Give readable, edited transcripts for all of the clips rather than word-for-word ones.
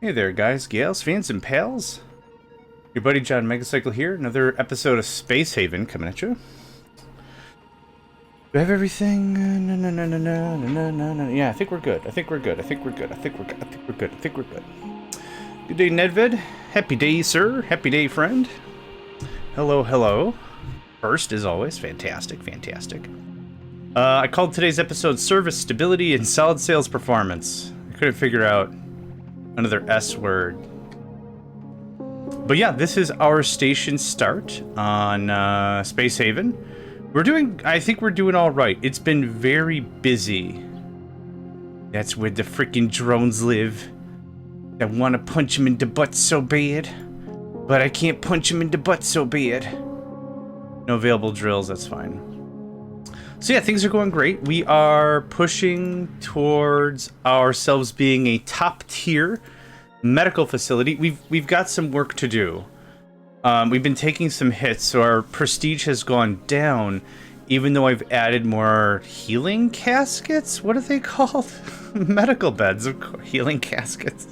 Hey there, guys, gals, fans, and pals. Your buddy JohnMegacycle here. Another episode of Space Haven coming at you. Do I have everything? No. Yeah, I think we're good. I think we're good. Good day, Nedved. Happy day, sir. Happy day, friend. Hello. First, as always, fantastic. I called today's episode Service Stability and Solid Sales Performance. I couldn't figure out another S word. But yeah, this is our station start on Space Haven. I think we're doing all right. It's been very busy. That's where the freaking drones live. I want to punch them in the butt so bad, but I can't punch them in the butt so bad. No available drills, that's fine. So yeah, things are going great. We are pushing towards ourselves being a top tier medical facility. We've got some work to do. We've been taking some hits, so our prestige has gone down, even though I've added more healing caskets. What are they called? Medical beds, of course. Healing caskets.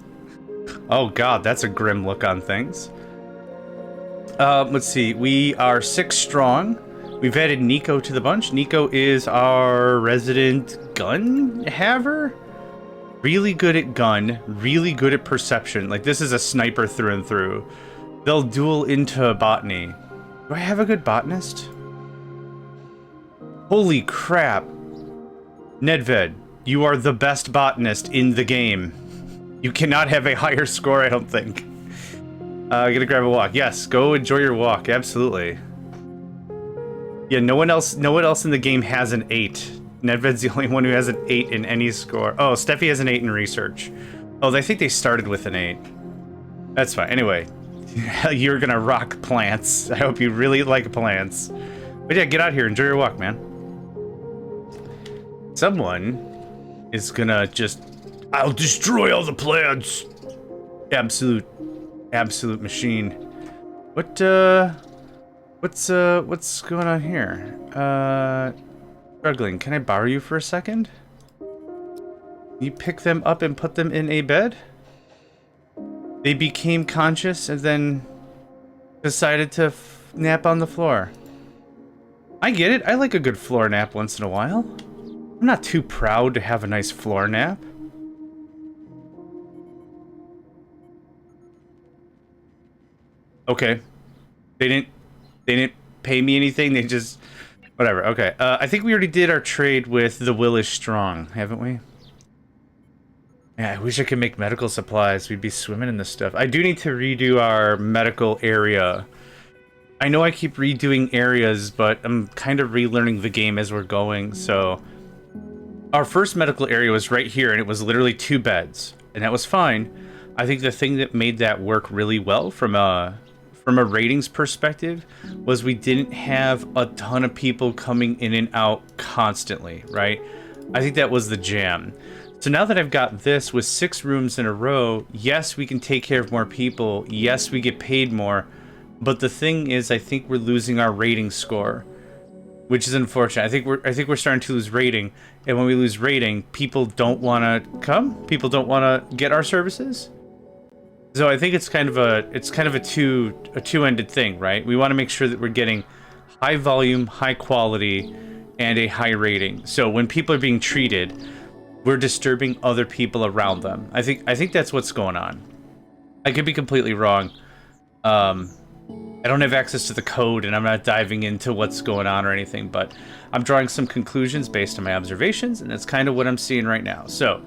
Oh god, that's a grim look on things. Let's see. We are 6 strong. We've added Nico to the bunch. Nico is our resident gun haver. Really good at gun, really good at perception. Like, this is a sniper through and through. They'll duel into botany. Do I have a good botanist? Holy crap. Nedved, you are the best botanist in the game. You cannot have a higher score, I don't think. Gonna grab a walk. Yes, go enjoy your walk, absolutely. Yeah, no one else in the game has an 8. Nedved's the only one who has an 8 in any score. Oh, Steffi has an 8 in research. Oh, I think they started with an 8. That's fine. Anyway, you're gonna rock plants. I hope you really like plants. But yeah, get out here. Enjoy your walk, man. Someone is gonna just... I'll destroy all the plants. Absolute machine. What's going on here? Struggling. Can I borrow you for a second? You pick them up and put them in a bed? They became conscious and then decided to nap on the floor. I get it. I like a good floor nap once in a while. I'm not too proud to have a nice floor nap. Okay. They didn't pay me anything. They just... Whatever, okay. I think we already did our trade with the Will is Strong, haven't we? Yeah, I wish I could make medical supplies. We'd be swimming in this stuff. I do need to redo our medical area. I know I keep redoing areas, but I'm kind of relearning the game as we're going, so... Our first medical area was right here, and it was literally 2 beds. And that was fine. I think the thing that made that work really well from a ratings perspective was we didn't have a ton of people coming in and out constantly, right? I think that was the jam. So now that I've got this with 6 rooms in a row, yes, we can take care of more people. Yes, we get paid more. But the thing is, I think we're losing our rating score, which is unfortunate. I think we're starting to lose rating. And when we lose rating, people don't want to come. People don't want to get our services. So I think it's kind of a two-ended thing, right? We want to make sure that we're getting high volume, high quality, and a high rating. So when people are being treated, we're disturbing other people around them. I think that's what's going on. I could be completely wrong. I don't have access to the code, and I'm not diving into what's going on or anything, but I'm drawing some conclusions based on my observations, and that's kind of what I'm seeing right now. So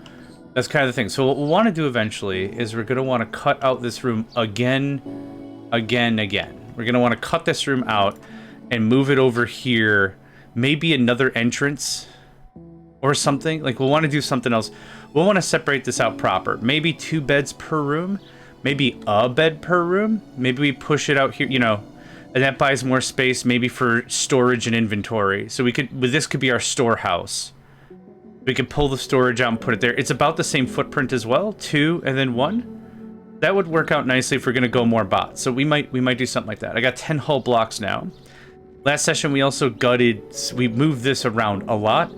that's kind of the thing. So what we'll want to do eventually is we're going to want to cut out this room again. We're going to want to cut this room out and move it over here. Maybe another entrance or something. Like, we'll want to do something else. We'll want to separate this out proper. Maybe 2 beds per room. Maybe a bed per room. Maybe we push it out here, you know, and that buys more space maybe for storage and inventory. So this could be our storehouse. We could pull the storage out and put it there. It's about the same footprint as well, 2 and then 1. That would work out nicely if we're going to go more bots. So we might do something like that. I got 10 hull blocks now. Last session we also we moved this around a lot.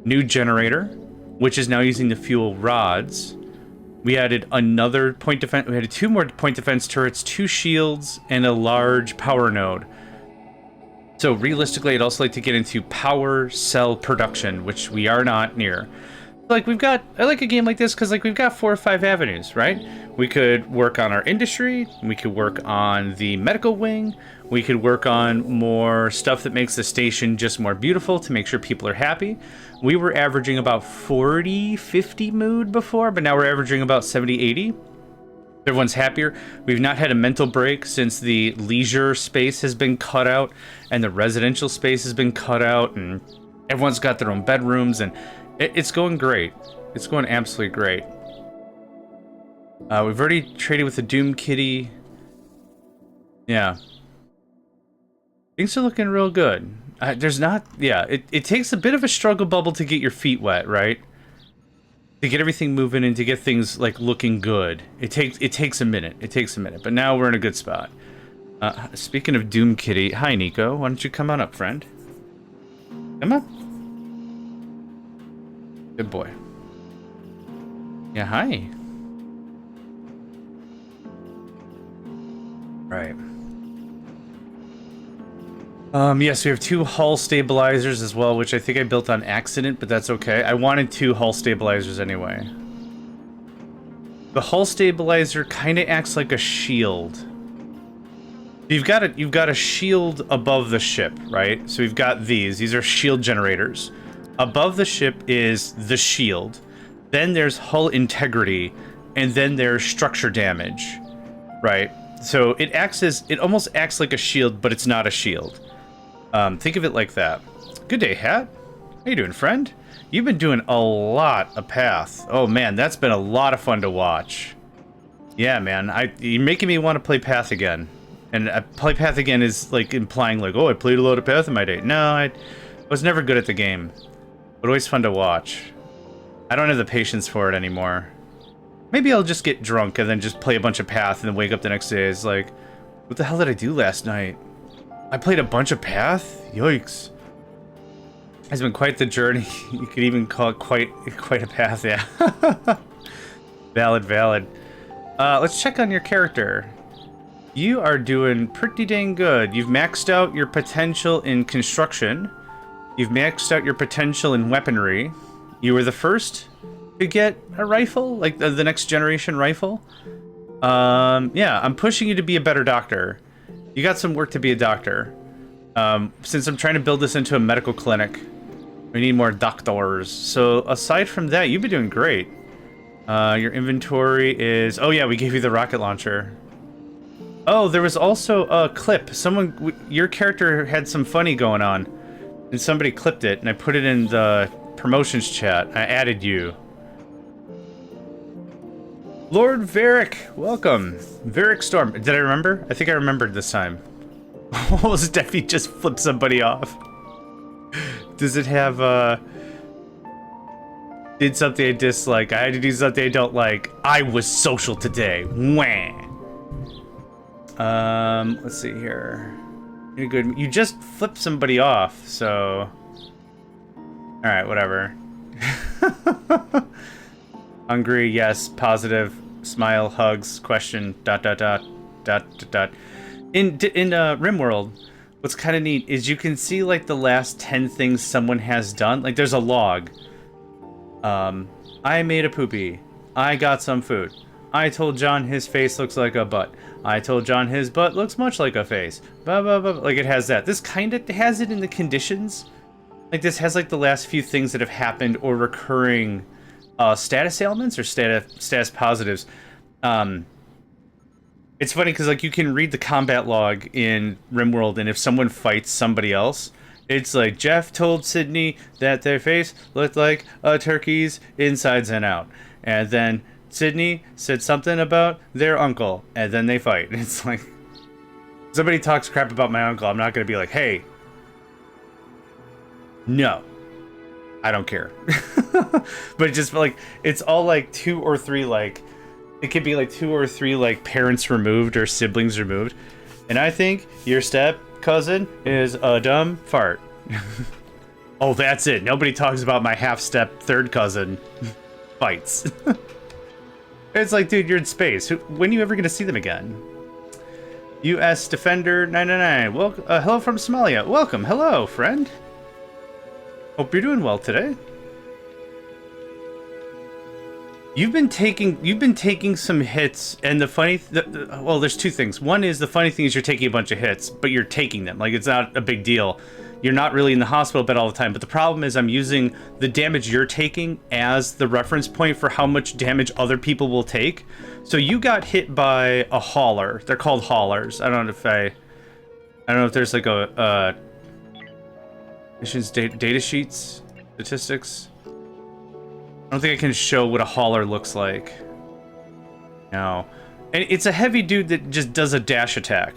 New generator, which is now using the fuel rods. We added another point defense. We added 2 more point defense turrets, 2 shields, and a large power node. So realistically, I'd also like to get into power cell production, which we are not near. Like I like a game like this because like we've got 4 or 5 avenues, right? We could work on our industry, we could work on the medical wing, we could work on more stuff that makes the station just more beautiful to make sure people are happy. We were averaging about 40, 50 mood before, but now we're averaging about 70, 80. Everyone's happier. We've not had a mental break since the leisure space has been cut out and the residential space has been cut out, and everyone's got their own bedrooms, and it's going great. It's going absolutely great. We've already traded with the Doom Kitty. Yeah. Things are looking real good. It takes a bit of a struggle bubble to get your feet wet, right? To get everything moving and to get things like looking good. It takes a minute. It takes a minute. But now we're in a good spot. Speaking of Doom Kitty, hi Nico. Why don't you come on up, friend? Come on. Good boy. Yeah, hi. Right. Yes, we have 2 hull stabilizers as well, which I think I built on accident, but that's okay. I wanted 2 hull stabilizers anyway. The hull stabilizer kind of acts like a shield. You've got a shield above the ship, right? So we've got these. These are shield generators. Above the ship is the shield. Then there's hull integrity, and then there's structure damage, right? So it almost acts like a shield, but it's not a shield. Think of it like that. Good day, Hat. How you doing, friend? You've been doing a lot of Path. Oh man, that's been a lot of fun to watch. Yeah, man, you're making me want to play Path again. And play Path again is like implying like, oh, I played a lot of Path in my day. No, I was never good at the game. But always fun to watch. I don't have the patience for it anymore. Maybe I'll just get drunk and then just play a bunch of Path and then wake up the next day. It's like, what the hell did I do last night? I played a bunch of Path? Yikes. It's been quite the journey. You could even call it quite a path, yeah. Valid. Let's check on your character. You are doing pretty dang good. You've maxed out your potential in construction. You've maxed out your potential in weaponry. You were the first to get a rifle, like the next generation rifle. Yeah, I'm pushing you to be a better doctor. You got some work to be a doctor. Since I'm trying to build this into a medical clinic, we need more doctors. So aside from that, you've been doing great. Your inventory is... Oh yeah, we gave you the rocket launcher. Oh, there was also a clip. Your character had some funny going on, and somebody clipped it, and I put it in the promotions chat. I added you. Lord Varric, welcome. Varric Storm. Did I remember? I think I remembered this time. What was Steffi just flip somebody off? Does it have, did something I dislike? I had to do something I don't like. I was social today. Wah. Let's see here. You're good. You just flipped somebody off, so... Alright, whatever. Hungry, yes. Positive. Smile, hugs, question, ... In RimWorld, what's kind of neat is you can see like the last 10 things someone has done. Like there's a log. I made a poopy. I got some food. I told John his face looks like a butt. I told John his butt looks much like a face. Blah, blah, blah. Like it has that. This kind of has it in the conditions. Like this has like the last few things that have happened or recurring status ailments or status positives. It's funny because like you can read the combat log in RimWorld, and if someone fights somebody else, it's like Jeff told Sydney that their face looked like a turkey's insides and out, and then Sydney said something about their uncle, and then they fight. It's like somebody talks crap about my uncle, I'm not gonna be like, hey, no, I don't care. But just like it's all like 2 or 3 like. It could be like 2 or 3 like parents removed or siblings removed. And I think your step cousin is a dumb fart. Oh, that's it. Nobody talks about my half-step third cousin fights. It's like, dude, you're in space. When are you ever gonna see them again? U.S. Defender 999. Well, hello from Somalia. Welcome. Hello, friend. Hope you're doing well today. You've been taking some hits, and the funny, well, there's two things. One is the funny thing is you're taking a bunch of hits, but you're taking them. Like, it's not a big deal. You're not really in the hospital bed all the time. But the problem is I'm using the damage you're taking as the reference point for how much damage other people will take. So you got hit by a hauler. They're called haulers. I don't know if there's like a missions data sheets, statistics. I don't think I can show what a hauler looks like. No. And it's a heavy dude that just does a dash attack.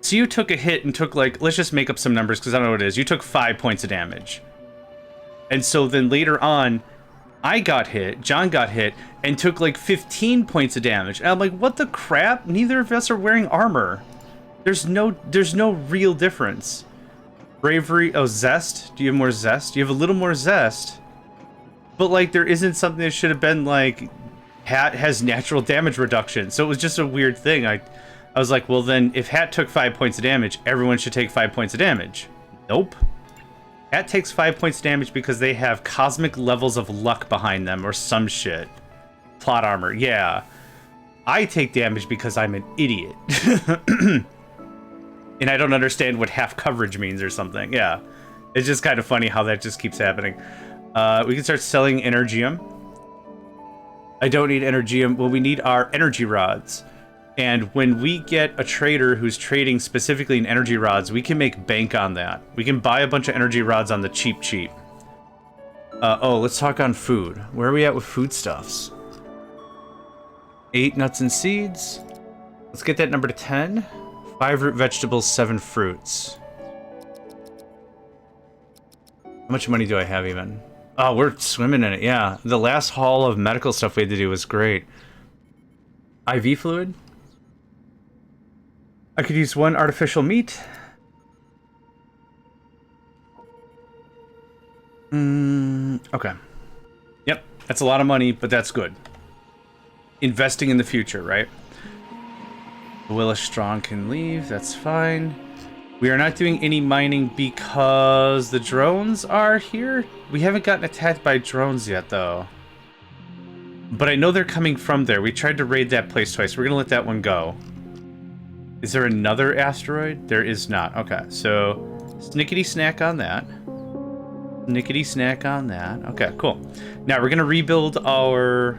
So you took a hit and took, like, let's just make up some numbers because I don't know what it is. You took 5 points of damage. And so then later on, I got hit, John got hit, and took like 15 points of damage. And I'm like, what the crap? Neither of us are wearing armor. There's no real difference. Bravery, oh, zest? Do you have more zest? You have a little more zest. But, like, there isn't something that should have been, like, Hat has natural damage reduction. So it was just a weird thing. I was like, well, then, if Hat took 5 points of damage, everyone should take 5 points of damage. Nope. Hat takes 5 points of damage because they have cosmic levels of luck behind them or some shit. Plot armor, yeah. I take damage because I'm an idiot. And I don't understand what half coverage means or something. Yeah. It's just kind of funny how that just keeps happening. We can start selling Energium. I don't need Energium. Well, we need our energy rods. And when we get a trader who's trading specifically in energy rods, we can make bank on that. We can buy a bunch of energy rods on the cheap. Oh, let's talk on food. Where are we at with foodstuffs? 8 nuts and seeds. Let's get that number to 10. 5 root vegetables, 7 fruits. How much money do I have even? Oh, we're swimming in it, yeah. The last haul of medical stuff we had to do was great. IV fluid? I could use 1 artificial meat. Okay. Yep, that's a lot of money, but that's good. Investing in the future, right? Willis Strong can leave, that's fine. We are not doing any mining because the drones are here. We haven't gotten attacked by drones yet, though. But I know they're coming from there. We tried to raid that place twice. We're going to let that one go. Is there another asteroid? There is not. Okay, so snickety snack on that. Snickety snack on that. Okay, cool. Now we're going to rebuild our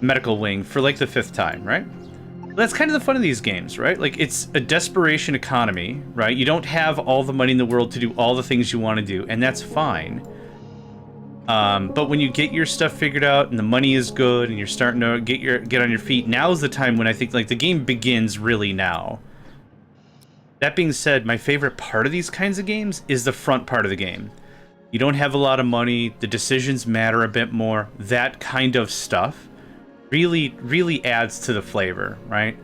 medical wing for like the 5th time, right? That's kind of the fun of these games, right? Like, it's a desperation economy, right? You don't have all the money in the world to do all the things you want to do, and that's fine. But when you get your stuff figured out and the money is good and you're starting to get on your feet, now's the time when I think, like, the game begins really now. That being said, my favorite part of these kinds of games is the front part of the game. You don't have a lot of money, the decisions matter a bit more, that kind of stuff. Really adds to the flavor, right?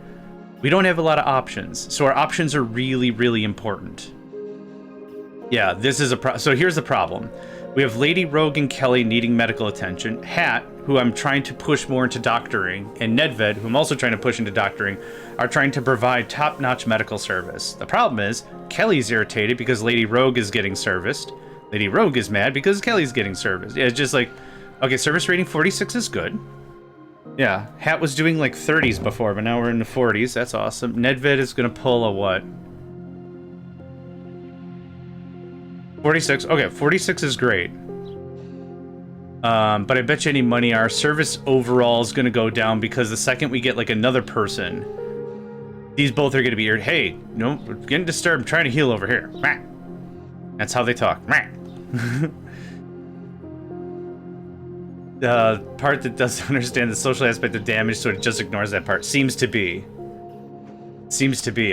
We don't have a lot of options, so our options are really important. Yeah, this is so here's the problem. We have Lady Rogue and Kelly needing medical attention, Hat, who I'm trying to push more into doctoring, and Nedved, who I'm also trying to push into doctoring, are trying to provide top-notch medical service. The problem is, Kelly's irritated because Lady Rogue is getting serviced. Lady Rogue is mad because Kelly's getting serviced. Yeah, it's just like, okay, service rating 46 is good. Yeah, Hat was doing like 30s before, but now we're in the 40s. That's awesome. Nedved is going to pull a what? 46. Okay, 46 is great. But I bet you any money our service overall is going to go down because the second we get like another person, these both are going to be here. Hey, no, we're getting disturbed. I'm trying to heal over here. That's how they talk. The part that doesn't understand the social aspect of damage, so it just ignores that part. Seems to be.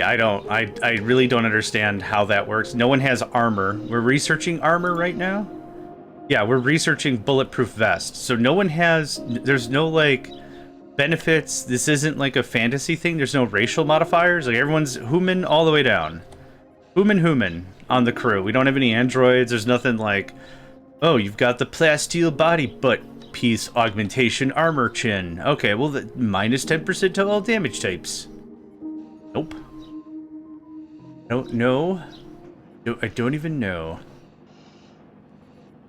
I really don't understand how that works. No one has armor. We're researching armor right now. Yeah, we're researching bulletproof vest. So no one has, there's no like benefits. This isn't like a fantasy thing. There's no racial modifiers. Like everyone's human all the way down. Human on the crew. We don't have any androids. There's nothing like, oh, you've got the plasteel body, but piece augmentation armor chin. Okay, well, the minus 10% to all damage types. Nope. No. I don't even know.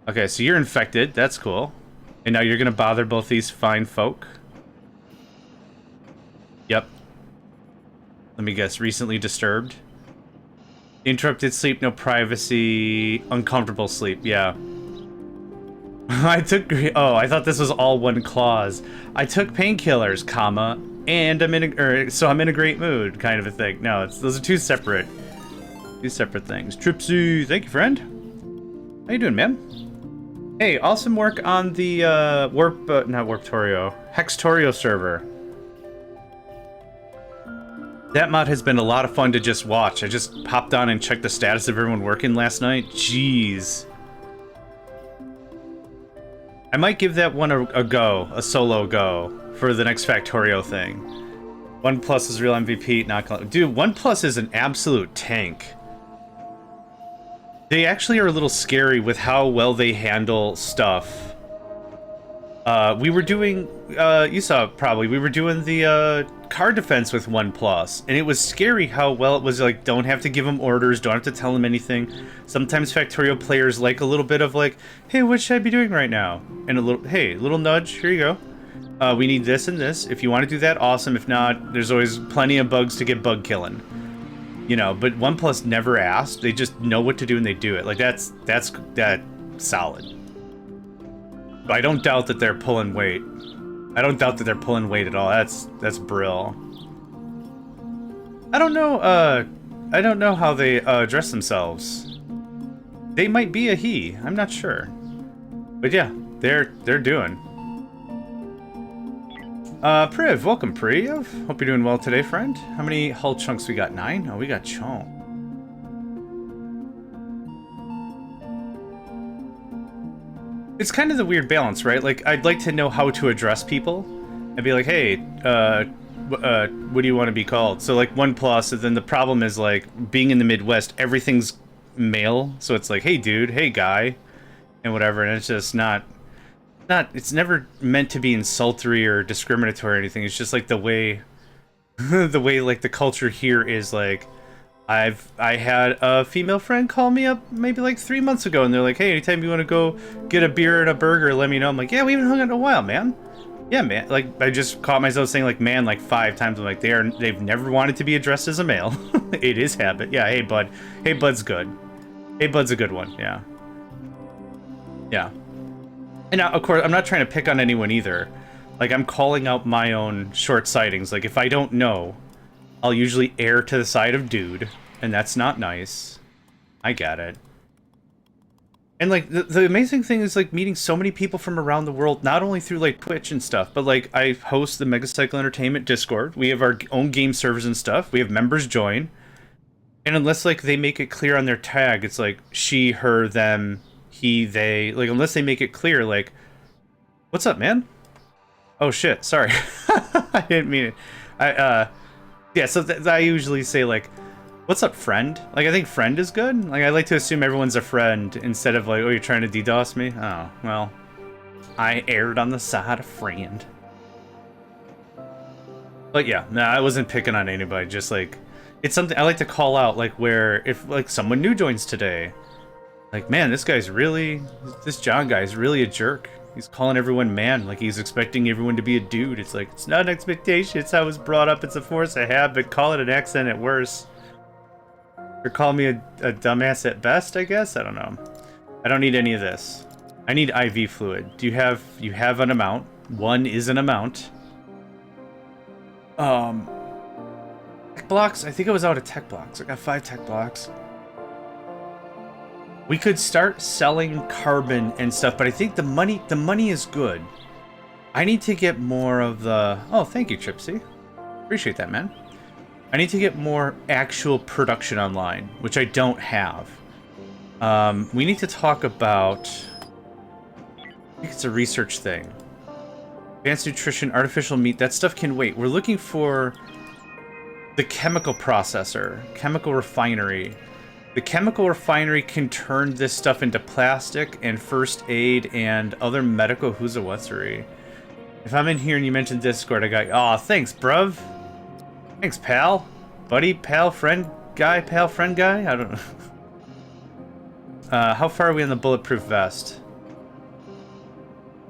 Okay, so you're infected. That's cool. And now you're gonna bother both these fine folk. Yep. Let me guess. Recently disturbed. Interrupted sleep, no privacy, uncomfortable sleep. Yeah. I thought this was all one clause. I took painkillers, comma, and I'm in a great mood, kind of a thing. No, those are two separate things. Tripsy, thank you, friend. How you doing, man? Hey, awesome work on the Hextorio server. That mod has been a lot of fun to just watch. I just popped on and checked the status of everyone working last night. Jeez. I might give that one a solo go, for the next Factorio thing. OnePlus is real MVP, dude, OnePlus is an absolute tank. They actually are a little scary with how well they handle stuff. We were doing, you saw probably, we were doing the card defense with OnePlus, and it was scary how well it was, like, don't have to give them orders, don't have to tell them anything. Sometimes Factorio players like a little bit of, like, hey, what should I be doing right now? And a little, hey, little nudge, here you go. We need this and this. If you want to do that, awesome. If not, there's always plenty of bugs to get bug killing. You know, but OnePlus never asked. They just know what to do and they do it. Like, that's solid. But I don't doubt that they're pulling weight. I don't doubt that they're pulling weight at all. That's brill. I don't know how they dress themselves. They might be a he. I'm not sure. But yeah, they're doing. Priv, welcome, Priv. Hope you're doing well today, friend. How many hull chunks we got? 9? Oh, we got chunk. It's kind of the weird balance, right? Like, I'd like to know how to address people. I'd be like, hey, what do you want to be called? So, like, OnePlus, and then the problem is, like, being in the Midwest, everything's male. So it's like, hey, dude, hey, guy, and whatever. And it's just it's never meant to be insultory or discriminatory or anything. It's just, like, the way, like, the culture here is, like, I had a female friend call me up maybe like 3 months ago, and they're like, hey, anytime you want to go get a beer and a burger, let me know. I'm like, yeah, we haven't hung out in a while, man. Yeah, man. Like, I just caught myself saying, like, man, like 5 times. I'm like, they've never wanted to be addressed as a male. It is habit. Yeah, hey, bud. Hey, bud's good. Hey, bud's a good one. Yeah. Yeah. And now, of course, I'm not trying to pick on anyone either. Like, I'm calling out my own short sightings. Like, if I don't know, I'll usually err to the side of dude, and that's not nice. I get it. And, like, the amazing thing is, like, meeting so many people from around the world, not only through, like, Twitch and stuff, but, like, I host the Megacycle Entertainment Discord. We have our own game servers and stuff. We have members join. And unless, like, they make it clear on their tag, it's like she, her, them, he, they. Like, unless they make it clear, like, what's up, man? Oh, shit, sorry. I didn't mean it. Yeah, so I usually say, like, what's up, friend? Like, I think friend is good. Like, I like to assume everyone's a friend instead of, like, oh, you're trying to DDoS me? Oh, well, I erred on the side of friend. But yeah, no, I wasn't picking on anybody. Just, like, it's something I like to call out, like, where if, like, someone new joins today, like, man, this John guy's really a jerk. He's calling everyone man, like he's expecting everyone to be a dude. It's like, it's not an expectation, it's how I was brought up, it's a force I have, but call it an accent at worst. Or call me a dumbass at best, I guess? I don't know. I don't need any of this. I need IV fluid. You have an amount. 1 is an amount. Tech blocks? I think I was out of tech blocks. I got 5 tech blocks. We could start selling carbon and stuff, but I think the money is good. I need to get more of the... Oh, thank you, Tripsy. Appreciate that, man. I need to get more actual production online, which I don't have. We need to talk about... I think it's a research thing. Advanced nutrition, artificial meat, that stuff can wait. We're looking for the chemical processor, chemical refinery. The chemical refinery can turn this stuff into plastic and first aid and other medical whoozawatsery. If I'm in here and you mentioned Discord, I got... Aw, thanks, bruv. Thanks, pal. Buddy, pal, friend guy, pal, friend guy? I don't know. How far are we on the bulletproof vest?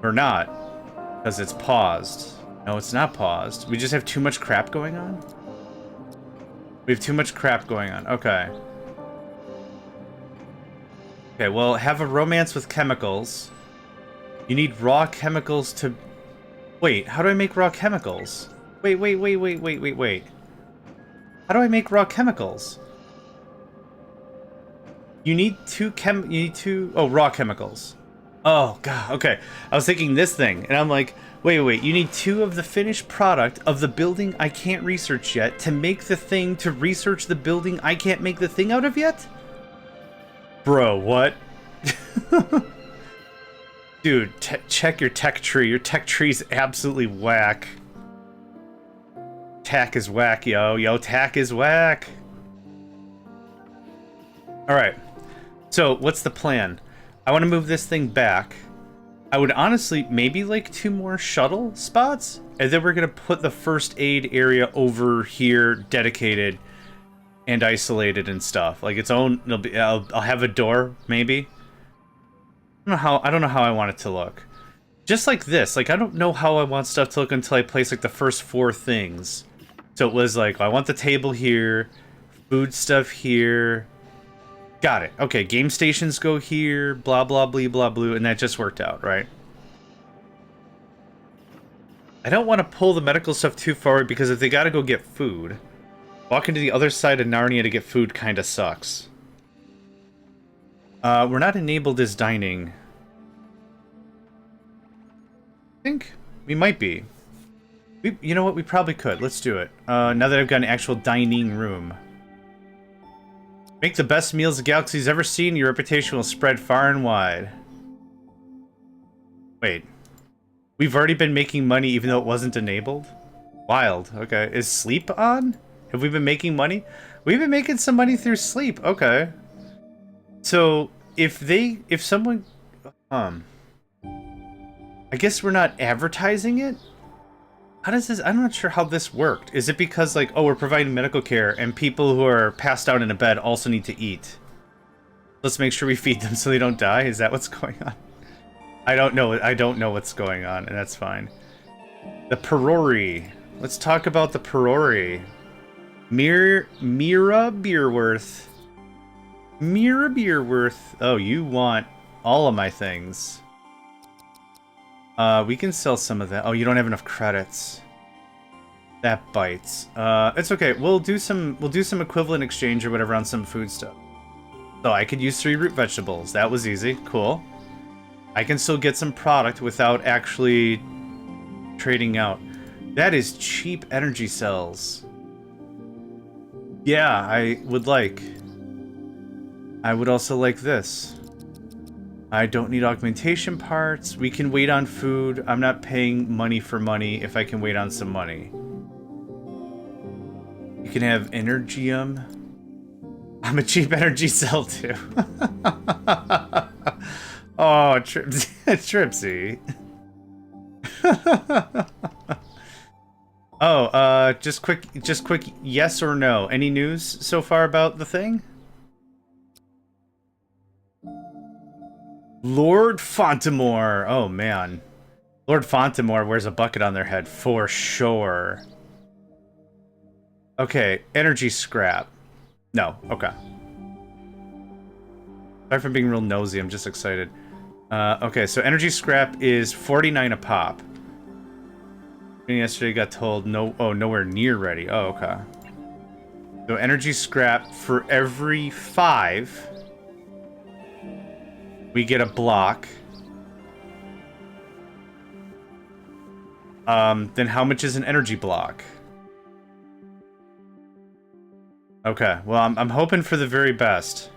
Or not. Because it's paused. No, it's not paused. We just have too much crap going on? We have too much crap going on. Okay. Okay, well, have a romance with chemicals. You need raw chemicals to... Wait, how do I make raw chemicals? Wait. How do I make raw chemicals? You need oh, raw chemicals. Oh, God, okay. I was thinking this thing, and I'm like, wait. You need 2 of the finished product of the building I can't research yet to make the thing to research the building I can't make the thing out of yet? Bro, what? Dude, check your tech tree. Your tech tree's absolutely whack. Tack is whack, yo. Yo, tack is whack. Alright. So, what's the plan? I want to move this thing back. I would honestly, maybe like 2 more shuttle spots? And then we're going to put the first aid area over here, dedicated and isolated and stuff. Like its own, it'll be, I'll have a door, maybe. I don't know how I want it to look. Just like this, like I don't know how I want stuff to look until I place like the first 4 things. So it was like, I want the table here, food stuff here. Got it. Okay, game stations go here, blah, blah, blah, blah, blue, and that just worked out, right? I don't want to pull the medical stuff too forward because if they gotta go get food, walking to the other side of Narnia to get food kinda sucks. We're not enabled as dining. I think we might be. You know what? We probably could. Let's do it. Now that I've got an actual dining room. Make the best meals the galaxy's ever seen. Your reputation will spread far and wide. Wait. We've already been making money even though it wasn't enabled? Wild. Okay. Is sleep on? Have we been making money? We've been making some money through sleep. Okay. So, if someone... I guess we're not advertising it? How does this... I'm not sure how this worked. Is it because, like, oh, we're providing medical care and people who are passed out in a bed also need to eat? Let's make sure we feed them so they don't die? Is that what's going on? I don't know. I don't know what's going on, and that's fine. The Perori. Let's talk about the Perori. Mira Beerworth. Mira Beerworth. Oh, you want all of my things. We can sell some of that. Oh, you don't have enough credits. That bites. It's okay. We'll do some equivalent exchange or whatever on some food stuff. So I could use 3 root vegetables. That was easy. Cool. I can still get some product without actually trading out. That is cheap energy cells. Yeah, I would like. I would also like this. I don't need augmentation parts. We can wait on food. I'm not paying money for money if I can wait on some money. You can have Energium. I'm a cheap energy cell too. Oh, Tripsy. Oh, just quick yes or no. Any news so far about the thing? Lord Fontemore. Oh, man. Lord Fontemore wears a bucket on their head for sure. Okay, energy scrap. No, okay. Sorry for being real nosy, I'm just excited. Okay, so energy scrap is 49 a pop. Yesterday got told no, oh, nowhere near ready. Oh, okay. So energy scrap for every 5... we get a block. Then how much is an energy block? Okay, well, I'm hoping for the very best.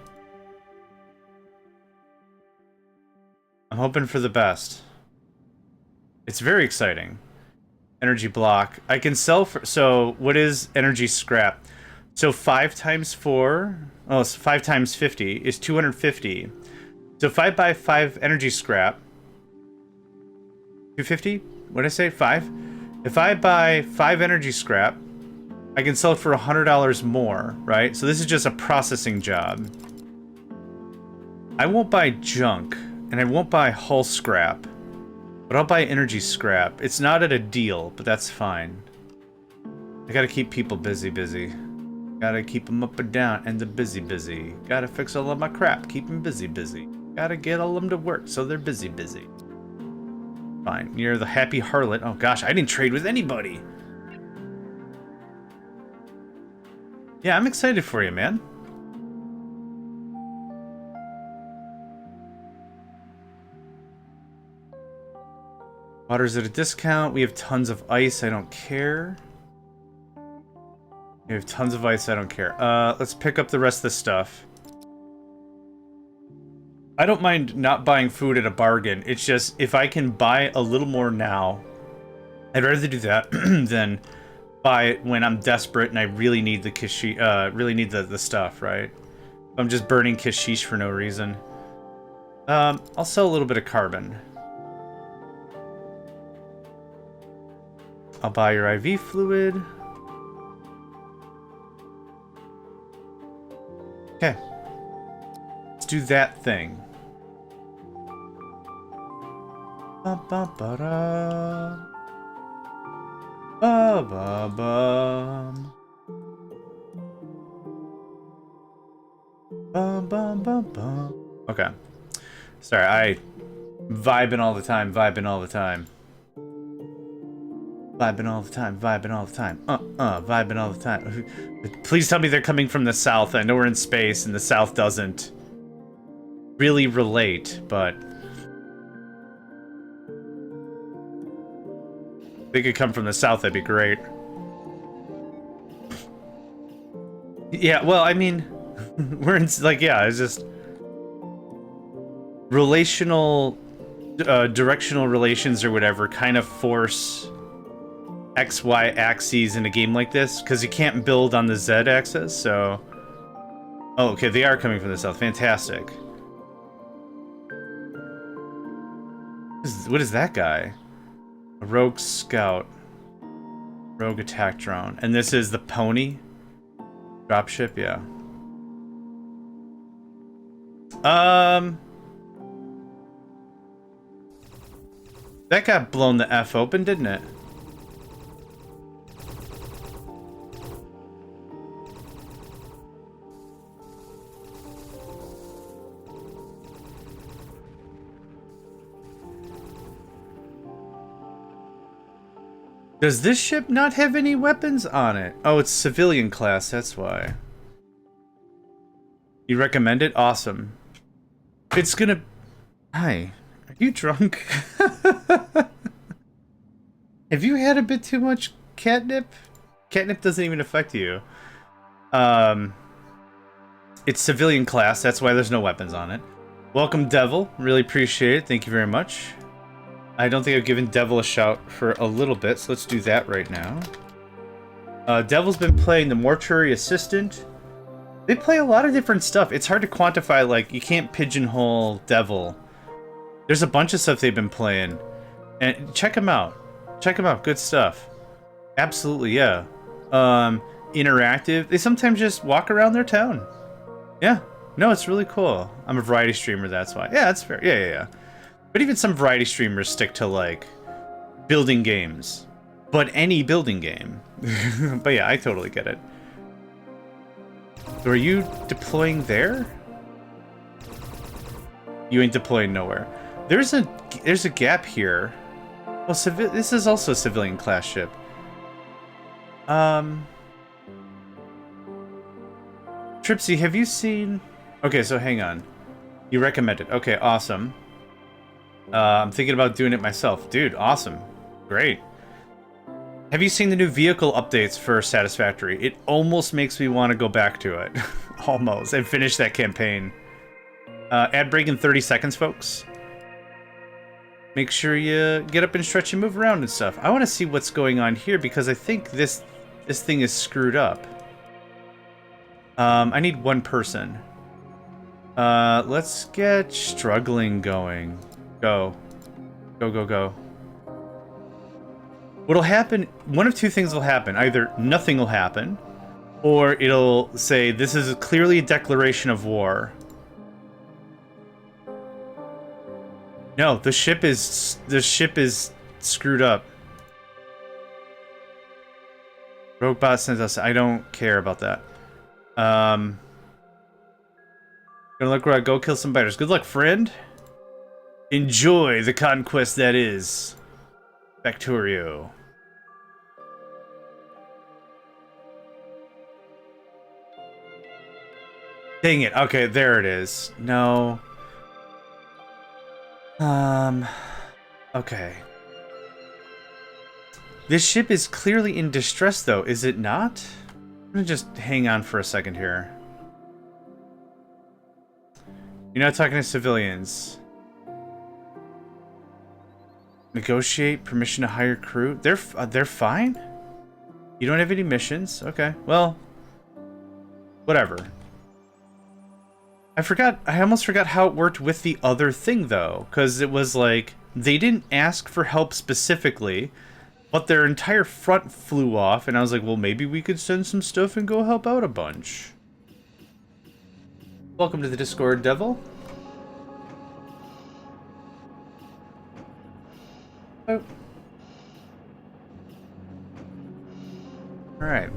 I'm hoping for the best. It's very exciting. Energy block. I can sell for... So, what is energy scrap? So 5 times 4, oh, so 5 times 50 is 250. So if I buy 5 energy scrap, 250? What did I say? 5? If I buy 5 energy scrap, I can sell it for $100 more, right? So this is just a processing job. I won't buy junk, and I won't buy hull scrap, but I'll buy energy scrap. It's not at a deal, but that's fine. I gotta keep people busy. Gotta keep them up and down, and they're busy. Gotta fix all of my crap, keep them busy. Gotta get all of them to work, so they're busy. Fine, you're the happy harlot. Oh gosh, I didn't trade with anybody. Yeah, I'm excited for you, man. Water's at a discount. We have tons of ice. I don't care. We have tons of ice. I don't care. Let's pick up the rest of the stuff. I don't mind not buying food at a bargain. It's just, if I can buy a little more now, I'd rather do that than buy it when I'm desperate and I really need the the stuff, right? I'm just burning kashish for no reason. I'll sell a little bit of carbon. I'll buy your IV fluid. Okay. Let's do that thing. Ba-ba-ba-da. Ba-ba-bum. Ba-ba-ba-bum. Okay. Sorry, I vibing all the time. Vibing all the time. Please tell me they're coming from the south. I know we're in space and the south doesn't really relate, but if they could come from the south, that'd be great. Yeah, well, I mean, we're in, like, yeah, it's just relational, directional relations or whatever kind of force XY axes in a game like this, because you can't build on the Z axis, so... Oh, okay, they are coming from the south. Fantastic. What is that guy? A rogue scout. Rogue attack drone. And this is the pony? Dropship, yeah. That got blown the F open, didn't it? Does this ship not have any weapons on it? Oh, it's civilian class, that's why. You recommend it? Awesome. It's gonna... Hi. Are you drunk? Have you had a bit too much catnip? Catnip doesn't even affect you. It's civilian class, that's why there's no weapons on it. Welcome, Devil. Really appreciate it. Thank you very much. I don't think I've given Devil a shout for a little bit, so let's do that right now. Devil's been playing the Mortuary Assistant. They play a lot of different stuff. It's hard to quantify, like, you can't pigeonhole Devil. There's a bunch of stuff they've been playing. And check them out. Check them out. Good stuff. Absolutely, yeah. Interactive. They sometimes just walk around their town. Yeah. No, it's really cool. I'm a variety streamer, that's why. Yeah, that's fair. Yeah. But even some variety streamers stick to, like, building games. But any building game. But yeah, I totally get it. So are you deploying there? You ain't deploying nowhere. There's a gap here. Well, this is also a civilian class ship. Tripsy, have you seen... Okay, so hang on. You recommend it. Okay, awesome. I'm thinking about doing it myself. Dude, awesome. Great. Have you seen the new vehicle updates for Satisfactory? It almost makes me want to go back to it. Almost. And finish that campaign. Ad break in 30 seconds, folks. Make sure you get up and stretch and move around and stuff. I want to see what's going on here because I think this thing is screwed up. I need one person. Let's get struggling going. Go. Go, go, go. What'll happen, one of two things will happen. Either nothing will happen, or it'll say, this is clearly a declaration of war. No, the ship is screwed up. Roguebot sends us, I don't care about that. Gonna look where I go kill some biters. Good luck, friend. Enjoy the conquest that is Factorio. Dang it. Okay, there it is. No. Okay. This ship is clearly in distress, though, is it not? I'm gonna just hang on for a second here. You're not talking to civilians. Negotiate permission to hire crew. They're fine. You don't have any missions. Okay. Well, whatever. I almost forgot how it worked with the other thing though, because it was like they didn't ask for help specifically, but their entire front flew off, and I was like, well, maybe we could send some stuff and go help out a bunch. Welcome to the Discord, Devil. Oh. Alright.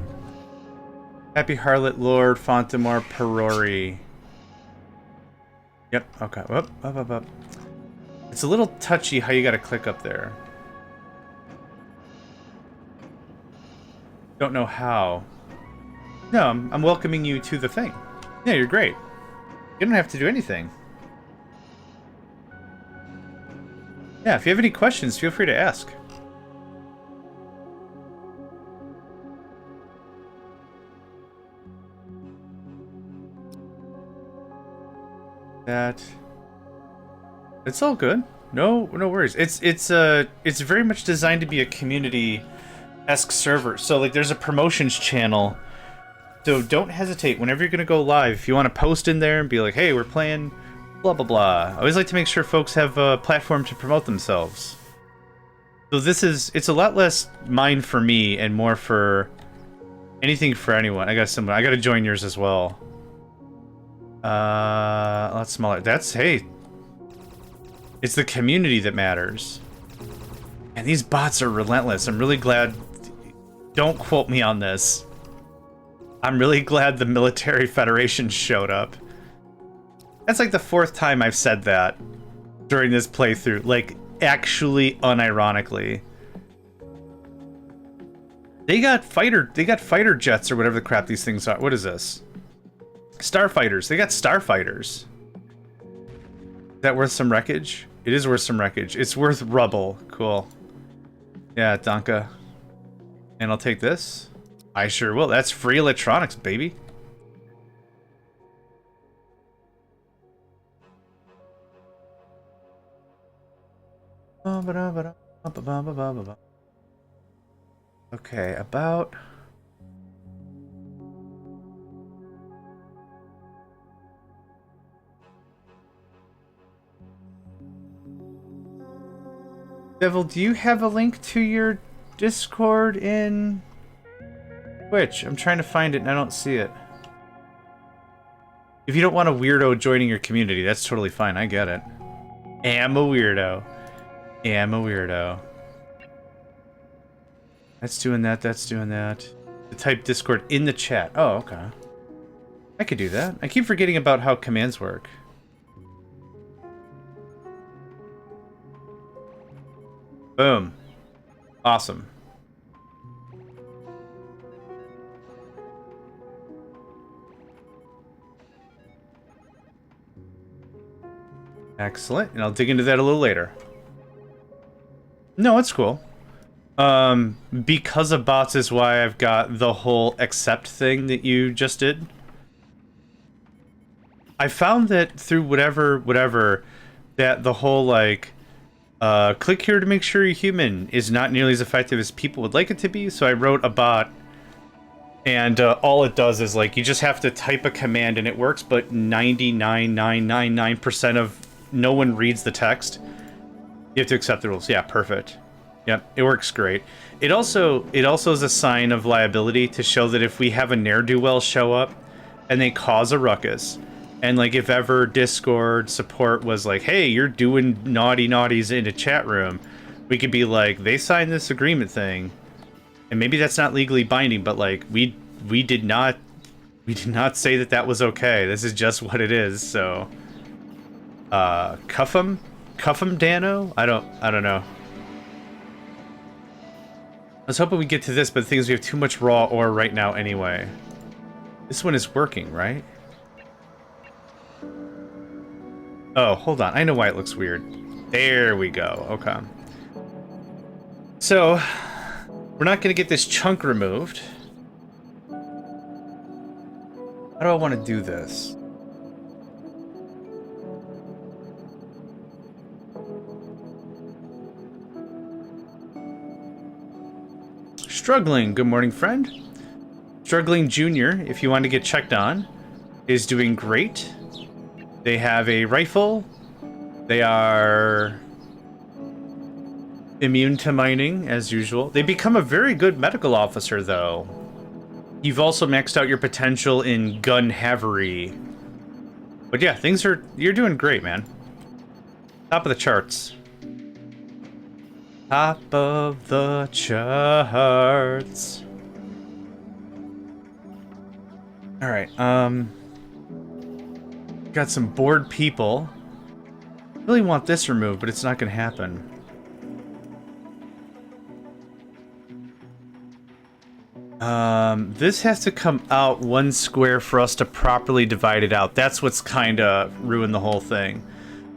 Happy Harlot Lord Fontamore Perori. Yep, okay. Up. It's a little touchy how you gotta click up there. Don't know how. No, I'm welcoming you to the thing. Yeah, you're great. You don't have to do anything. Yeah, if you have any questions, feel free to ask. It's all good. No worries. It's very much designed to be a community-esque server. So like there's a promotions channel. So don't hesitate whenever you're gonna go live. If you want to post in there and be like, hey, we're playing blah blah blah. I always like to make sure folks have a platform to promote themselves. So it's a lot less mine for me and more for anything for anyone. I gotta join yours as well. A lot smaller. Hey, it's the community that matters. And these bots are relentless. I'm really glad, don't quote me on this. I'm really glad the Military Federation showed up. That's like the 4th time I've said that during this playthrough. Like, actually, unironically. They got fighter jets or whatever the crap these things are. What is this? Starfighters. They got starfighters. Is that worth some wreckage? It is worth some wreckage. It's worth rubble. Cool. Yeah, Donka. And I'll take this. I sure will. That's free electronics, baby. Okay, about... Devil, do you have a link to your Discord in Twitch? I'm trying to find it and I don't see it. If you don't want a weirdo joining your community, that's totally fine. I get it. Am a weirdo. Am a weirdo. That's doing that. That's doing that. Type Discord in the chat. Oh, okay. I could do that. I keep forgetting about how commands work. Boom. Awesome. Excellent. And I'll dig into that a little later. No, it's cool. Because of bots is why I've got the whole accept thing that you just did. I found that through whatever, that the whole, like, click here to make sure you're human is not nearly as effective as people would like it to be, so I wrote a bot And all it does is, like, you just have to type a command and it works, but 99.999% of no one reads the text. You have to accept the rules. Yeah, perfect. Yep, it works great. It also is a sign of liability to show that if we have a ne'er-do-well show up and they cause a ruckus, and, like, if ever Discord support was like, hey, you're doing naughty naughties in a chat room, we could be like, they signed this agreement thing. And maybe that's not legally binding, but, like, we did not say that that was okay. This is just what it is. So, cuff 'em Dano. I don't know. I was hoping we get to this, but the thing is, we have too much raw ore right now anyway. This one is working, right? Oh, hold on. I know why it looks weird. There we go. Okay. So, we're not going to get this chunk removed. How do I want to do this? Struggling. Good morning, friend. Struggling Junior, if you want to get checked on, is doing great. They have a rifle. They are immune to mining, as usual. They become a very good medical officer, though. You've also maxed out your potential in gun havery. But yeah, you're doing great, man. Top of the charts. Top of the charts. Alright, got some bored people. Really want this removed, but it's not gonna happen. This has to come out 1 square for us to properly divide it out. That's what's kinda ruined the whole thing.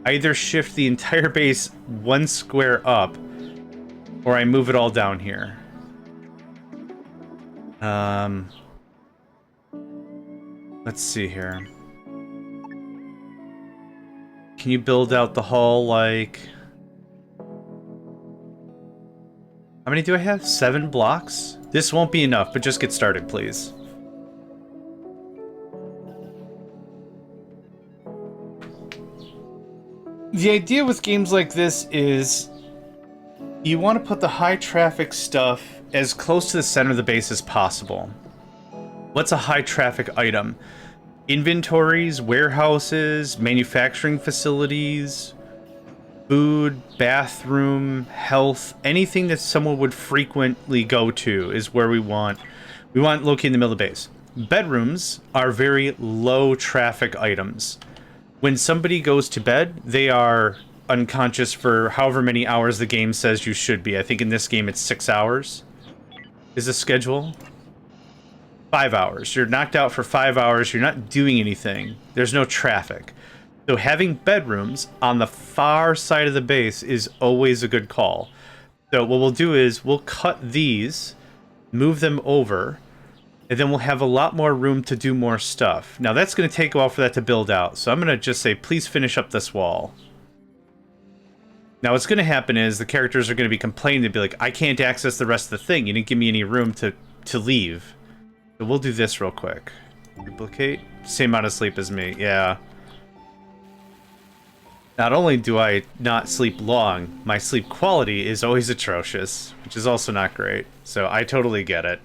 I either shift the entire base 1 square up, or I move it all down here. Let's see here. Can you build out the hall, like... How many do I have? 7 blocks? This won't be enough, but just get started, please. The idea with games like this is you want to put the high traffic stuff as close to the center of the base as possible. What's a high traffic item? Inventories, warehouses, manufacturing facilities, food, bathroom, health, anything that someone would frequently go to is where we want located in the middle of the base. Bedrooms are very low traffic items. When somebody goes to bed, they are unconscious for however many hours the game says you should be. I think in this game it's 6 hours is the schedule. 5 hours. You're knocked out for 5 hours. You're not doing anything. There's no traffic. So having bedrooms on the far side of the base is always a good call. So what we'll do is we'll cut these, move them over, and then we'll have a lot more room to do more stuff. Now that's going to take a while for that to build out. So I'm going to just say, please finish up this wall. Now what's going to happen is the characters are going to be complaining. They'll be like, I can't access the rest of the thing. You didn't give me any room to leave. So we'll do this real quick. Duplicate. Same amount of sleep as me. Yeah. Not only do I not sleep long, my sleep quality is always atrocious, which is also not great. So I totally get it.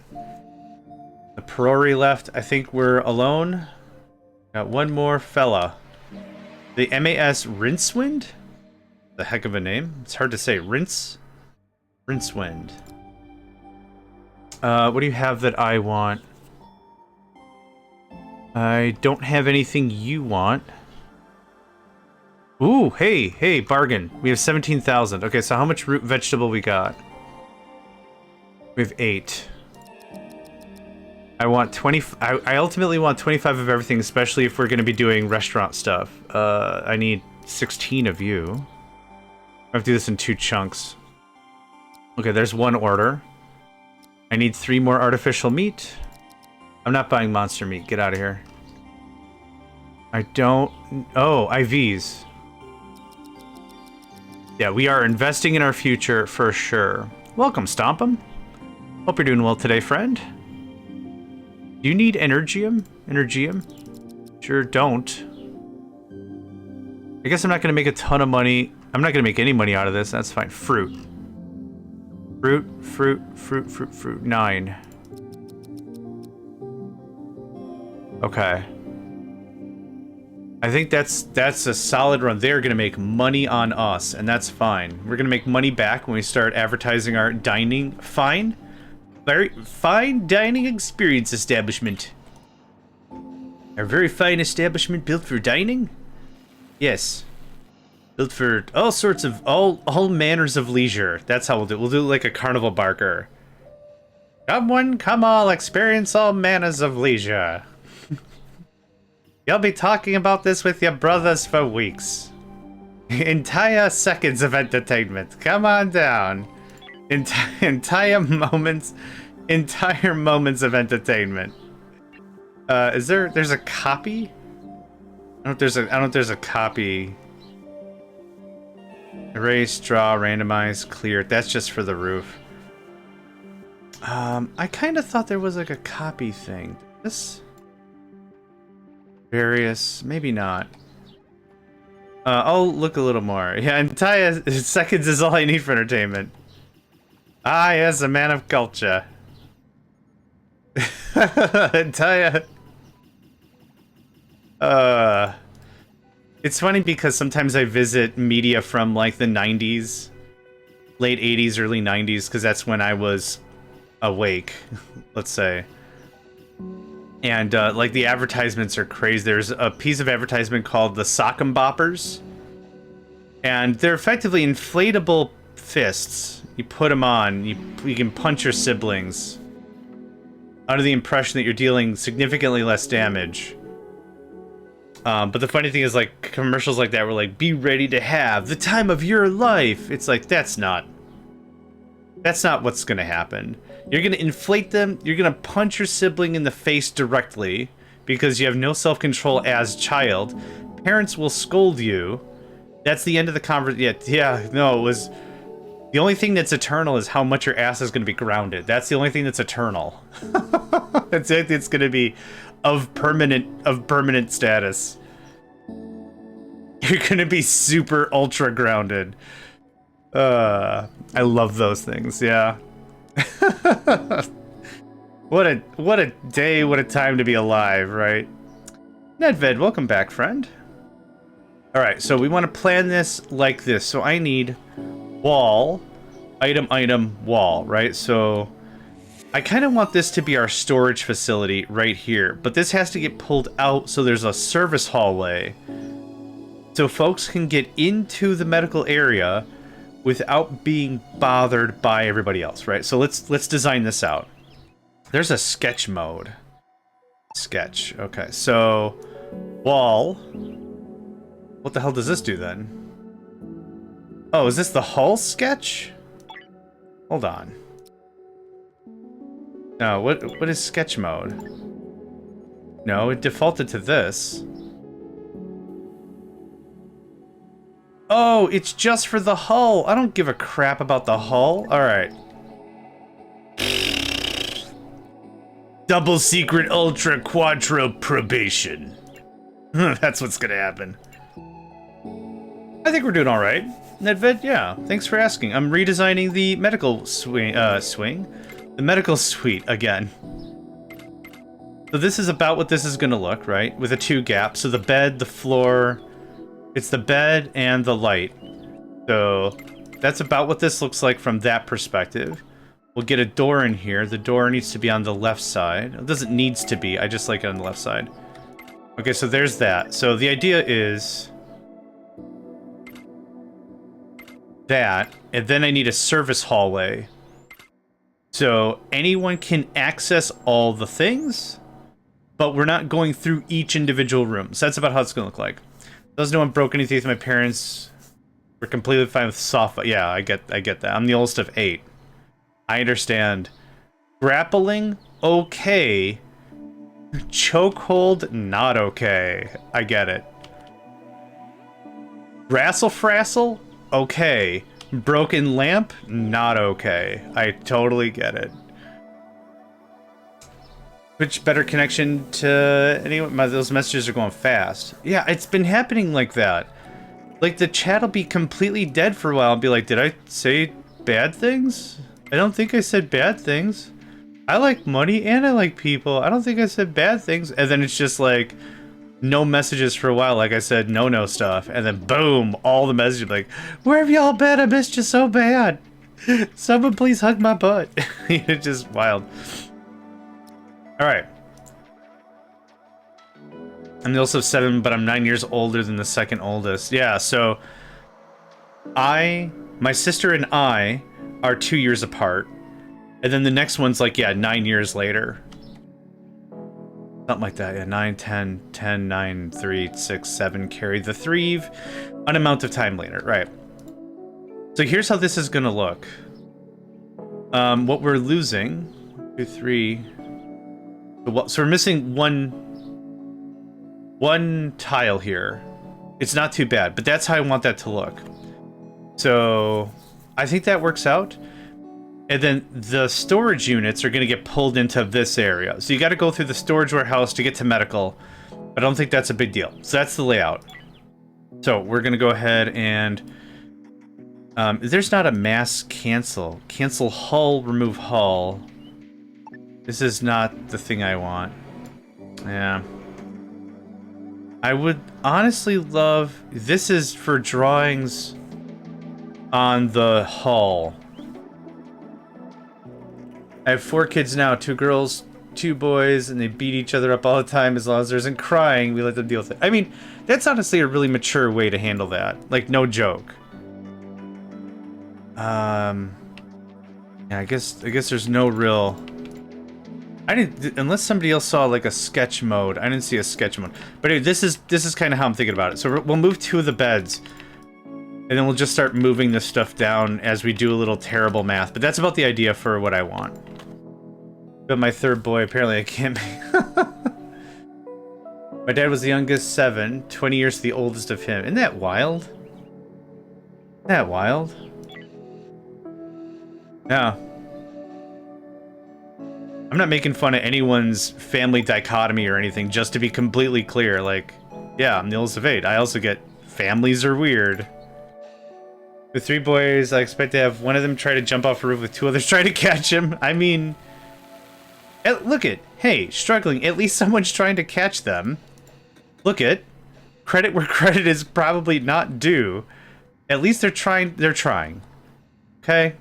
The Perori left. I think we're alone. Got one more fella. The MAS Rincewind? The heck of a name. It's hard to say. Rincewind. What do you have that I want? I don't have anything you want. Ooh, hey, bargain. We have 17,000. Okay, so how much root vegetable we got? We have 8. I want 20. I ultimately want 25 of everything, especially if we're going to be doing restaurant stuff. I need 16 of you. I have to do this in 2 chunks. Okay, there's 1 order. I need 3 more artificial meat. I'm not buying monster meat. Get out of here. I don't... Oh, IVs. Yeah, we are investing in our future for sure. Welcome, Stomp'em. Hope you're doing well today, friend. Do you need Energium? Energium? Sure don't. I guess I'm not going to make a ton of money. I'm not going to make any money out of this. That's fine. Fruit. Fruit. 9. Okay. I think that's a solid run. They're going to make money on us, and that's fine. We're going to make money back when we start advertising our dining. Fine. Very fine dining experience establishment. Our very fine establishment built for dining? Yes. Built for all sorts of, all manners of leisure. That's how we'll do it. We'll do like a carnival barker. Come one, come all, experience all manners of leisure. You'll be talking about this with your brothers for weeks. Entire seconds of entertainment. Come on down. Entire moments of entertainment. There's a copy? I don't know if there's a copy. Erase, draw, randomize, clear. That's just for the roof. I kind of thought there was like a copy thing. This various, maybe not. I'll look a little more. Yeah, entire seconds is all I need for entertainment. Ah, yes, a man of culture. Entire. It's funny because sometimes I visit media from like the 90s, late 80s, early 90s, because that's when I was awake, let's say. And like the advertisements are crazy. There's a piece of advertisement called the Sock'em Boppers, and they're effectively inflatable fists. You put them on, you can punch your siblings under the impression that you're dealing significantly less damage. But the funny thing is, like, commercials like that were like, be ready to have the time of your life. It's like, that's not what's gonna happen. You're gonna inflate them, you're gonna punch your sibling in the face directly because you have no self-control as child. Parents will scold you. That's the end of the conversation. Yeah, no, it was... The only thing that's eternal is how much your ass is going to be grounded. That's the only thing that's eternal. That's it. It's going to be of permanent status. You're going to be super ultra grounded. I love those things. Yeah. What a day, what a time to be alive, right? Nedved, welcome back, friend. All right, so we want to plan this like this. So I need wall, item, wall, right? So I kind of want this to be our storage facility right here, but this has to get pulled out so there's a service hallway so folks can get into the medical area without being bothered by everybody else, right? So let's design this out. There's a sketch mode. Sketch. Okay, so wall. What the hell does this do then? Oh, is this the hull sketch? Hold on. No, what is sketch mode? No, it defaulted to this. Oh, it's just for the hull. I don't give a crap about the hull. All right. Double secret ultra quattro probation. That's what's gonna happen. I think we're doing all right. Nedved, yeah, thanks for asking. I'm redesigning the medical the medical suite again. So this is about what this is gonna look, right? With a 2 gap. So the bed, the floor, it's the bed and the light. So that's about what this looks like from that perspective. We'll get a door in here. The door needs to be on the left side. It doesn't needs to be, I just like it on the left side. Okay, so there's that. So the idea is that, and then I need a service hallway. So anyone can access all the things, but we're not going through each individual room. So that's about how it's gonna look like. Doesn't no one broke any teeth. My parents were completely fine with soft. Yeah, I get that. I'm the oldest of 8. I understand. Grappling, okay. Chokehold, not okay. I get it. Rassle-frassle, okay. Broken lamp, not okay. I totally get it. Which better connection to anyone? Those messages are going fast. Yeah, it's been happening like that. Like, the chat will be completely dead for a while and be like, did I say bad things? I don't think I said bad things. I like money and I like people. I don't think I said bad things. And then it's just like, no messages for a while. Like I said, no stuff. And then boom, all the messages like, where have y'all been? I missed you so bad. Someone please hug my butt. It's just wild. All right. I'm also 7, but I'm 9 years older than the second oldest. Yeah, so my sister and I are 2 years apart. And then the next one's like, yeah, 9 years later. Something like that, yeah, 9, 10, 10, 9, 3, 6, 7, carry the 3 an amount of time later, right. So here's how this is gonna look. What we're losing, 1, 2, 3. So we're missing one tile here. It's not too bad, but that's how I want that to look. So I think that works out. And then the storage units are going to get pulled into this area. So you got to go through the storage warehouse to get to medical. I don't think that's a big deal. So that's the layout. So we're going to go ahead and... there's not a mass cancel. Cancel hull, remove hull. This is not the thing I want. Yeah. I would honestly love... This is for drawings on the hull. I have 4 kids now, 2 girls, 2 boys, and they beat each other up all the time. As long as there isn't crying, we let them deal with it. I mean, that's honestly a really mature way to handle that. Like, no joke. Yeah, I guess there's no real... I didn't, unless somebody else saw like a sketch mode. I didn't see a sketch mode. But anyway, this is kind of how I'm thinking about it. So we'll move 2 of the beds, and then we'll just start moving this stuff down as we do a little terrible math. But that's about the idea for what I want. But my 3rd boy, apparently I can't be. My dad was the youngest, 7, 20 years the oldest of him. Isn't that wild? Isn't that wild? Yeah. I'm not making fun of anyone's family dichotomy or anything, just to be completely clear. Like, yeah, I'm the oldest of 8. I also get families are weird. With 3 boys, I expect to have one of them try to jump off a roof with 2 others try to catch him. I mean, look at, hey, struggling. At least someone's trying to catch them. Look at, credit where credit is probably not due. At least they're trying. They're trying. Okay.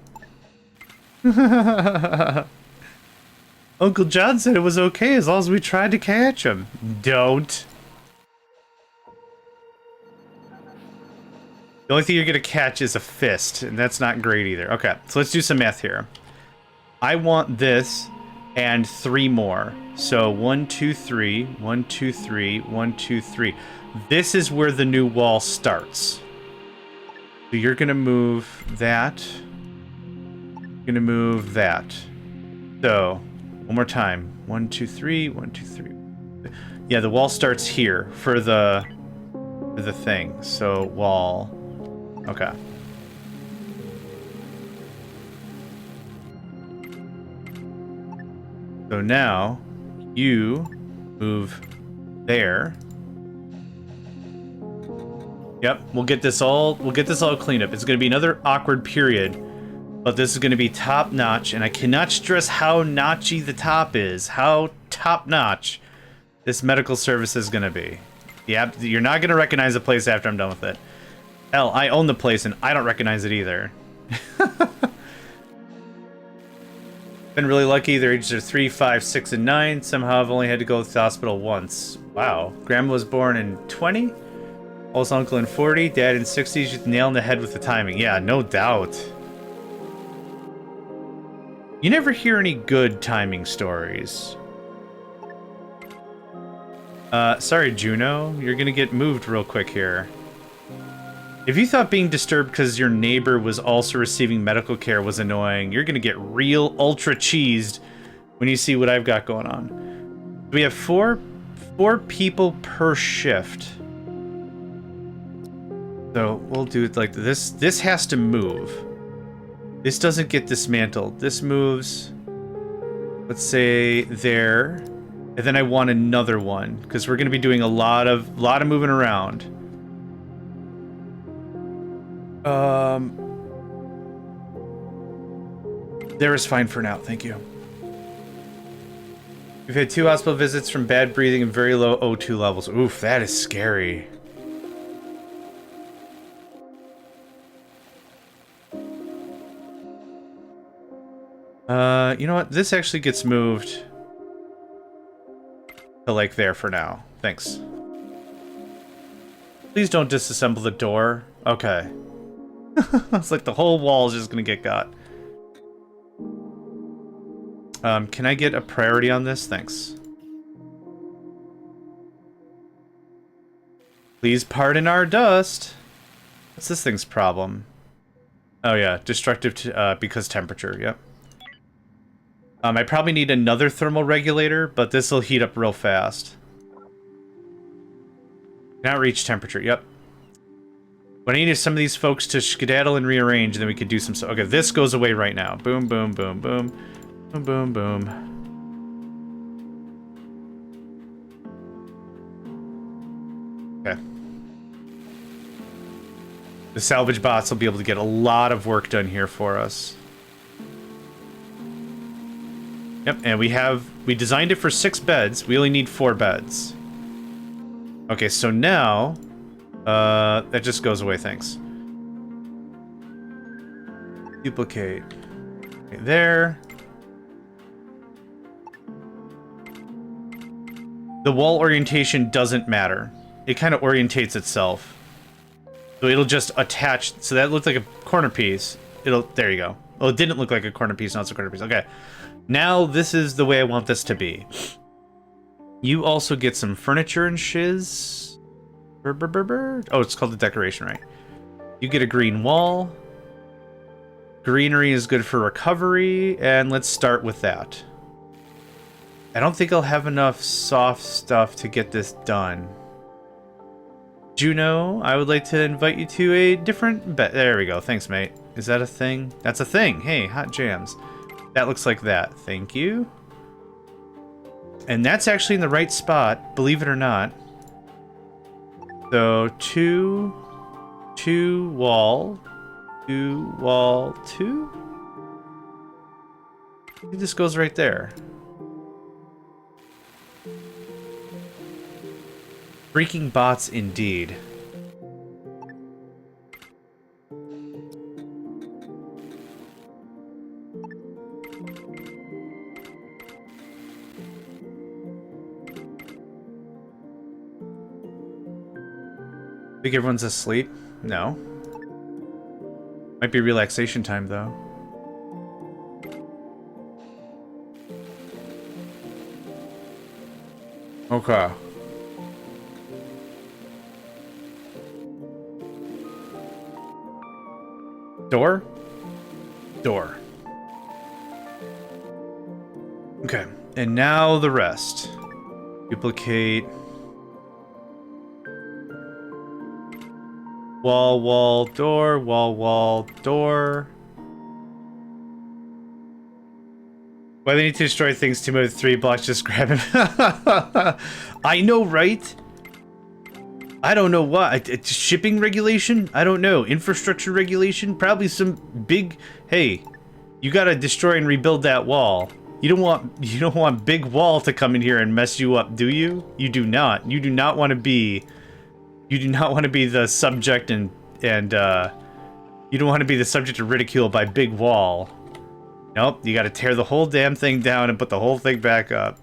Uncle John said it was okay as long as we tried to catch him. Don't. The only thing you're gonna catch is a fist, and that's not great either. Okay, so let's do some math here. I want this and 3 more. So 1, 2, 3, 1, 2, 3, 1, 2, 3. This is where the new wall starts. So you're gonna move that. You're gonna move that. So one more time. 1, 2, 3, 1, 2, 3. Yeah, the wall starts here for the thing. So wall. Okay. So now you move there. Yep, we'll get this all cleaned up. It's going to be another awkward period, but this is going to be top notch, and I cannot stress how notchy the top is. How top notch this medical service is going to be. Yeah, you're not going to recognize the place after I'm done with it. Hell, I own the place and I don't recognize it either. Been really lucky. Their ages are 3, 5, 6, and 9. Somehow I've only had to go to the hospital once. Wow. Grandma was born in 20. Also uncle in 40. Dad in 60s. Just nailing the head with the timing. Yeah, no doubt. You never hear any good timing stories. Sorry, Juno. You're gonna get moved real quick here. If you thought being disturbed because your neighbor was also receiving medical care was annoying, you're gonna get real ultra cheesed when you see what I've got going on. We have four people per shift. So we'll do it like this. This has to move. This doesn't get dismantled. This moves, let's say there, And then I want another one, because we're going to be doing a lot of moving around. There is fine for now, thank you. We've had 2 hospital visits from bad breathing and very low O2 levels. Oof, that is scary. You know what? This actually gets moved to, like, there for now. Thanks. Please don't disassemble the door. Okay. It's like the whole wall is just gonna get got. Can I get a priority on this? Thanks. Please pardon our dust. What's this thing's problem? Oh yeah, destructive because temperature, yep. I probably need another thermal regulator, but this will heat up real fast. Now reach temperature, yep. What I need is some of these folks to skedaddle and rearrange, and then we could do some... Okay, this goes away right now. Boom, boom, boom, boom. Boom, boom, boom. Okay. The salvage bots will be able to get a lot of work done here for us. Yep, and we designed it for 6 beds. We only need 4 beds. Okay, so now, that just goes away, thanks. Duplicate. Okay, there. The wall orientation doesn't matter. It kind of orientates itself. So it'll just attach, so that looked like a corner piece. There you go. Oh, it didn't look like a corner piece, now it's a corner piece. Okay. Now this is the way I want this to be. You also get some furniture and shiz. Oh, it's called the decoration, right? You get a green wall. Greenery is good for recovery, and let's start with that. I don't think I'll have enough soft stuff to get this done. Juno, I would like to invite you to a different bed. There we go. Thanks, mate. Is that a thing? That's a thing. Hey, hot jams. That looks like that. Thank you. And that's actually in the right spot, believe it or not. So, 2 wall, 2 wall, 2. It just goes right there. Freaking bots indeed. Think everyone's asleep? No. Might be relaxation time though. Okay. Door? Door. Okay, and now the rest. Duplicate. Wall, wall, door, wall, wall, door. Why they need to destroy things to move 3 blocks, just grab him. I know, right? I don't know what. Shipping regulation? I don't know. Infrastructure regulation? Probably some big... Hey, you gotta destroy and rebuild that wall. You don't want big wall to come in here and mess you up, do you? You do not. You do not want to be... You do not want to be the subject and you don't want to be the subject of ridicule by big wall. Nope, you gotta tear the whole damn thing down and put the whole thing back up.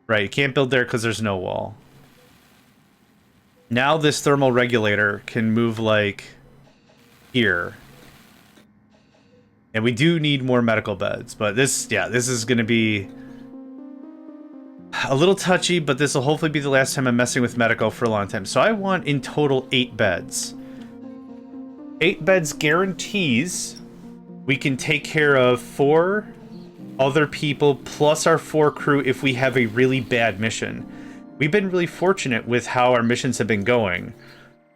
Right, you can't build there because there's no wall. Now this thermal regulator can move, like, here. And we do need more medical beds, but this, yeah, this is gonna be a little touchy, but this will hopefully be the last time I'm messing with medical for a long time. So I want, in total, 8 beds. 8 beds guarantees we can take care of 4 other people plus our 4 crew if we have a really bad mission. We've been really fortunate with how our missions have been going.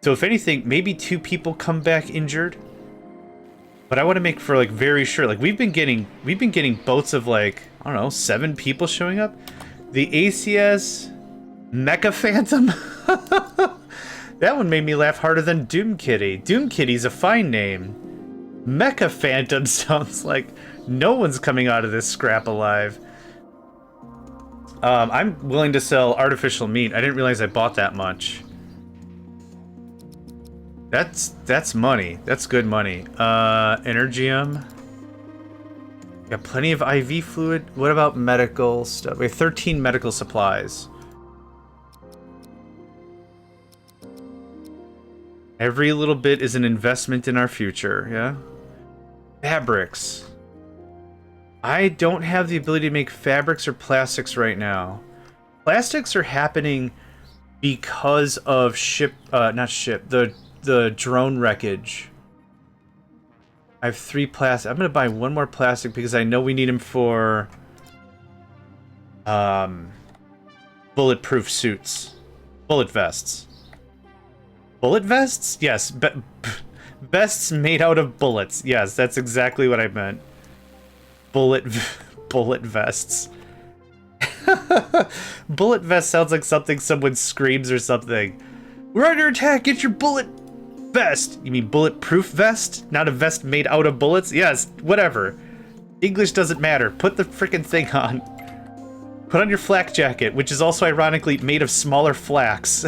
So if anything, maybe 2 people come back injured. But I want to make for, like, very sure. Like, we've been getting boats of, like, I don't know, 7 people showing up. The ACS Mecha Phantom? That one made me laugh harder than Doom Kitty. Doom Kitty's a fine name. Mecha Phantom sounds like no one's coming out of this scrap alive. I'm willing to sell artificial meat. I didn't realize I bought that much. That's money. That's good money. Energium. Got plenty of IV fluid. What about medical stuff? We have 13 medical supplies. Every little bit is an investment in our future, yeah? Fabrics. I don't have the ability to make fabrics or plastics right now. Plastics are happening because of the drone wreckage. I have 3 plastic. I'm gonna buy 1 more plastic because I know we need them for bulletproof suits. Bullet vests. Bullet vests? Yes. Vests made out of bullets. Yes, that's exactly what I meant. Bullet vests. Bullet vest sounds like something someone screams or something. We're under attack, get your bullet vest. You mean bulletproof vest? Not a vest made out of bullets? Yes, whatever. English doesn't matter. Put the freaking thing on. Put on your flak jacket, which is also ironically made of smaller flax.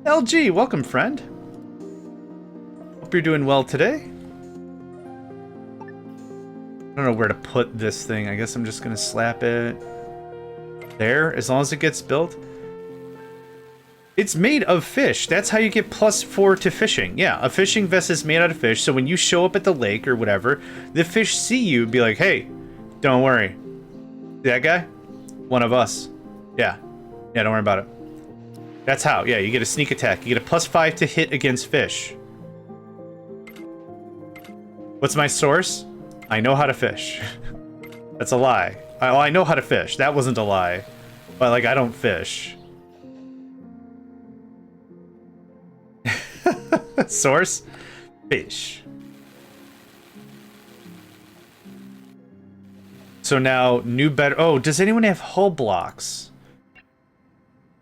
LG, welcome, friend. Hope you're doing well today. I don't know where to put this thing. I guess I'm just gonna slap it there, as long as it gets built. It's made of fish. That's how you get +4 to fishing. Yeah, a fishing vest is made out of fish, so when you show up at the lake or whatever, the fish see you and be like, hey, don't worry. See that guy? One of us. Yeah, don't worry about it. That's how. Yeah, you get a sneak attack. You get a +5 to hit against fish. What's my source? I know how to fish. That's a lie. I know how to fish. That wasn't a lie. But, like, I don't fish. Source? Fish. So now, new better... Oh, does anyone have hull blocks?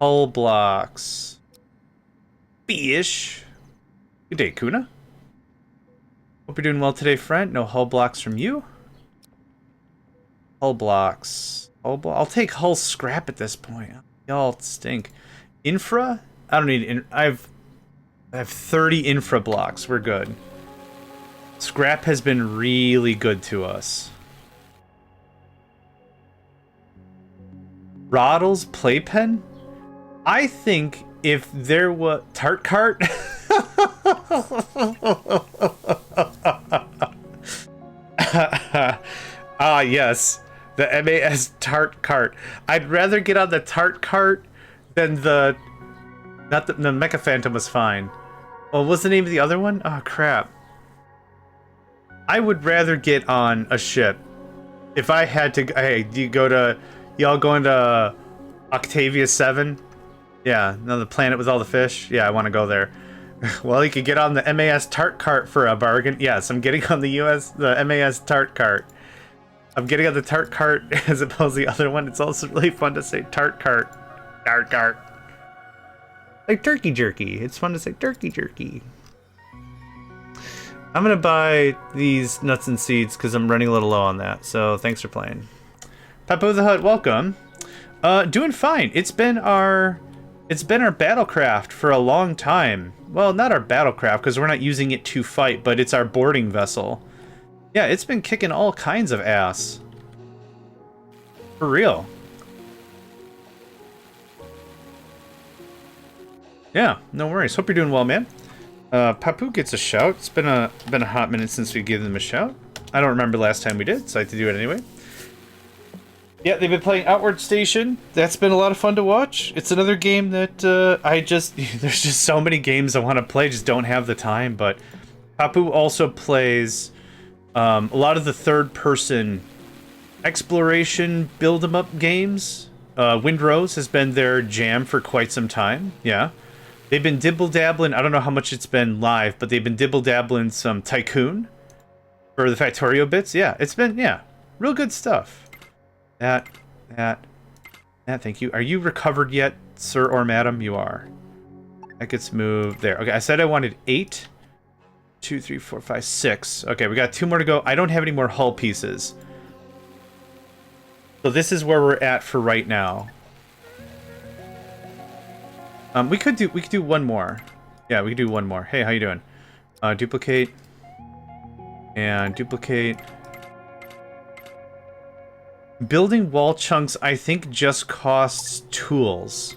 Hull blocks. Fish. Good day, Kuna. Hope you're doing well today, friend. No hull blocks from you. Hull blocks. I'll take hull scrap at this point. Y'all stink. Infra? I don't need... I have 30 infra blocks. We're good. Scrap has been really good to us. Roddle's playpen? I think if there was... Tart cart? Ah, yes. The MAS tart cart. I'd rather get on the tart cart than the... Not the Mecha Phantom was fine. Oh, what's the name of the other one? Oh, crap. I would rather get on a ship. If I had to... Hey, do you go to... Y'all going to Octavia 7? Yeah, another planet with all the fish? Yeah, I want to go there. Well, you could get on the MAS tart cart for a bargain. Yes, I'm getting on the MAS tart cart. I'm getting on the tart cart as opposed to the other one. It's also really fun to say tart cart. Tart cart. Like turkey jerky. It's fun to say turkey jerky. I'm going to buy these nuts and seeds because I'm running a little low on that. So thanks for playing. Papu the Hut, welcome. Doing fine. It's been our battlecraft for a long time. Well, not our battlecraft because we're not using it to fight, but it's our boarding vessel. Yeah, it's been kicking all kinds of ass. For real. Yeah, no worries. Hope you're doing well, man. Papu gets a shout. It's been a hot minute since we gave them a shout. I don't remember last time we did, so I have to do it anyway. Yeah, they've been playing Outward Station. That's been a lot of fun to watch. It's another game that there's just so many games I want to play, just don't have the time. But Papu also plays a lot of the third-person exploration build-em-up games. Windrose has been their jam for quite some time. Yeah. They've been dibble-dabbling. I don't know how much it's been live, but they've been dibble-dabbling some Tycoon for the Factorio bits. Yeah, it's been, real good stuff. That That, thank you. Are you recovered yet, sir or madam? You are. That gets moved there. Okay, I said I wanted 8. 2, 3, 4, 5, 6. Okay, we got 2 more to go. I don't have any more hull pieces. So this is where we're at for right now. We could do one more. Yeah, we could do one more. Hey, how you doing? Duplicate. And duplicate. Building wall chunks, I think, just costs tools.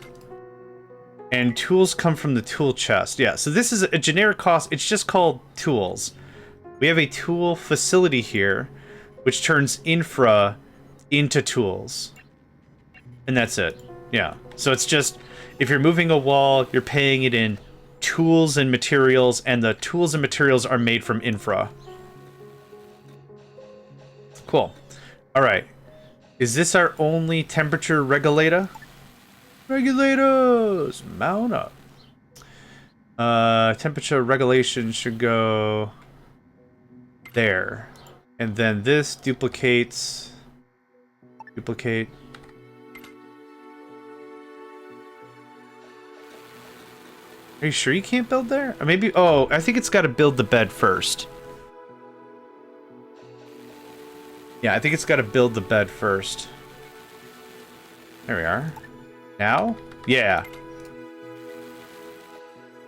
And tools come from the tool chest. Yeah, so this is a generic cost. It's just called tools. We have a tool facility here, which turns infra into tools. And that's it. Yeah. So it's just, if you're moving a wall, you're paying it in tools and materials, and the tools and materials are made from infra. Cool. All right. Is this our only temperature regulator? Regulators, mount up. Temperature regulation should go there. And then this duplicates. Duplicate. Are you sure you can't build there? Or maybe, oh, I think it's got to build the bed first. Yeah, I think it's got to build the bed first. There we are. Now? Yeah.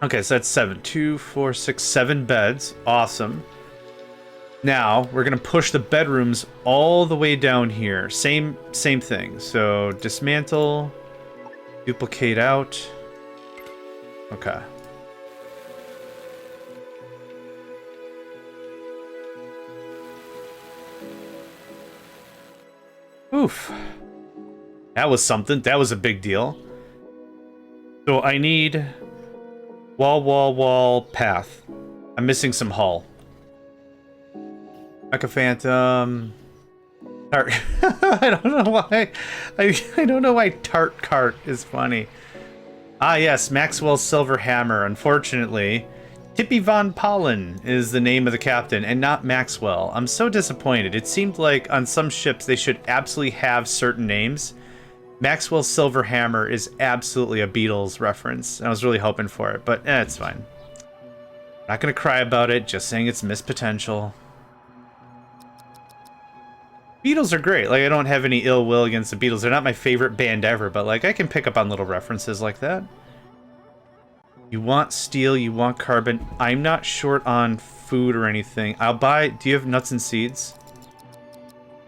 Okay, so that's 7. 2, 4, 6, 7 beds. Awesome. Now, we're going to push the bedrooms all the way down here. Same thing. So, dismantle. Duplicate out. Okay. Oof. That was something. That was a big deal. So I need wall, path. I'm missing some hull. Mecha Phantom. Tart. I don't know why. I don't know why Tart Cart is funny. Ah, yes, Maxwell's Silver Hammer. Unfortunately, Tippy Von Pollen is the name of the captain, and not Maxwell. I'm so disappointed. It seemed like on some ships they should absolutely have certain names. Maxwell's Silver Hammer is absolutely a Beatles reference. I was really hoping for it, but it's fine. Not gonna cry about it, just saying it's missed potential. Beatles are great. Like, I don't have any ill will against the Beatles. They're not my favorite band ever, but like, I can pick up on little references like that. You want steel, you want carbon. I'm not short on food or anything. I'll buy... Do you have nuts and seeds?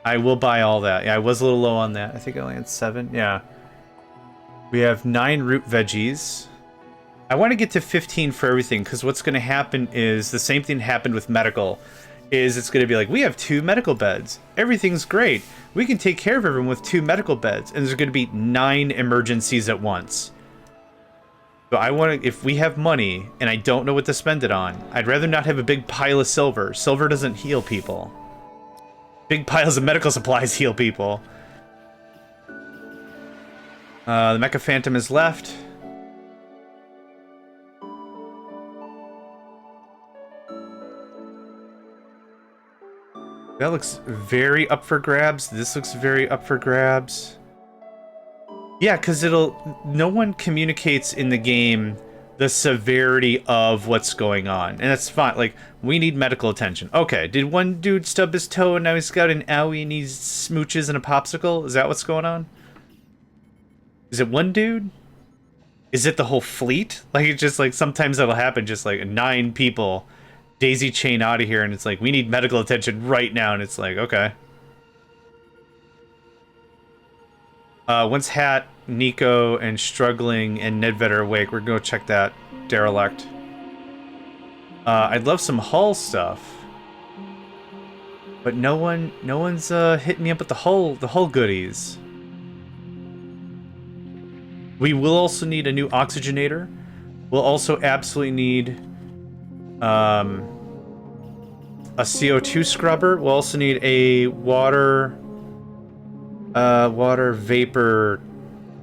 I will buy all that. Yeah, I was a little low on that. I think I only had 7. Yeah. We have 9 root veggies. I want to get to 15 for everything, because what's going to happen is the same thing happened with medical. Is it's going to be like, we have 2 medical beds. Everything's great. We can take care of everyone with 2 medical beds. And there's going to be 9 emergencies at once. So I want to, if we have money and I don't know what to spend it on, I'd rather not have a big pile of silver. Silver doesn't heal people. Big piles of medical supplies heal people. The Mecha Phantom is left. That looks very up for grabs. This looks very up for grabs. Yeah, because no one communicates in the game the severity of what's going on. And that's fine. Like, we need medical attention. Okay, did one dude stub his toe and now he's got an owie and he smooches and a popsicle? Is that what's going on? Is it one dude? Is it the whole fleet? Like, it's just like, sometimes that'll happen, just like 9 people daisy chain out of here and it's like, we need medical attention right now. And it's like, okay. Once Hat, Nico, and Struggling, and Nedved are awake, we're gonna go check that derelict. I'd love some hull stuff, but no one's hitting me up with the hull goodies. We will also need a new oxygenator. We'll also absolutely need a CO2 scrubber. We'll also need a water vapor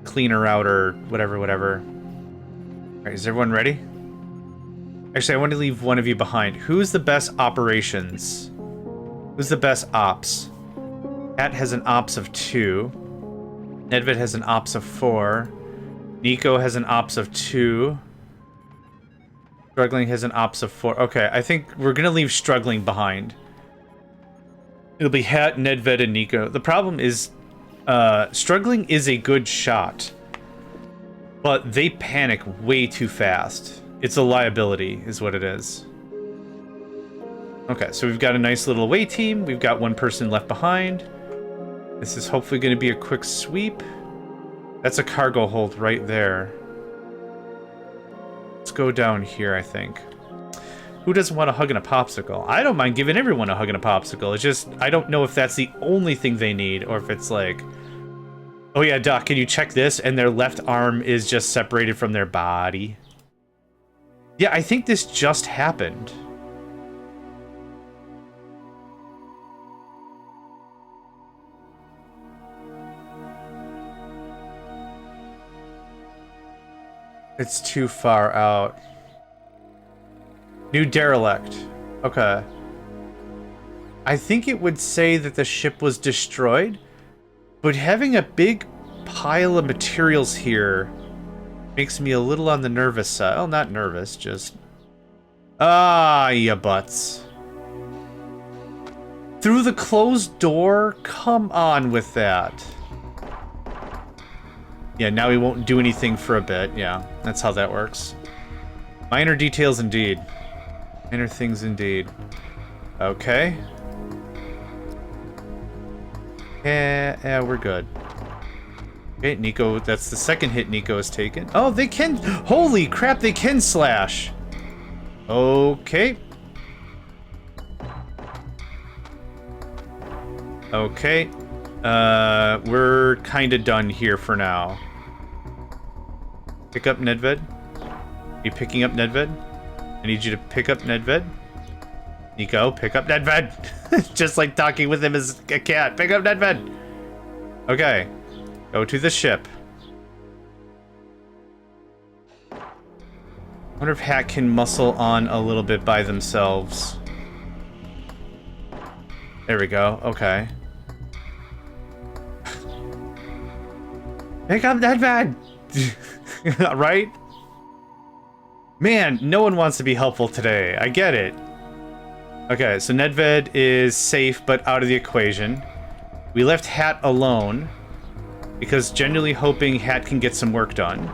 cleaner out or whatever. Alright, is everyone ready? Actually, I want to leave one of you behind. Who's the best operations? Who's the best ops? Cat has an ops of 2. Nedved has an ops of 4. Nico has an ops of 2. Struggling has an ops of 4. Okay, I think we're gonna leave Struggling behind. It'll be Hat, Nedved, and Nico. The problem is, Struggling is a good shot, but they panic way too fast. It's a liability, is what it is. Okay, so we've got a nice little away team. We've got one person left behind. This is hopefully going to be a quick sweep. That's a cargo hold right there. Let's go down here, I think. Who doesn't want a hug and a popsicle? I don't mind giving everyone a hug and a popsicle. It's just, I don't know if that's the only thing they need, or if it's like, oh yeah, Doc, can you check this? And their left arm is just separated from their body. Yeah, I think this just happened. It's too far out. New derelict. Okay. I think it would say that the ship was destroyed, but having a big pile of materials here makes me a little on the nervous side. Oh, not nervous, just... Ah, ya butts. Through the closed door? Come on with that. Yeah, now he won't do anything for a bit. Yeah, that's how that works. Minor details indeed. Minor things indeed. Okay. Yeah, we're good. Okay, Nico, that's the second hit Nico has taken. Oh, they can... Holy crap, they can slash. Okay. Okay. We're kind of done here for now. Pick up Nedved. Are you picking up Nedved? I need you to pick up Nedved. Nico, pick up Nedved. Just like talking with him as a cat. Pick up Nedved. Okay. Go to the ship. I wonder if Hat can muscle on a little bit by themselves. There we go. Okay. Pick up Nedved! Right? Man, no one wants to be helpful today. I get it. Okay, so Nedved is safe but out of the equation. We left Hat alone because genuinely hoping Hat can get some work done.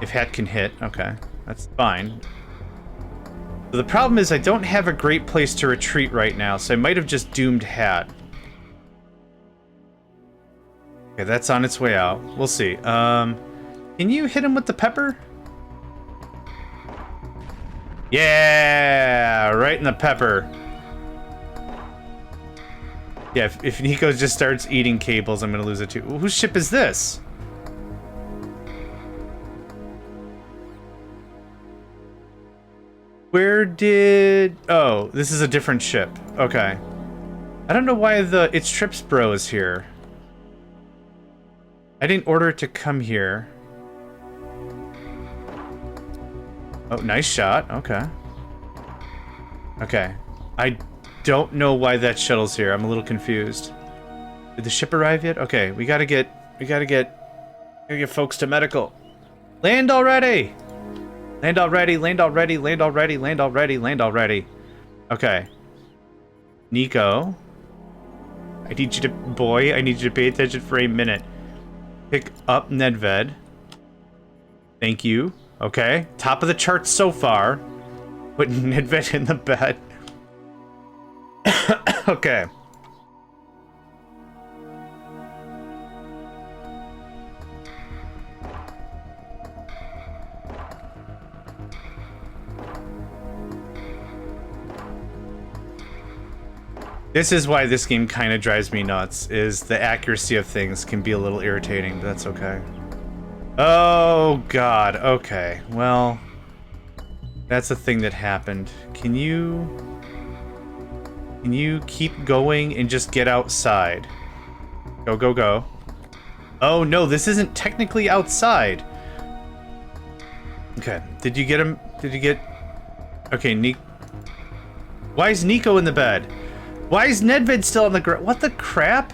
If Hat can hit, okay, that's fine. So the problem is I don't have a great place to retreat right now, so I might have just doomed Hat. Okay, that's on its way out. We'll see. Can you hit him with the pepper? Yeah, right in the pepper. Yeah, if Nico just starts eating cables, I'm gonna lose it too. Whose ship is this? Where did... Oh, this is a different ship. Okay. I don't know why It's Trips Bro is here. I didn't order it to come here. Oh, nice shot. Okay. Okay. I don't know why that shuttle's here. I'm a little confused. Did the ship arrive yet? Okay, we gotta get folks to medical. Land already! Land already, land already, land already, land already, land already. Okay. Nico. I need you to pay attention for a minute. Pick up Nedved. Thank you. Okay. Top of the charts so far. Put Nedved in the bed. Okay. This is why this game kind of drives me nuts, is the accuracy of things can be a little irritating, but that's okay. Oh, God. Okay. Well, that's a thing that happened. Can you keep going and just get outside? Go, go, go. Oh, no, this isn't technically outside. Okay. Did you get him? Did you get... Okay, Why is Nico in the bed? Why is Nedved still on the ground? What the crap?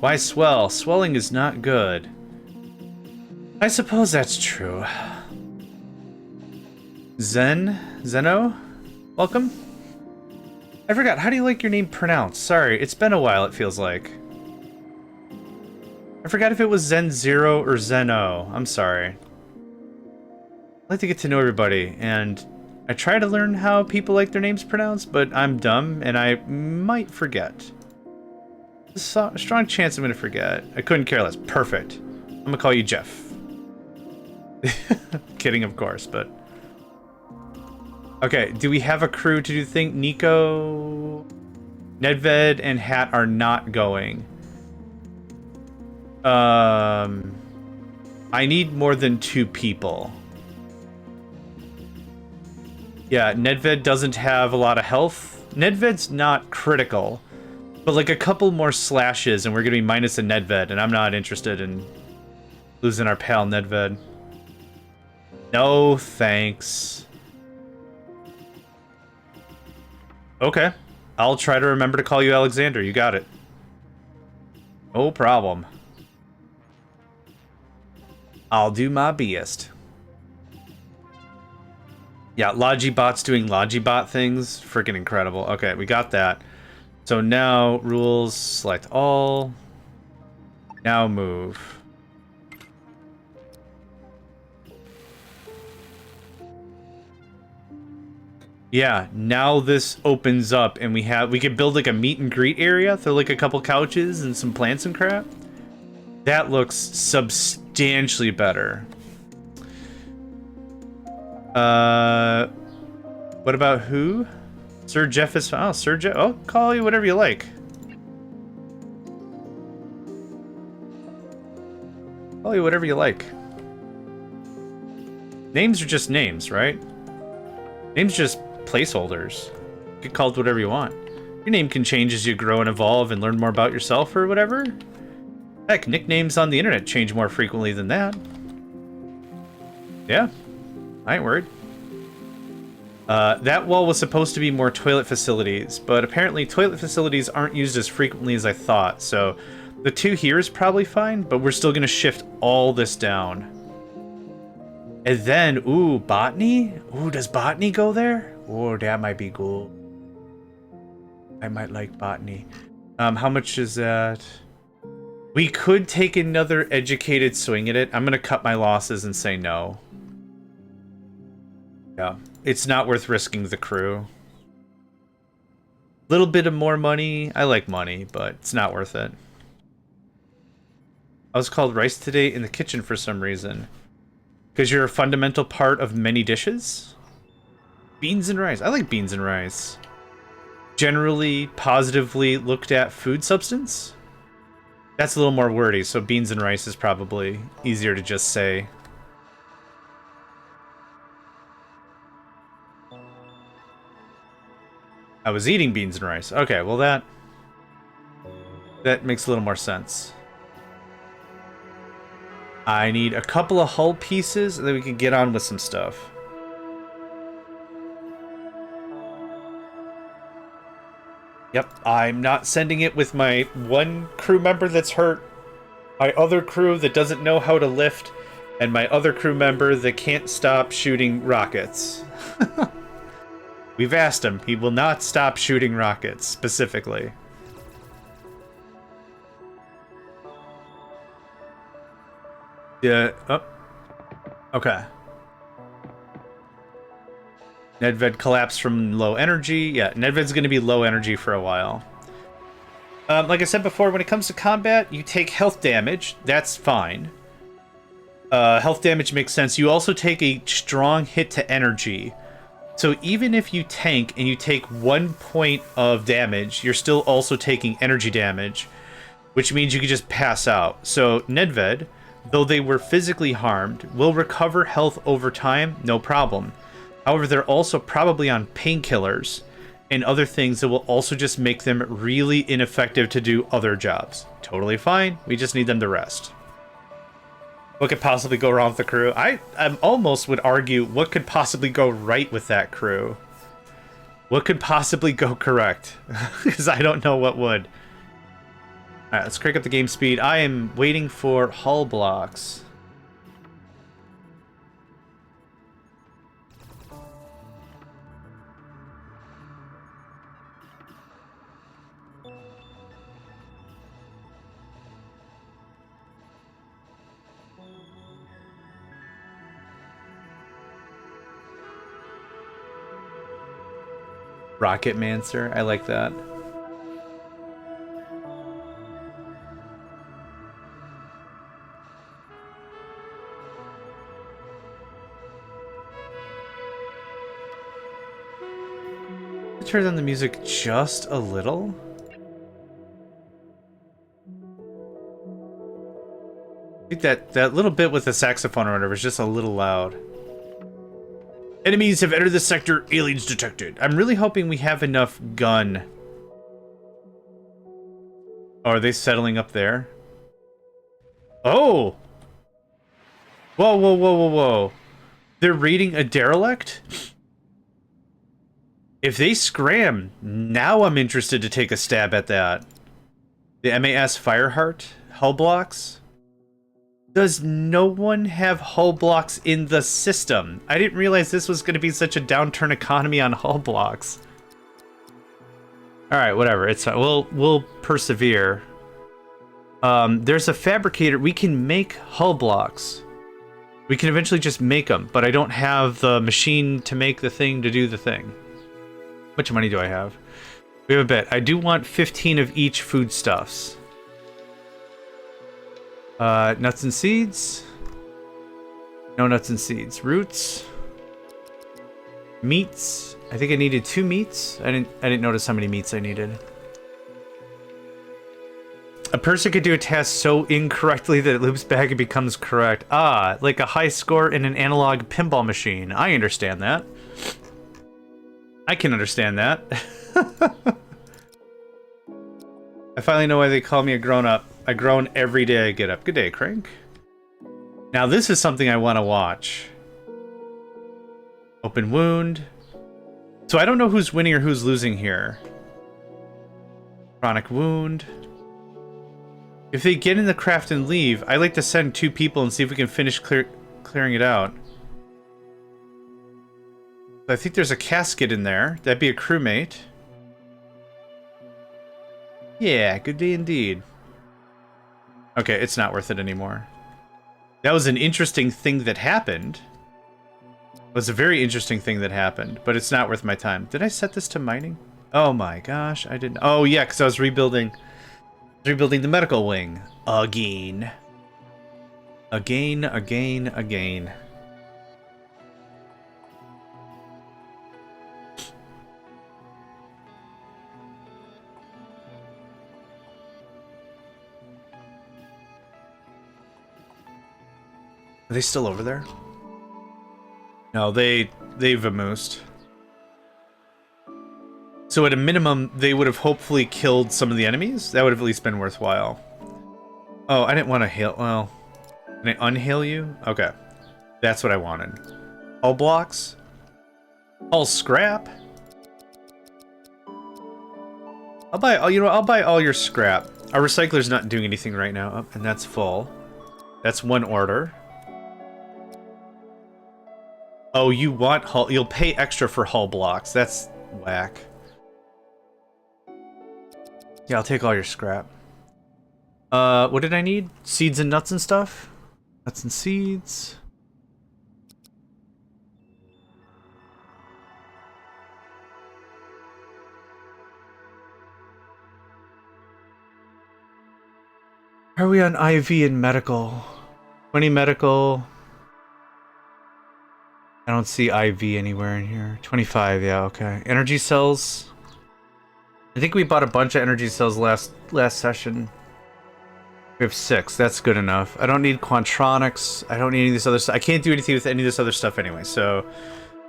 Why swell? Swelling is not good. I suppose that's true. Zeno? Welcome? I forgot, how do you like your name pronounced? Sorry, it's been a while, it feels like. I forgot if it was Zen0 or Zeno. I'm sorry. I like to get to know everybody, and I try to learn how people like their names pronounced, but I'm dumb, and I might forget. There's a strong chance I'm going to forget. I couldn't care less. Perfect. I'm going to call you Jeff. Kidding, of course, but... Okay, do we have a crew to do the thing? Nico, Nedved, and Hat are not going. I need more than 2 people. Yeah, Nedved doesn't have a lot of health. Nedved's not critical, but like a couple more slashes and we're gonna be minus a Nedved, and I'm not interested in losing our pal Nedved. No, thanks. Okay, I'll try to remember to call you Alexander. You got it. No problem. I'll do my best. Yeah, Logibot's doing Logibot things. Freaking incredible. Okay, we got that. So now, rules, select all. Now move. Yeah, now this opens up and we can build like a meet and greet area. Throw like a couple couches and some plants and crap. That looks substantially better. What about who? Sir Jeff is... Oh, Sir Jeff... Oh, call you whatever you like. Call you whatever you like. Names are just names, right? Names are just placeholders. Get called whatever you want. Your name can change as you grow and evolve and learn more about yourself or whatever. Heck, nicknames on the internet change more frequently than that. Yeah, I ain't worried. That wall was supposed to be more toilet facilities, but apparently toilet facilities aren't used as frequently as I thought, so the 2 here is probably fine, but we're still going to shift all this down. And then, ooh, botany? Ooh, does botany go there? Oh, that might be cool. I might like botany. How much is that? We could take another educated swing at it. I'm going to cut my losses and say no. Yeah, it's not worth risking the crew. Little bit of more money. I like money, but it's not worth it. I was called rice today in the kitchen for some reason. Because you're a fundamental part of many dishes? Beans and rice. I like beans and rice. Generally positively looked at food substance? That's a little more wordy, so beans and rice is probably easier to just say. I was eating beans and rice. Okay, well that makes a little more sense. I need a couple of hull pieces, and then we can get on with some stuff. Yep, I'm not sending it with my one crew member that's hurt, my other crew that doesn't know how to lift, and my other crew member that can't stop shooting rockets. We've asked him. He will not stop shooting rockets, specifically. Yeah, oh. Okay. Nedved collapsed from low energy. Yeah, Nedved's going to be low energy for a while. Like I said before, when it comes to combat, you take health damage. That's fine. Health damage makes sense. You also take a strong hit to energy. So even if you tank and you take 1 point of damage, you're still also taking energy damage, which means you can just pass out. So Nedved, though they were physically harmed, will recover health over time, no problem. However, they're also probably on painkillers and other things that will also just make them really ineffective to do other jobs. Totally fine. We just need them to rest. What could possibly go wrong with the crew? I almost would argue what could possibly go right with that crew. What could possibly go correct? Because I don't know what would. Alright, let's crank up the game speed. I am waiting for hull blocks. Rocket Mancer, I like that. Turn down the music just a little. I think that little bit with the saxophone or whatever is just a little loud. Enemies have entered the sector. Aliens detected. I'm really hoping we have enough gun. Oh, are they settling up there? Oh! Whoa, whoa, whoa, whoa, whoa. They're raiding a derelict? If they scram, now I'm interested to take a stab at that. The MAS Fireheart? Hull blocks? Does no one have hull blocks in the system? I didn't realize this was going to be such a downturn economy on hull blocks. Alright, whatever. It's we'll persevere. There's a fabricator. We can make hull blocks. We can eventually just make them, but I don't have the machine to make the thing to do the thing. How much money do I have? We have a bit. I do want 15 of each foodstuffs. Nuts and seeds. No nuts and seeds. Roots. Meats. I think I needed 2 meats. I didn't notice how many meats I needed. A person could do a task so incorrectly that it loops back and becomes correct. Ah, like a high score in an analog pinball machine. I understand that. I can understand that. I finally know why they call me a grown-up. I groan every day I get up. Good day, Crank. Now this is something I want to watch. Open wound. So I don't know who's winning or who's losing here. Chronic wound. If they get in the craft and leave, I like to send 2 people and see if we can finish clearing it out. I think there's a casket in there. That'd be a crewmate. Yeah, good day indeed. Okay, it's not worth it anymore. That was an interesting thing that happened. It was a very interesting thing that happened, but it's not worth my time. Did I set this to mining? Oh my gosh, I didn't. Oh yeah, because I was rebuilding the medical wing. Again. Again, again, again. Are they still over there? No, they've vamoosed. So at a minimum, they would have hopefully killed some of the enemies. That would have at least been worthwhile. Oh, I didn't want to hail. Well, can I unhail you? Okay, that's what I wanted. Hull blocks. Hull scrap. I'll buy. I'll buy all your scrap. Our recycler's not doing anything right now, oh, and that's full. That's 1 order. Oh, you want hull? You'll pay extra for hull blocks. That's whack. Yeah, I'll take all your scrap. What did I need? Seeds and nuts and stuff? Nuts and seeds. Are we on IV and medical? 20 medical. I don't see IV anywhere in here. 25, yeah, okay. Energy cells. I think we bought a bunch of energy cells last session. We have 6. That's good enough. I don't need Quantronics. I don't need any of this other stuff. I can't do anything with any of this other stuff anyway, so... Do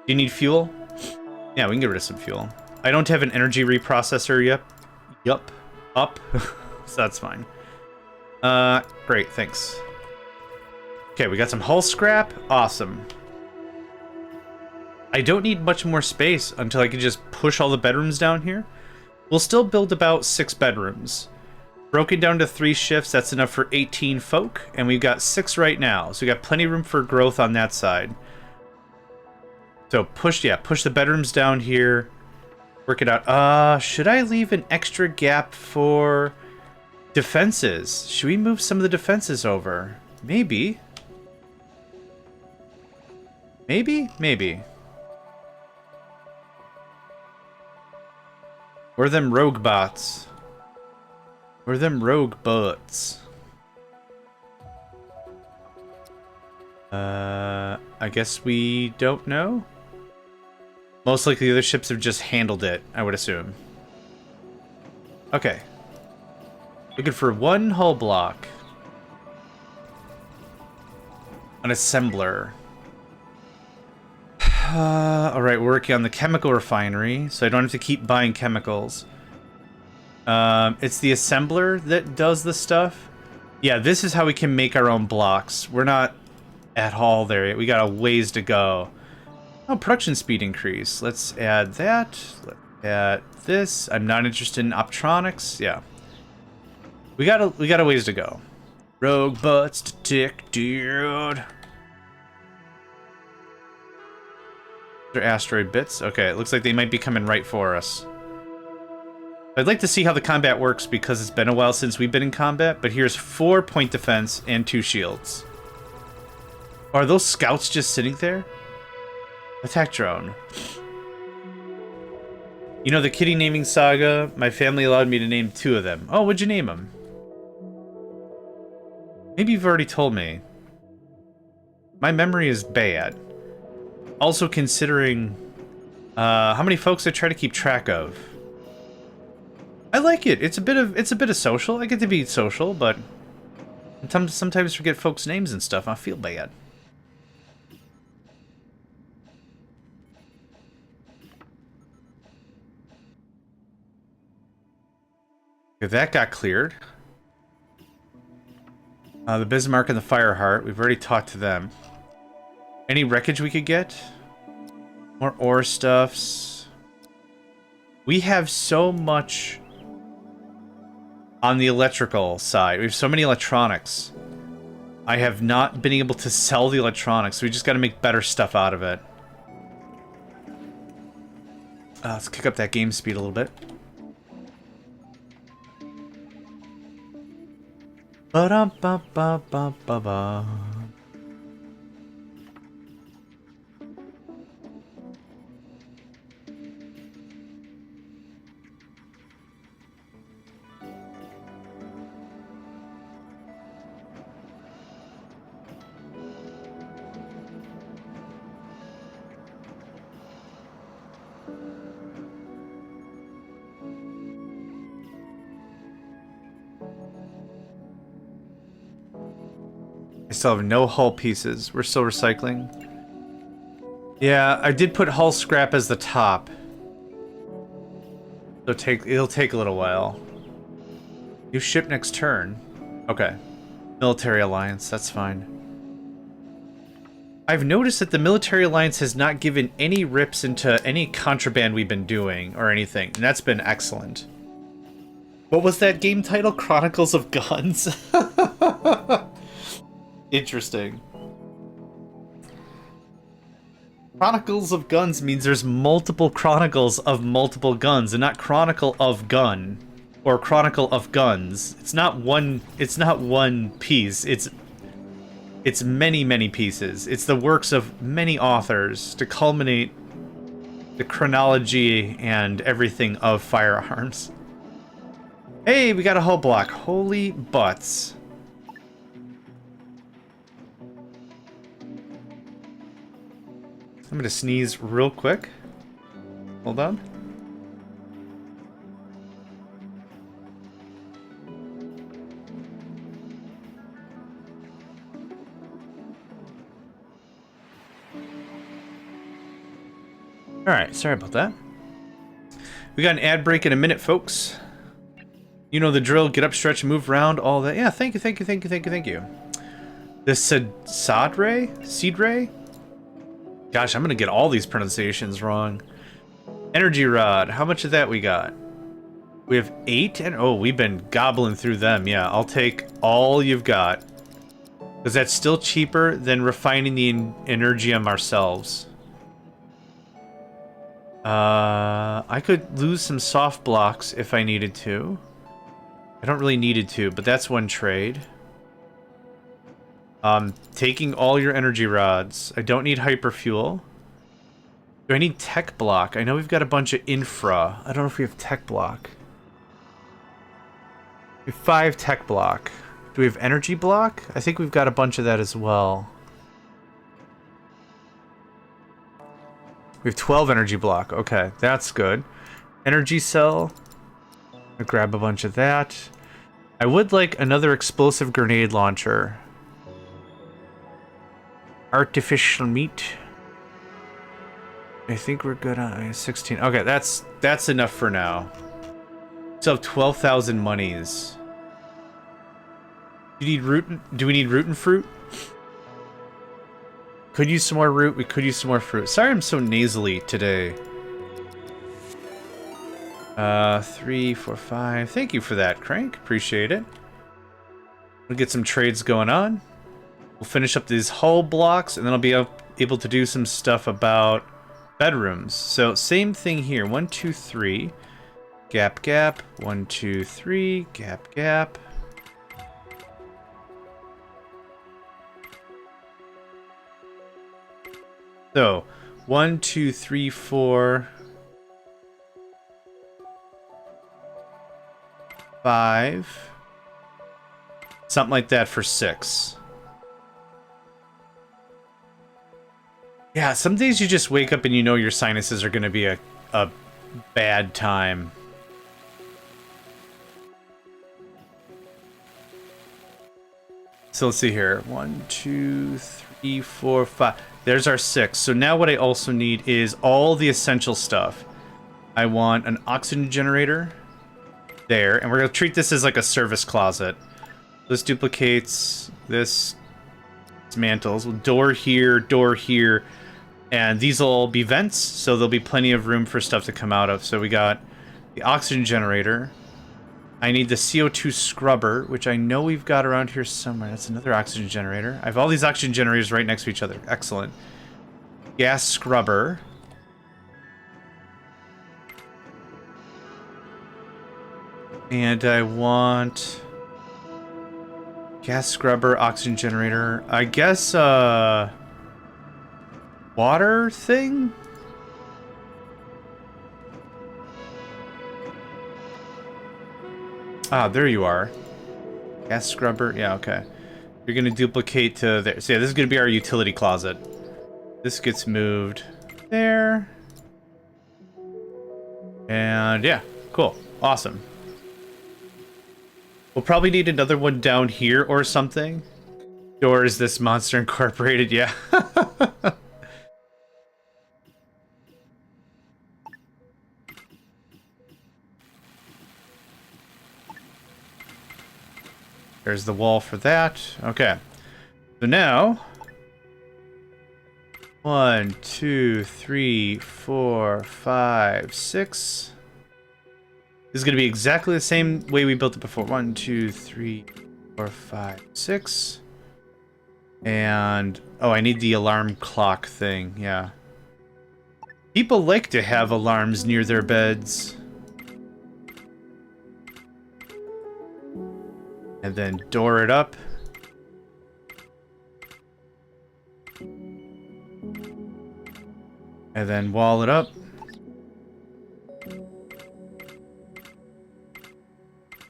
you need fuel? Yeah, we can get rid of some fuel. I don't have an energy reprocessor yet. Yup. Up. So that's fine. Great, thanks. Okay, we got some hull scrap. Awesome. I don't need much more space until I can just push all the bedrooms down here. We'll still build about 6 bedrooms. Broken down to 3 shifts, that's enough for 18 folk, and we've got 6 right now, so we got plenty of room for growth on that side. So push the bedrooms down here. Work it out. Should I leave an extra gap for defenses? Should we move some of the defenses over? Maybe. Maybe. Or them rogue bots. Or them rogue bots. I guess we don't know? Most likely the other ships have just handled it, I would assume. Okay. Looking for 1 hull block. An assembler. Alright, we're working on the chemical refinery, so I don't have to keep buying chemicals. It's the assembler that does the stuff. Yeah, this is how we can make our own blocks. We're not at all there yet. We got a ways to go. Oh, production speed increase. Let's add that. Let's add this. I'm not interested in optronics. Yeah. We got a ways to go. Rogue butts to tick, dude. They're asteroid bits. Okay, it looks like they might be coming right for us. I'd like to see how the combat works because it's been a while since we've been in combat, but here's 4 point defense and 2 shields. Are those scouts just sitting there? Attack drone. You know the kitty naming saga? My family allowed me to name 2 of them. Oh, what'd you name them? Maybe you've already told me. My memory is bad. Also considering how many folks I try to keep track of. I like it. It's a bit of social. I get to be social, but sometimes forget folks' names and stuff. I feel bad. Okay, that got cleared. The Bismarck and the Fireheart. We've already talked to them. Any wreckage we could get? More ore stuffs. We have so much on the electrical side. We have so many electronics. I have not been able to sell the electronics, so we just got to make better stuff out of it. Let's kick up that game speed a little bit. Ba-dum-ba-ba-ba-ba-ba. I still have no hull pieces. We're still recycling. Yeah, I did put hull scrap as the top. It'll take a little while. New ship next turn. Okay. Military alliance, that's fine. I've noticed that the military alliance has not given any rips into any contraband we've been doing or anything, and that's been excellent. What was that game title? Chronicles of Guns? Interesting. Chronicles of Guns means there's multiple chronicles of multiple guns, and not Chronicle of Gun or Chronicle of Guns. It's not one piece. It's many pieces. It's the works of many authors to culminate the chronology and everything of firearms. Hey, we got a hull block. Holy butts. I'm gonna sneeze real quick. Hold on. Alright, sorry about that. We got an ad break in a minute, folks. You know the drill. Get up, stretch, move around, all that. Yeah, thank you. The Seed Ray? Gosh, I'm gonna get all these pronunciations wrong. Energy rod. How much of that we got? We have 8, and oh, we've been gobbling through them. Yeah, I'll take all you've got. Because that's still cheaper than refining the energium ourselves. I could lose some soft blocks if I needed to. I don't really needed to, but that's one trade. Taking all your energy rods. I don't need hyperfuel. Do I need tech block? I know we've got a bunch of infra. I don't know if we have tech block. We have 5 tech block. Do we have energy block? I think we've got a bunch of that as well. We have 12 energy block. Okay, that's good. Energy cell. I'll grab a bunch of that. I would like another explosive grenade launcher. Artificial meat. I think we're good on 16. Okay, that's enough for now. So 12,000 monies. Do we need root and fruit? Could use some more root. We could use some more fruit. Sorry I'm so nasally today. 3, 4, 5. Thank you for that, Crank. Appreciate it. We'll get some trades going on. We'll finish up these hull blocks, and then I'll be able to do some stuff about bedrooms. So same thing here. 1, 2, 3. Gap, gap. 1, 2, 3. Gap, gap. So 1, 2, 3, 4, 5. Something like that for 6. Yeah, some days you just wake up and you know your sinuses are going to be a bad time. So let's see here. 1, 2, 3, 4, 5. There's our 6. So now what I also need is all the essential stuff. I want an oxygen generator there, and we're going to treat this as like a service closet. This duplicates, this dismantles. Door here, and these will all be vents, so there'll be plenty of room for stuff to come out of. So we got the oxygen generator. I need the CO2 scrubber, which I know we've got around here somewhere. That's another oxygen generator. I have all these oxygen generators right next to each other. Excellent. Gas scrubber. And I want gas scrubber, oxygen generator. I guess, water thing? Ah, there you are. Gas scrubber. Yeah, okay. You're going to duplicate to there. So yeah, this is going to be our utility closet. This gets moved there. And yeah, cool. Awesome. We'll probably need another one down here or something. Or is this Monster Incorporated? Yeah. There's the wall for that. Okay. So now 1, 2, 3, 4, 5, 6. This is going to be exactly the same way we built it before. 1, 2, 3, 4, 5, 6. And oh, I need the alarm clock thing. Yeah. People like to have alarms near their beds. And then door it up. And then wall it up.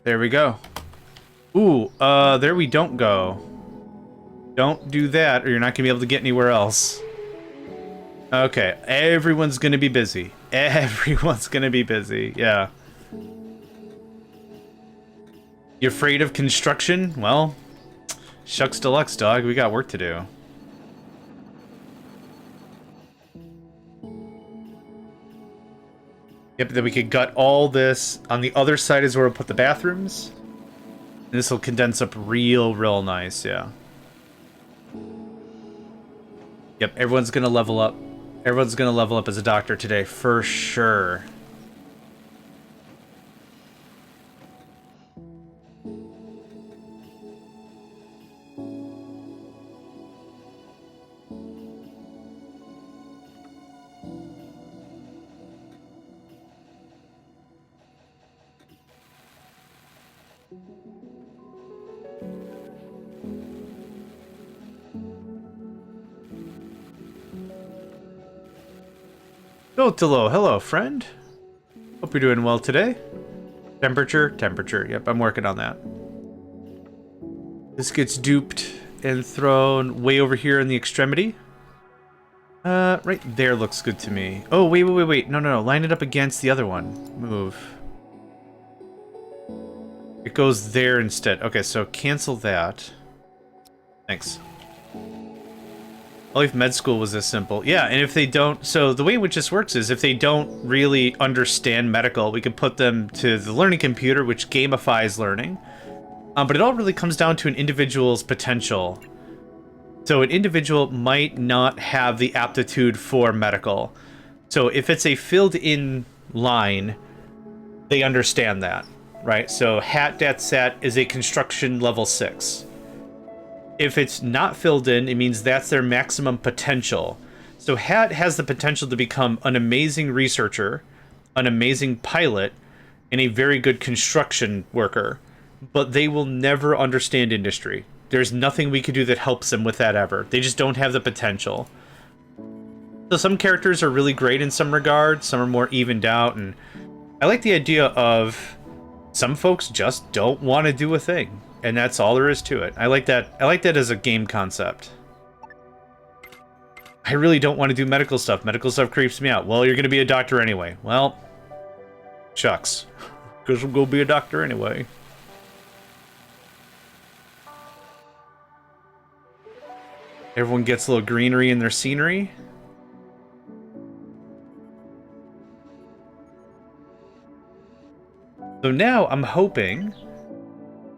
There we go. Ooh, there we don't go. Don't do that or you're not gonna be able to get anywhere else. Okay, everyone's gonna be busy. Everyone's gonna be busy, yeah. You afraid of construction? Well, shucks deluxe, dog. We got work to do. Yep, then we could gut all this. On the other side is where we'll put the bathrooms. This will condense up real nice, yeah. Yep, everyone's gonna level up. Everyone's gonna level up as a doctor today, for sure. Dotilo, hello, friend. Hope you're doing well today. Temperature. Yep, I'm working on that. This gets duped and thrown way over here in the extremity. Right there looks good to me. Oh, wait. No. Line it up against the other one. Move. It goes there instead. Okay, so cancel that. Thanks. Well, if med school was this simple. Yeah, and if they don't... So the way in which this works is if they don't really understand medical, we could put them to the learning computer, which gamifies learning. But it all really comes down to an individual's potential. So an individual might not have the aptitude for medical. So if it's a filled-in line, they understand that, right? So HAT-DAT-SAT is a construction level 6. If it's not filled in, it means that's their maximum potential. So HAT has the potential to become an amazing researcher, an amazing pilot, and a very good construction worker. But they will never understand industry. There's nothing we could do that helps them with that ever. They just don't have the potential. So some characters are really great in some regards, some are more evened out, and I like the idea of some folks just don't want to do a thing. And that's all there is to it. I like that. I like that as a game concept. I really don't want to do medical stuff. Medical stuff creeps me out. Well, you're going to be a doctor anyway. Well, shucks. Guess we'll go be a doctor anyway. Everyone gets a little greenery in their scenery. So now I'm hoping...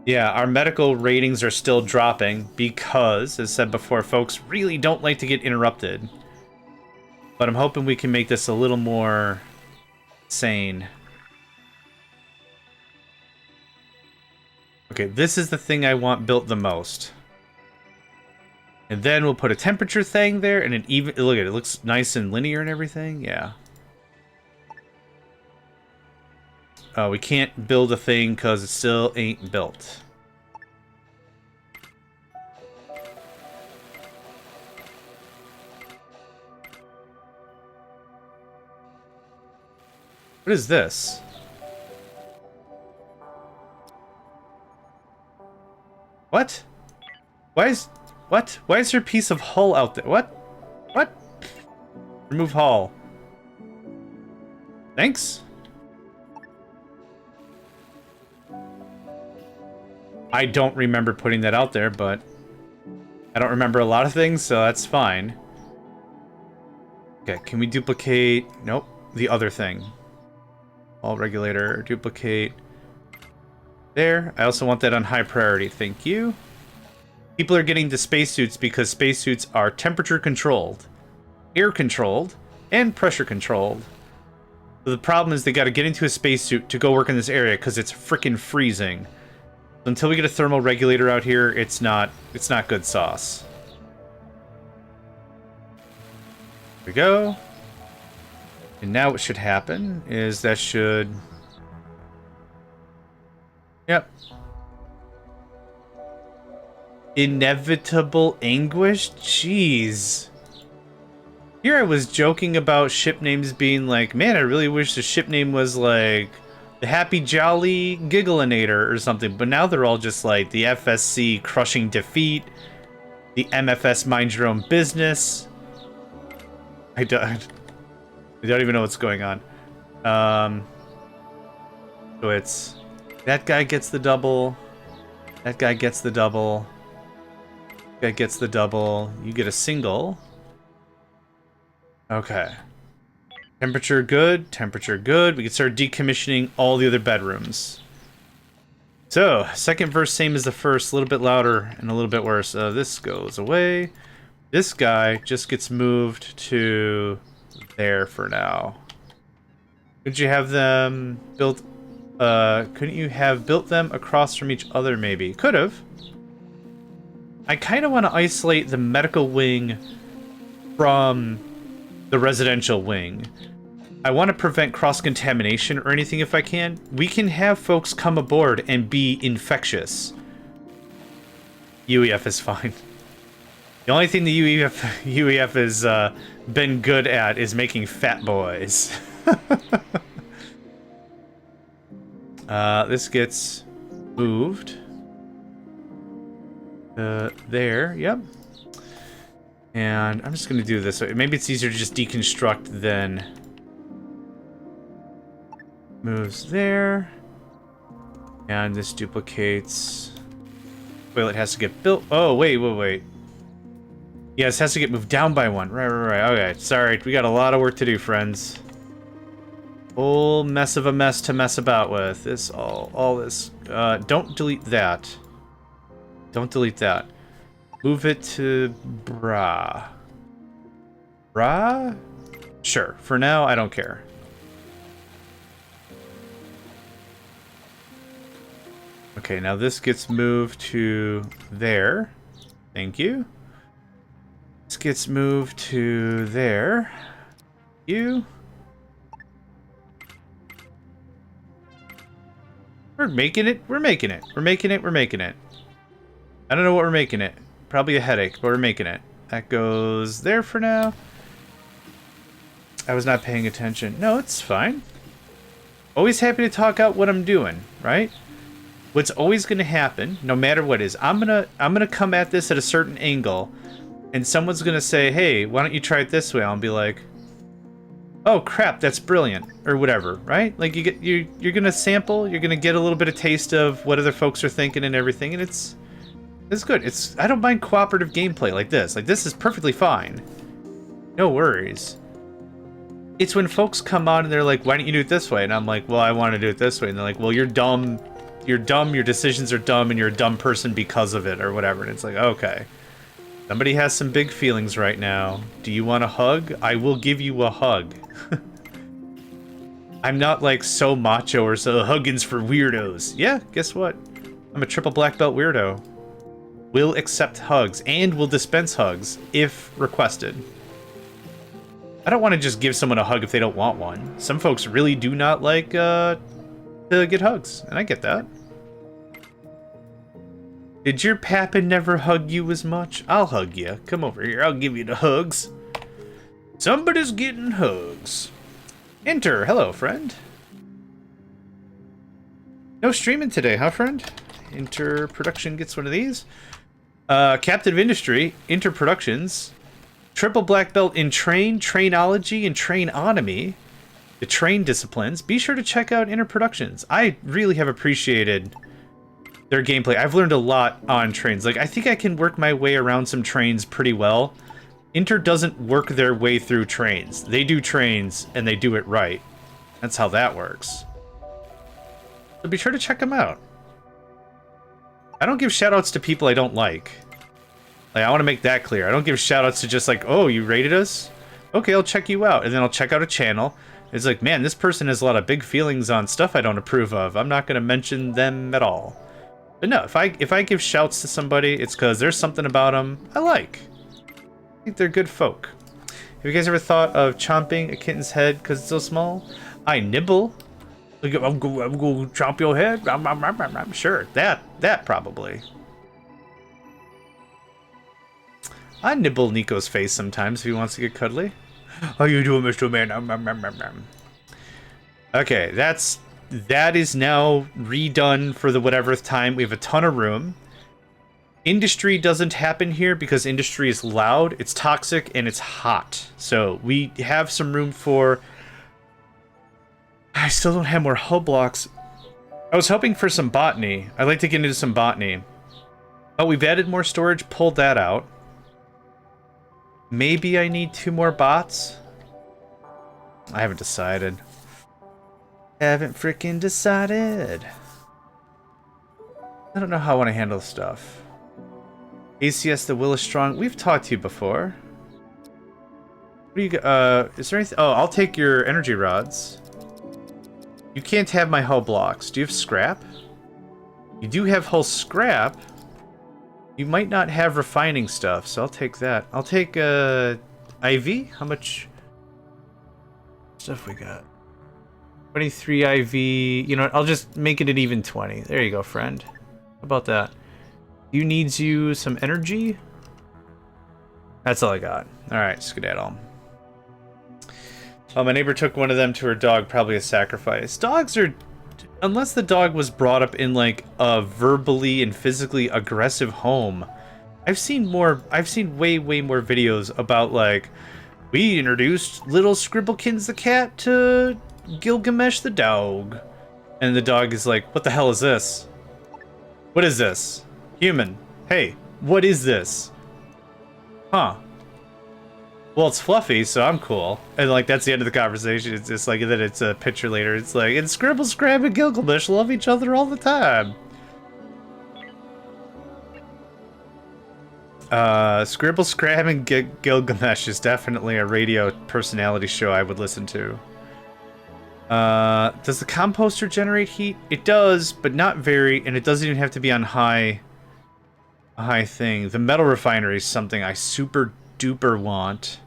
Yeah, our medical ratings are still dropping because, as said before, folks really don't like to get interrupted. But I'm hoping we can make this a little more sane. Okay, this is the thing I want built the most. And then we'll put a temperature thing there, and an even... Look at it, it looks nice and linear and everything. Yeah. Oh, we can't build a thing because it still ain't built. What is this? What? Why is... What? Why is there a piece of hull out there? What? What? Remove hull. Thanks. I don't remember putting that out there, but I don't remember a lot of things, so that's fine. Okay, can we duplicate... Nope, the other thing. All regulator, duplicate. There. I also want that on high priority. Thank you. People are getting to spacesuits because spacesuits are temperature controlled, air controlled, and pressure controlled. So the problem is they got to get into a spacesuit to go work in this area because it's freaking freezing. Until we get a thermal regulator out here, it's not good sauce. There we go. And now what should happen is that should... Yep. Inevitable anguish? Jeez. Here I was joking about ship names being like, man, I really wish the ship name was like... the Happy Jolly Giggleinator or something, but now they're all just like the FSC Crushing Defeat, the MFS Mind Your Own Business. I don't even know what's going on. So it's that guy gets the double, that guy gets the double, that guy gets the double. You get a single. Okay. Temperature good, temperature good. We can start decommissioning all the other bedrooms. So, second verse same as the first, a little bit louder and a little bit worse. This goes away. This guy just gets moved to there for now. Could you have them built, couldn't you have built them across from each other maybe? Could have. I kind of want to isolate the medical wing from the residential wing. I want to prevent cross-contamination or anything if I can. We can have folks come aboard and be infectious. UEF is fine. The only thing the UEF has been good at is making fat boys. This gets moved. There, yep. And I'm just gonna do this. Maybe it's easier to just deconstruct than moves there. And this duplicates. Toilet has to get built. Oh, wait. Yeah, this has to get moved down by one. Right. Okay, sorry. We got a lot of work to do, friends. Whole mess of a mess to mess about with. This, all this. Don't delete that. Don't delete that. Move it to bra. Bra? Sure. For now, I don't care. Okay, now this gets moved to there. Thank you. This gets moved to there. You. We're making it. We're making it. We're making it. We're making it. I don't know what we're making it. Probably a headache, but we're making it. That goes there for now. I was not paying attention. No, it's fine. Always happy to talk out what I'm doing, right? What's always going to happen, no matter what is, I'm gonna come at this at a certain angle, and someone's gonna say, "Hey, why don't you try it this way?" I'll be like, "Oh crap, that's brilliant," or whatever, right? Like you're gonna sample, you're gonna get a little bit of taste of what other folks are thinking and everything, and it's good. I don't mind cooperative gameplay like this. Like this is perfectly fine. No worries. It's when folks come on and they're like, "Why don't you do it this way?" And I'm like, "Well, I want to do it this way." And they're like, "Well, you're dumb. You're dumb, your decisions are dumb, and you're a dumb person because of it," or whatever. And it's like, okay. Somebody has some big feelings right now. Do you want a hug? I will give you a hug. I'm not like so macho or so huggins for weirdos. Yeah, guess what? I'm a triple black belt weirdo. Will accept hugs and will dispense hugs if requested. I don't want to just give someone a hug if they don't want one. Some folks really do not like to get hugs, and I get that. Did your papa never hug you as much? I'll hug you. Come over here. I'll give you the hugs. Somebody's getting hugs. Enter. Hello, friend. No streaming today, huh, friend? Enter Production gets one of these. Captain of Industry, Enter Productions. Triple black belt in Train, Trainology, and Trainonomy. The train disciplines. Be sure to check out Enter Productions. I really have appreciated their gameplay. I've learned a lot on trains. Like, I think I can work my way around some trains pretty well. Inter doesn't work their way through trains. They do trains, and they do it right. That's how that works. So be sure to check them out. I don't give shoutouts to people I don't like. Like, I want to make that clear. I don't give shoutouts to just like, oh, you rated us? Okay, I'll check you out. And then I'll check out a channel. It's like, man, this person has a lot of big feelings on stuff I don't approve of. I'm not going to mention them at all. But no, if I give shouts to somebody, it's because there's something about them I like. I think they're good folk. Have you guys ever thought of chomping a kitten's head because it's so small? I nibble. Like, I'm going to chomp your head. I'm sure. That probably. I nibble Nico's face sometimes if he wants to get cuddly. How you doing, Mr. Man? Okay, that is now redone for the whateverth time. We have a ton of room. Industry doesn't happen here because industry is loud, it's toxic, and it's hot. So we have some room for... I still don't have more hull blocks. I was hoping for some botany. I'd like to get into some botany. Oh, we've added more storage, pulled that out. Maybe I need 2 more bots? I haven't decided. Haven't freaking decided. I don't know how I want to handle stuff. ACS, the will is strong. We've talked to you before. What do you is there anything? Oh, I'll take your energy rods. You can't have my hull blocks. Do you have scrap? You do have hull scrap. You might not have refining stuff, so I'll take that. I'll take IV. How much stuff we got? 23 IV. You know what? I'll just make it an even 20. There you go, friend. How about that? You needs you some energy. That's all I got. All right, skedaddle. My neighbor took one of them to her dog, probably a sacrifice. Dogs are, unless the dog was brought up in like a verbally and physically aggressive home. I've seen way more videos about like, we introduced little Scribblekins the cat to Gilgamesh the dog. And the dog is like, what the hell is this? What is this? Human. Hey, what is this? Huh. Well, it's fluffy, so I'm cool. And like, that's the end of the conversation. It's just like, and then it's a picture later. It's like, and Scribble, Scrab, and Gilgamesh love each other all the time. Scribble, Scrab, and Gilgamesh is definitely a radio personality show I would listen to. Does the composter generate heat? It does, but not very, and it doesn't even have to be on a high thing. The metal refinery is something I super duper want.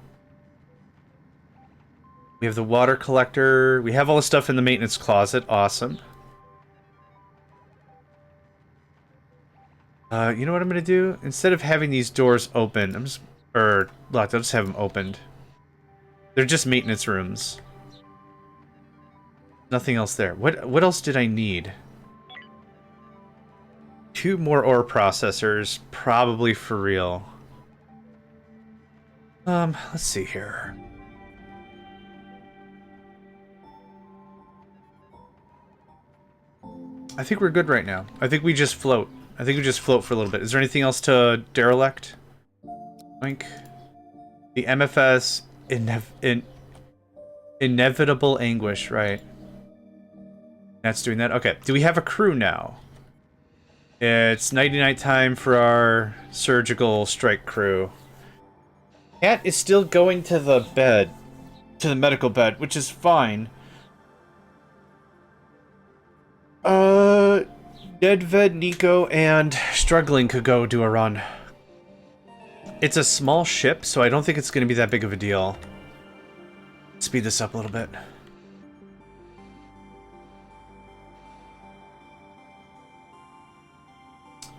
We have the water collector. We have all the stuff in the maintenance closet. Awesome. You know what I'm gonna do? Instead of having these doors open, locked, I'll just have them opened. They're just maintenance rooms. Nothing else there. What else did I need? 2 more ore processors, probably for real. Let's see here. I think we're good right now. I think we just float. I think we just float for a little bit. Is there anything else to derelict? Oink. The MFS inevitable anguish, right? That's doing that. Okay. Do we have a crew now? It's nighty-night time for our surgical strike crew. Cat is still going to the bed, to the medical bed, which is fine. Nedved, Nico, and Struggling could go do a run. It's a small ship, so I don't think it's going to be that big of a deal. Speed this up a little bit.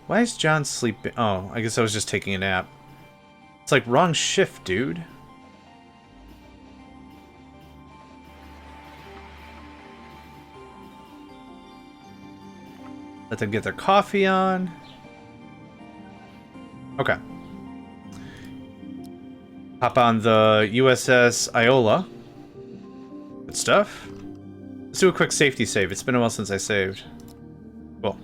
Why is John sleeping? Oh, I guess I was just taking a nap. It's like, wrong shift, dude. Let them get their coffee on. Okay. Hop on the USS Iola. Good stuff. Let's do a quick safety save. It's been a while since I saved. Cool.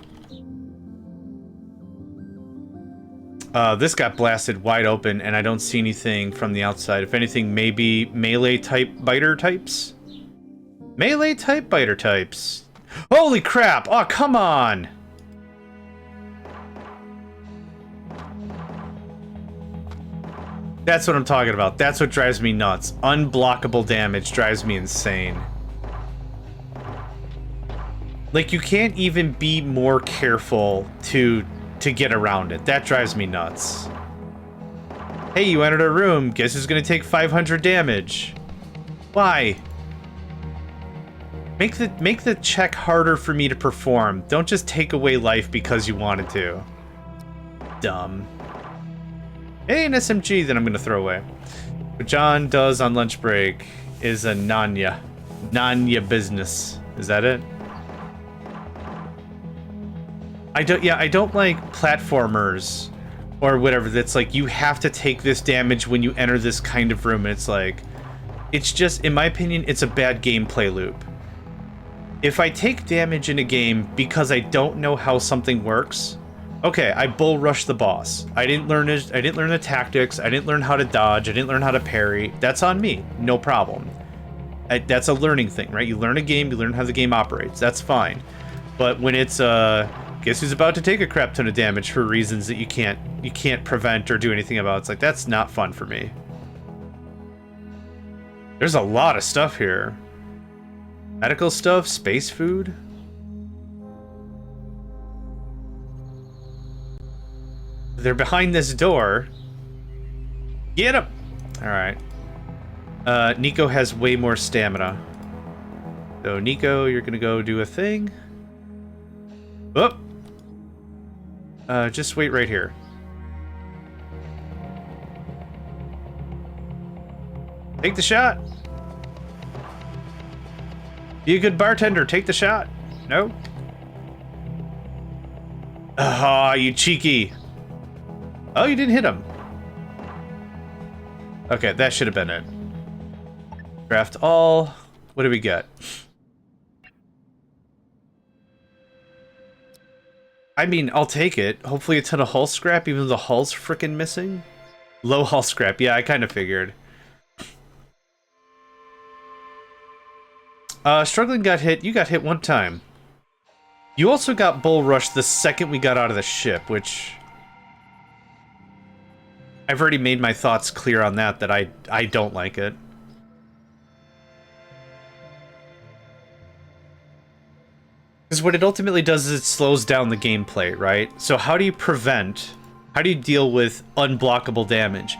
This got blasted wide open, and I don't see anything from the outside. If anything, maybe melee-type biter types? Melee-type biter types. Holy crap! Oh, come on! That's what I'm talking about. That's what drives me nuts. Unblockable damage drives me insane. Like, you can't even be more careful to get around it. That drives me nuts. Hey, you entered a room. Guess who's gonna take 500 damage? Why? Make the check harder for me to perform. Don't just take away life because you wanted to. Dumb. Hey, an SMG that I'm gonna throw away. What John does on lunch break is a Nanya business. Is that it? I don't like platformers or whatever that's like, you have to take this damage when you enter this kind of room. And it's like, it's just, in my opinion, it's a bad gameplay loop. If I take damage in a game because I don't know how something works, okay, I bull rush the boss. I didn't learn the tactics. I didn't learn how to dodge. I didn't learn how to parry. That's on me. No problem. That's a learning thing, right? You learn a game, you learn how the game operates. That's fine. But when it's guess who's about to take a crap ton of damage for reasons that you can't prevent or do anything about, it's like, that's not fun for me. There's a lot of stuff here. Medical stuff, space food. They're behind this door. Get him! Alright. Nico has way more stamina. So, Nico, you're gonna go do a thing. Oh! Just wait right here. Take the shot. Be a good bartender. Take the shot. No. Ah, you cheeky. Oh, you didn't hit him. Okay, that should have been it. Draft all. What do we got? I mean, I'll take it. Hopefully a ton of hull scrap, even though the hull's freaking missing. Low hull scrap. Yeah, I kind of figured. Struggling got hit. You got hit one time. You also got bull rushed the second we got out of the ship, which... I've already made my thoughts clear on that I don't like it. Because what it ultimately does is it slows down the gameplay, right? So how do you deal with unblockable damage?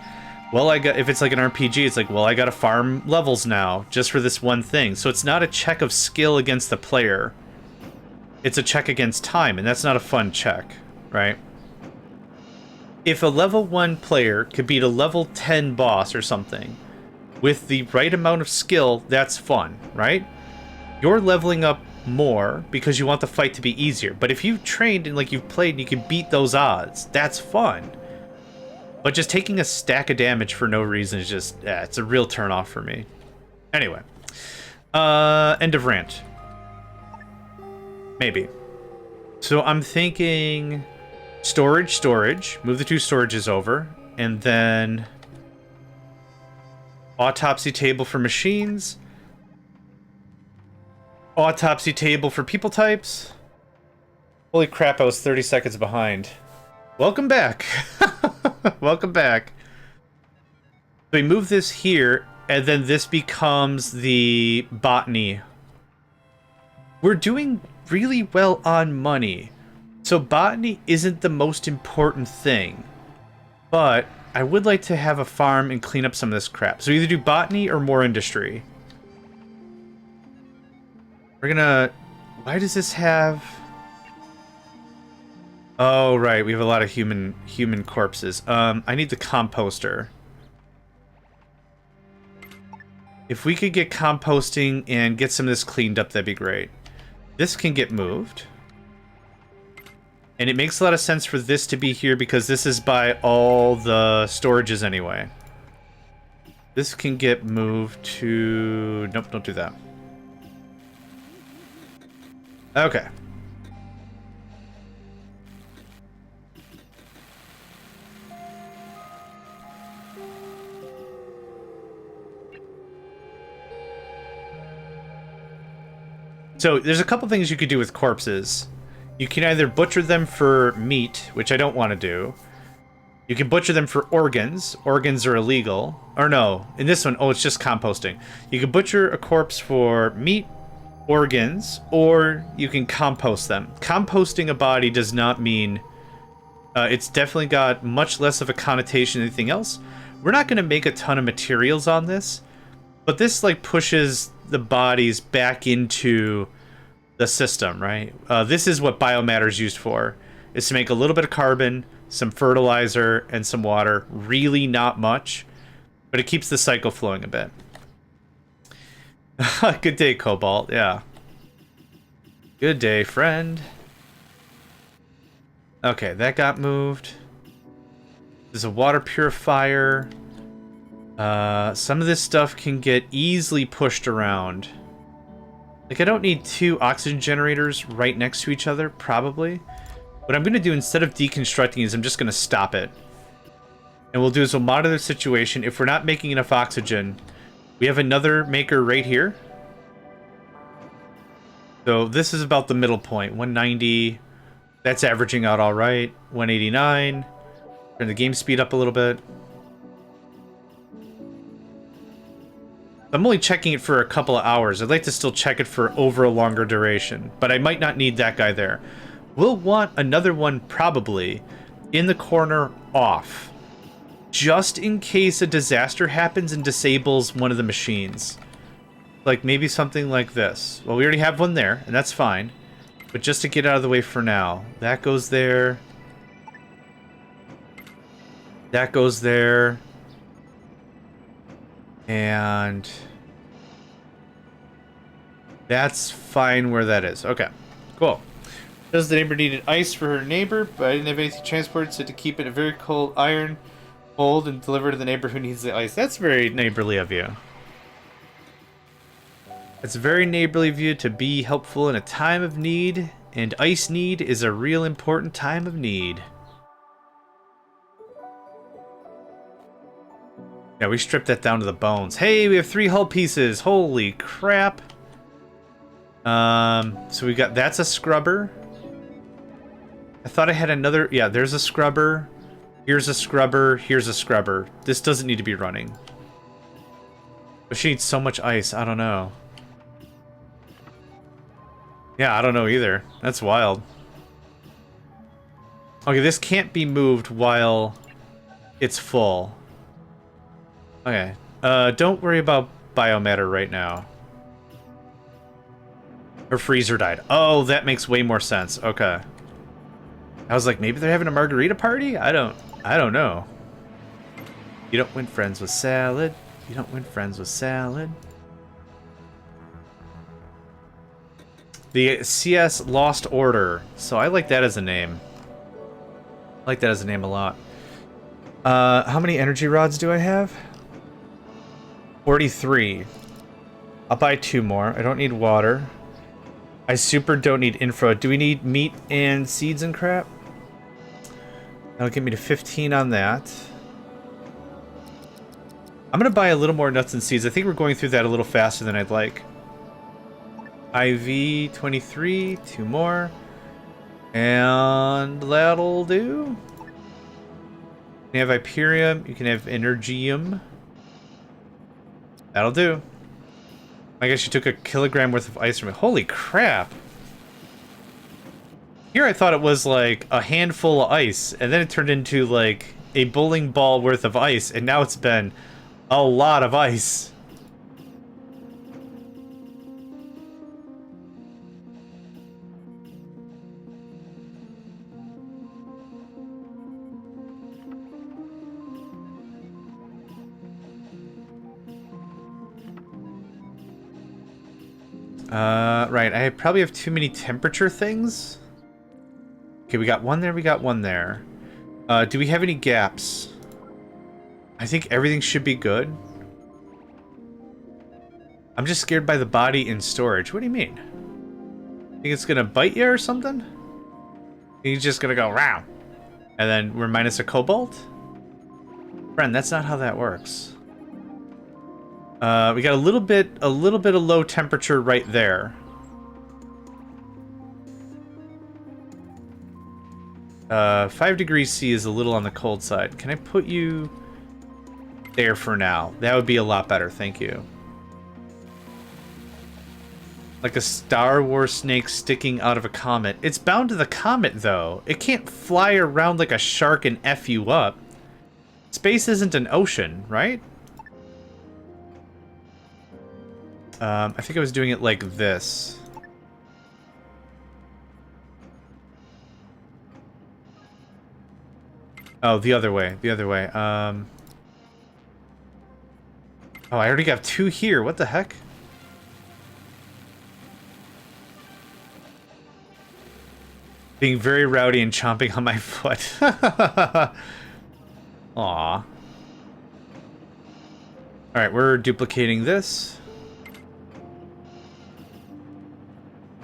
Well, if it's like an RPG, it's like, well, I gotta farm levels now, just for this one thing. So it's not a check of skill against the player. It's a check against time, and that's not a fun check, right? If a level 1 player could beat a level 10 boss or something, with the right amount of skill, that's fun, right? You're leveling up more because you want the fight to be easier. But if you've trained and like you've played and you can beat those odds, that's fun. But just taking a stack of damage for no reason is just, it's a real turn-off for me. Anyway. End of rant. Maybe. So I'm thinking storage. Move the 2 storages over. And then autopsy table for machines. Autopsy table for people types. Holy crap, I was 30 seconds behind. Welcome back. Welcome back. So we move this here, and then this becomes the botany. We're doing really well on money. So botany isn't the most important thing. But I would like to have a farm and clean up some of this crap. So either do botany or more industry. We're gonna... Why does this have... Oh, right. We have a lot of human corpses. I need the composter. If we could get composting and get some of this cleaned up, that'd be great. This can get moved. And it makes a lot of sense for this to be here because this is by all the storages anyway. This can get moved to... Nope, don't do that. Okay. So there's a couple things you could do with corpses. You can either butcher them for meat, which I don't want to do. You can butcher them for organs. Organs are illegal. Or no, in this one, oh, it's just composting. You can butcher a corpse for meat, organs, or you can compost them. Composting a body does not mean... it's definitely got much less of a connotation than anything else. We're not going to make a ton of materials on this, but this like pushes the bodies back into the system, right? This is what biomatter is used for, is to make a little bit of carbon, some fertilizer, and some water. Really not much, but it keeps the cycle flowing a bit. Good day, Cobalt. Yeah. Good day, friend. Okay, that got moved. There's a water purifier. Some of this stuff can get easily pushed around. Like, I don't need 2 oxygen generators right next to each other, probably. What I'm going to do, instead of deconstructing, is I'm just going to stop it. And we'll do is we'll monitor the situation. If we're not making enough oxygen, we have another maker right here. So this is about the middle point, 190. That's averaging out all right. 189. Turn the game speed up a little bit. I'm only checking it for a couple of hours. I'd like to still check it for over a longer duration, but I might not need that guy there. We'll want another one probably in the corner off, just in case a disaster happens and disables one of the machines. Like maybe something like this. Well, we already have one there, and that's fine. But just to get out of the way for now. That goes there. That goes there. And that's fine where that is. Okay, cool. Does the neighbor needed ice for her neighbor, but I didn't have anything transported, so to keep it a very cold iron cold and deliver to the neighbor who needs the ice. That's very neighborly of you. It's very neighborly of you to be helpful in a time of need, and ice need is a real important time of need. Yeah, we stripped that down to the bones. Hey, we have 3 hull pieces. Holy crap. So we got, that's a scrubber. I thought I had another, yeah, there's a scrubber. Here's a scrubber, here's a scrubber. This doesn't need to be running. But she needs so much ice, I don't know. Yeah, I don't know either. That's wild. Okay, this can't be moved while it's full. Okay, don't worry about biomatter right now. Her freezer died. Oh, that makes way more sense. Okay. I was like, maybe they're having a margarita party? I don't know. You don't win friends with salad. You don't win friends with salad. The CS Lost Order. So I like that as a name. I like that as a name a lot. How many energy rods do I have? 43. I'll buy 2 more. I don't need water. I super don't need infra. Do we need meat and seeds and crap? That'll get me to 15 on that. I'm going to buy a little more nuts and seeds. I think we're going through that a little faster than I'd like. IV 23, 2 more. And that'll do. You can have Hyperium. You can have Energium. That'll do. I guess you took a kilogram worth of ice from me. Holy crap. Here I thought it was like a handful of ice, and then it turned into like a bowling ball worth of ice, and now it's been a lot of ice. Right, I probably have too many temperature things. Okay, we got one there, we got one there. Do we have any gaps? I think everything should be good. I'm just scared by the body in storage. What do you mean? Think it's gonna bite you or something? He's just gonna go round. And then we're minus a cobalt? Friend, that's not how that works. We got a little bit of low temperature right there. 5 degrees C is a little on the cold side. Can I put you there for now? That would be a lot better, thank you. Like a Star Wars snake sticking out of a comet. It's bound to the comet, though. It can't fly around like a shark and F you up. Space isn't an ocean, right? I think I was doing it like this. Oh, the other way. The other way. Oh, I already got 2 here. What the heck? Being very rowdy and chomping on my foot. Aw. Alright, we're duplicating this.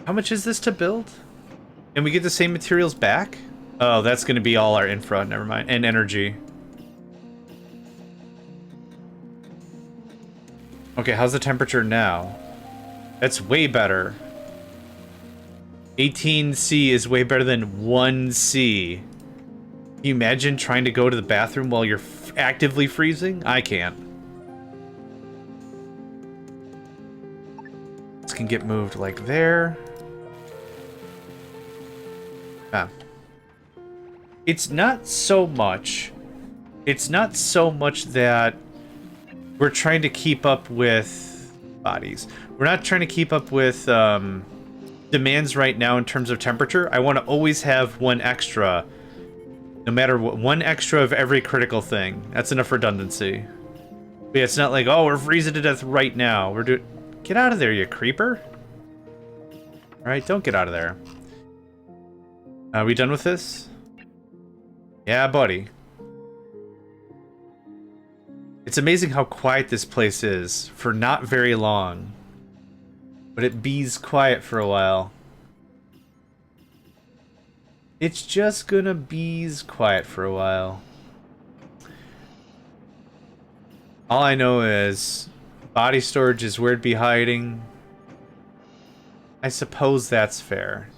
How much is this to build? And we get the same materials back? Oh, that's going to be all our infra. Never mind. And energy. Okay, how's the temperature now? That's way better. 18C is way better than 1C. Can you imagine trying to go to the bathroom while you're actively freezing? I can't. This can get moved like there. Ah. It's not so much that we're trying to keep up with bodies. We're not trying to keep up with demands right now in terms of temperature. I want to always have 1 extra, no matter what, 1 extra of every critical thing. That's enough redundancy. But yeah, it's not like, oh, we're freezing to death right now. We're doing... Get out of there, you creeper. Alright, don't get out of there. Are we done with this? Yeah, buddy. It's amazing how quiet this place is for not very long. But it bees quiet for a while. It's just gonna bees quiet for a while. All I know is body storage is where it'd be hiding. I suppose that's fair.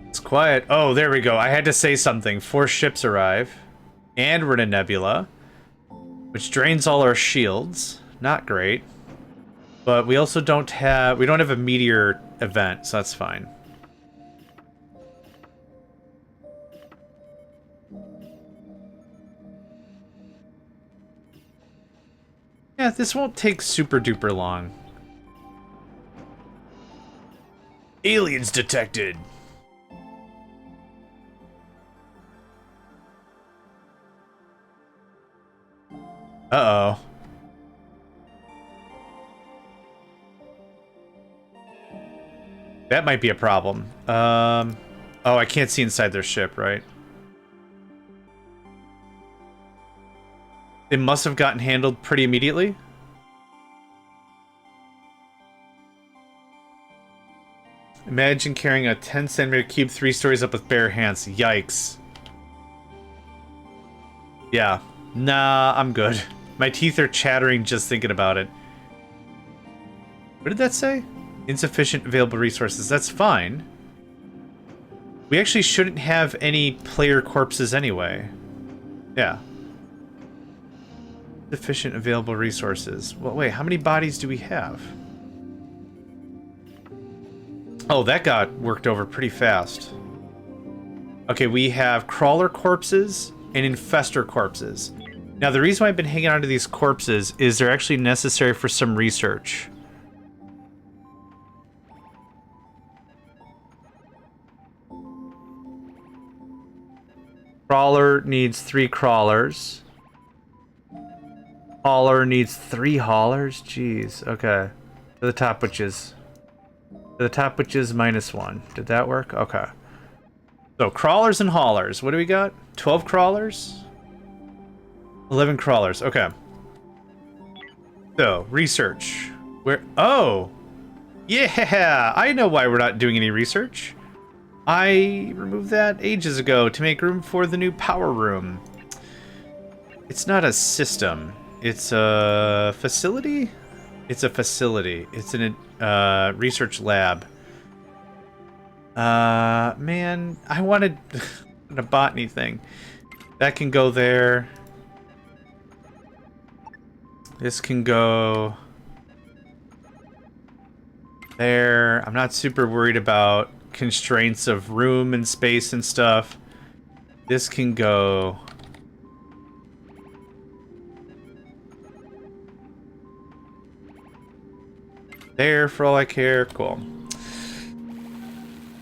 It's quiet. Oh, there we go. I had to say something. 4 ships arrive. And we're in a nebula. Which drains all our shields. Not great. But we also don't have... We don't have a meteor event, so that's fine. Yeah, this won't take super duper long. Aliens detected! Uh-oh. That might be a problem. Oh, I can't see inside their ship, right? It must have gotten handled pretty immediately. Imagine carrying a 10 centimeter cube 3 stories up with bare hands. Yikes. Yeah. Nah, I'm good. My teeth are chattering just thinking about it. What did that say? Insufficient available resources. That's fine. We actually shouldn't have any player corpses anyway. Yeah. Sufficient available resources. Well, wait, how many bodies do we have? Oh, that got worked over pretty fast. Okay, we have crawler corpses and infestor corpses. Now, the reason why I've been hanging on to these corpses is they're actually necessary for some research. Crawler needs 3 crawlers. Hauler needs 3 haulers? Jeez, okay. To the top witches. To the top witches -1. Did that work? Okay. So, crawlers and haulers. What do we got? 12 crawlers? 11 crawlers. Okay. So, research. Where? Oh! Yeah! I know why we're not doing any research. I removed that ages ago to make room for the new power room. It's not a system. It's a facility? It's a facility. It's an research lab. Man, I wanted a botany thing. That can go there. This can go there. I'm not super worried about constraints of room and space and stuff. This can go there for all I care. Cool.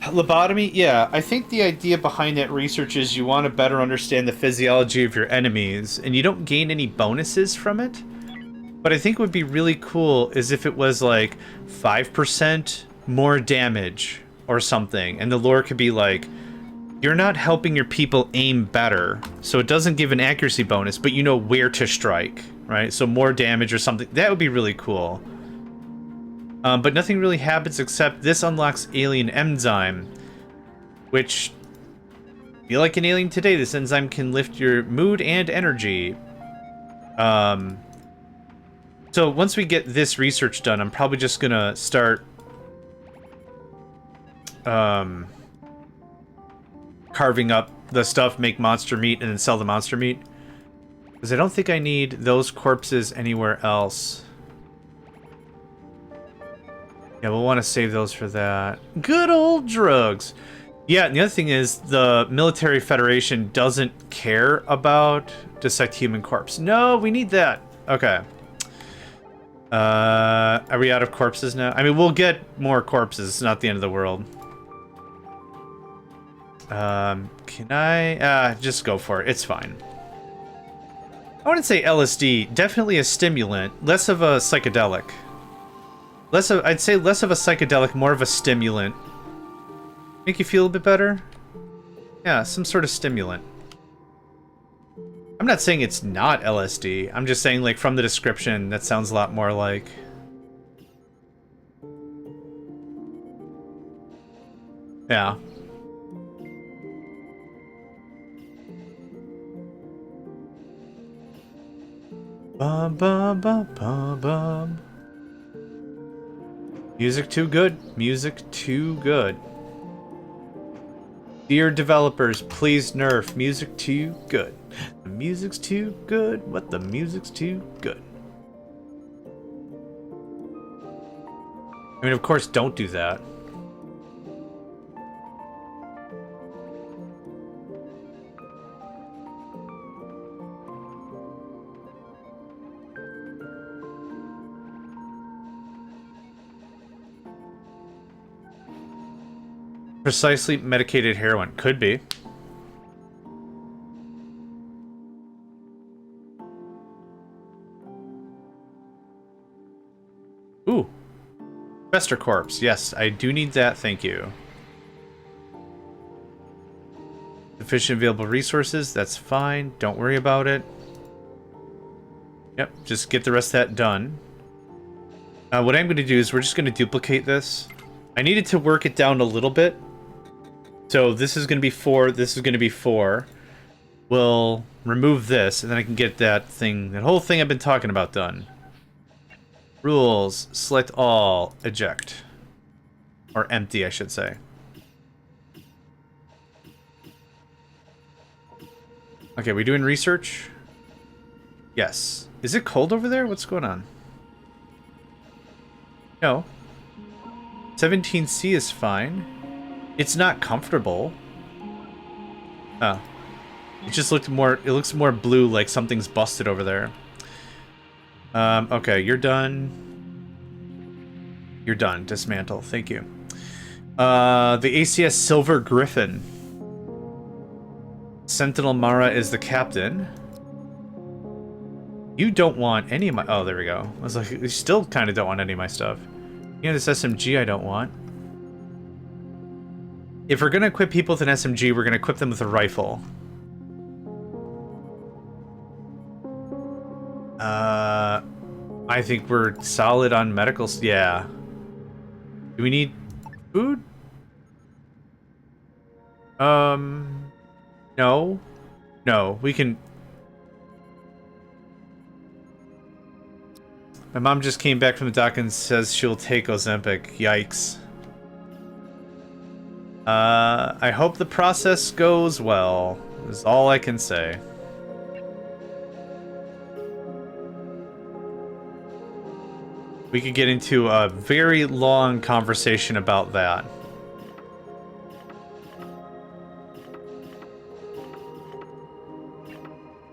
Lobotomy? Yeah, I think the idea behind that research is you want to better understand the physiology of your enemies, and you don't gain any bonuses from it. But I think what would be really cool is if it was like 5% more damage or something, and the lore could be like, you're not helping your people aim better, so it doesn't give an accuracy bonus, but you know where to strike, right? So more damage or something. That would be really cool. But nothing really happens except this unlocks alien enzyme, which, feel like an alien today, this enzyme can lift your mood and energy. So once we get this research done, I'm probably just gonna start carving up the stuff, make monster meat, and then sell the monster meat. Because I don't think I need those corpses anywhere else. Yeah, we'll want to save those for that. Good old drugs. Yeah, and the other thing is the Military Federation doesn't care about dissect human corpse. No, we need that. Okay. Are we out of corpses now? I mean, we'll get more corpses. It's not the end of the world. Can I? Just go for it. It's fine. I wouldn't say LSD. Definitely a stimulant. Less of a psychedelic. I'd say less of a psychedelic, more of a stimulant. Make you feel a bit better? Yeah, some sort of stimulant. I'm not saying it's not LSD. I'm just saying, like, from the description, that sounds a lot more like... Yeah. Bum, bum, bum, bum, bum. Music too good. Music too good. Dear developers, please nerf. Music too good. The music's too good. What? The music's too good. I mean, of course, don't do that. Precisely medicated heroin. Could be. Ooh. Fester corpse. Yes, I do need that. Thank you. Sufficient available resources. That's fine. Don't worry about it. Yep, just get the rest of that done. What I'm going to do is we're just going to duplicate this. I needed to work it down a little bit. So this is going to be 4, this is going to be 4. We'll remove this, and then I can get that whole thing I've been talking about done. Rules, select all, eject. Or empty, I should say. Okay, we doing research? Yes. Is it cold over there? What's going on? No. 17C is fine. It's not comfortable. Oh. It just looked more, it looks more blue, like something's busted over there. Okay, you're done. You're done. Dismantle. Thank you. The ACS Silver Griffin. Sentinel Mara is the captain. You don't want any of my... Oh, there we go. I was like, you still kind of don't want any of my stuff. You know, this SMG I don't want. If we're going to equip people with an SMG, we're going to equip them with a rifle. I think we're solid on medical... Yeah. Do we need food? No. No, we can... My mom just came back from the doc and says she'll take Ozempic. Yikes. I hope the process goes well, is all I can say. We could get into a very long conversation about that.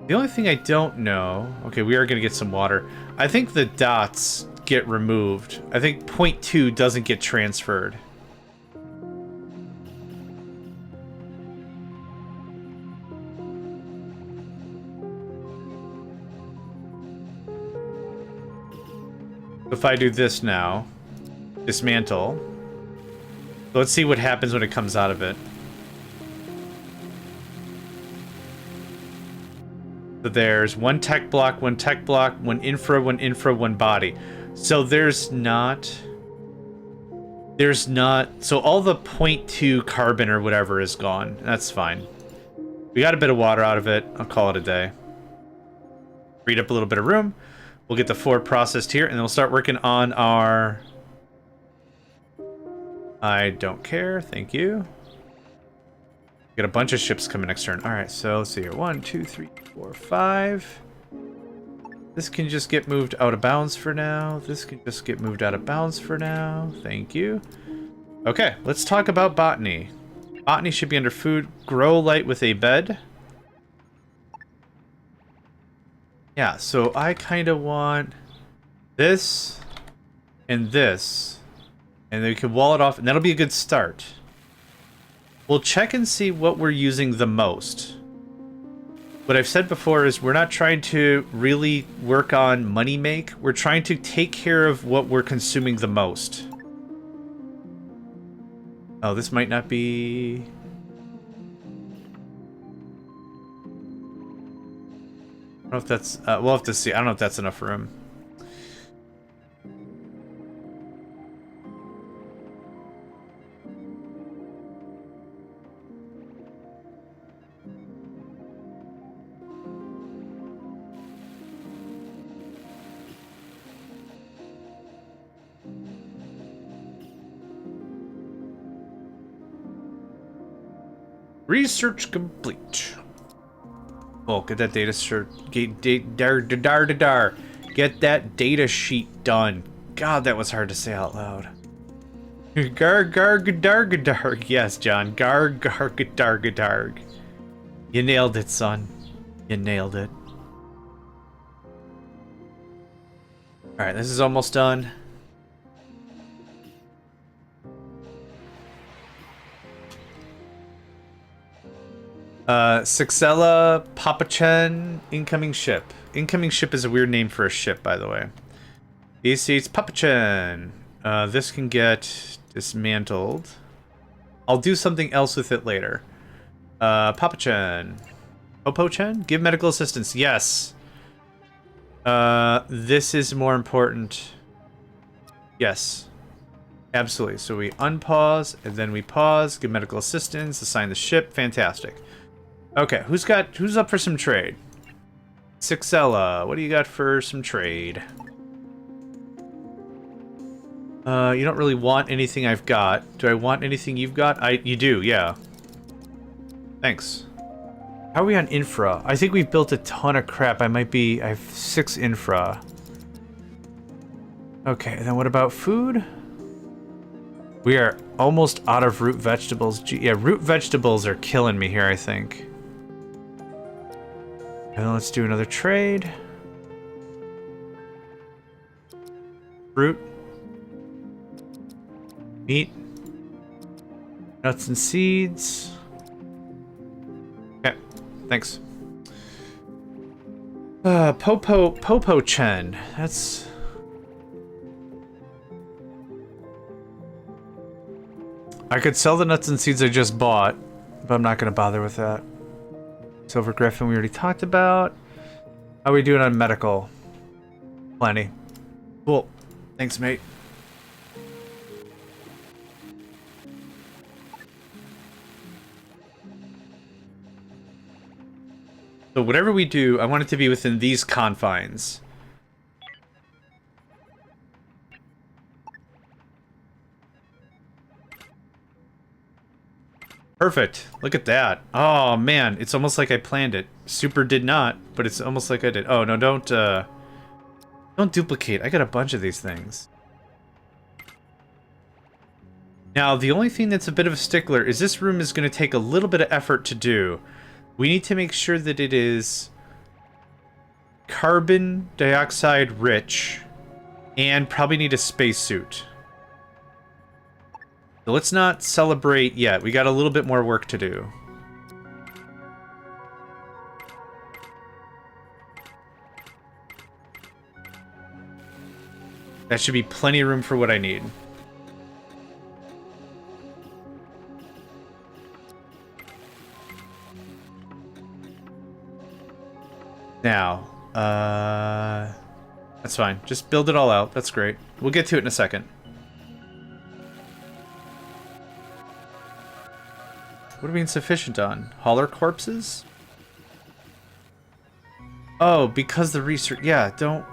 The only thing I don't know... Okay, we are going to get some water. I think the dots get removed. I think 0.2 doesn't get transferred. If I do this now, dismantle. Let's see what happens when it comes out of it. So there's one tech block, one infra, one body. So there's not... So all the 0.2 carbon or whatever is gone. That's fine. We got a bit of water out of it. I'll call it a day. Freed up a little bit of room. We'll get the 4 processed here, and then we'll start working on our... I don't care, thank you. Got a bunch of ships coming next turn. Alright, so let's see here. 1, 2, 3, 4, 5. This can just get moved out of bounds for now. This can just get moved out of bounds for now. Thank you. Okay, let's talk about botany. Botany should be under food. Grow light with a bed. Yeah, so I kind of want this and this. And then we can wall it off, and that'll be a good start. We'll check and see what we're using the most. What I've said before is we're not trying to really work on money make. We're trying to take care of what we're consuming the most. Oh, this might not be... I don't know if that's... we'll have to see. I don't know if that's enough room. Research complete. Oh, get that data Get that data sheet done. God, that was hard to say out loud. Garg. Yes, John. Garg. You nailed it, son. You nailed it. Alright, this is almost done. Sixella Papachen incoming ship. Incoming ship is a weird name for a ship, by the way. DC, it's Papachen. This can get dismantled. I'll do something else with it later. Papachen. Popo-chen? Give medical assistance. Yes. This is more important. Yes. Absolutely. So we unpause, and then we pause, give medical assistance, assign the ship. Fantastic. Okay, who's up for some trade? Sixella, what do you got for some trade? You don't really want anything I've got. Do I want anything you've got? You do, yeah. Thanks. How are we on infra? I think we've built a ton of crap. I have 6 infra. Okay, then what about food? We are almost out of root vegetables. Yeah, root vegetables are killing me here, I think. And then let's do another trade. Fruit. Meat. Nuts and seeds. Okay, thanks. Popo-chen. That's... I could sell the nuts and seeds I just bought, but I'm not going to bother with that. Silver Griffin we already talked about. How are we doing on medical? Plenty. Cool. Thanks, mate. So whatever we do, I want it to be within these confines. Perfect. Look at that. Oh, man. It's almost like I planned it. Super did not, but it's almost like I did. Oh, no, don't duplicate. I got a bunch of these things. Now, the only thing that's a bit of a stickler is this room is going to take a little bit of effort to do. We need to make sure that it is carbon dioxide rich and probably need a spacesuit. So let's not celebrate yet. We got a little bit more work to do. That should be plenty of room for what I need. Now, that's fine. Just build it all out. That's great. We'll get to it in a second. What are we insufficient on? Hauler corpses? Oh, because the research... Yeah, don't...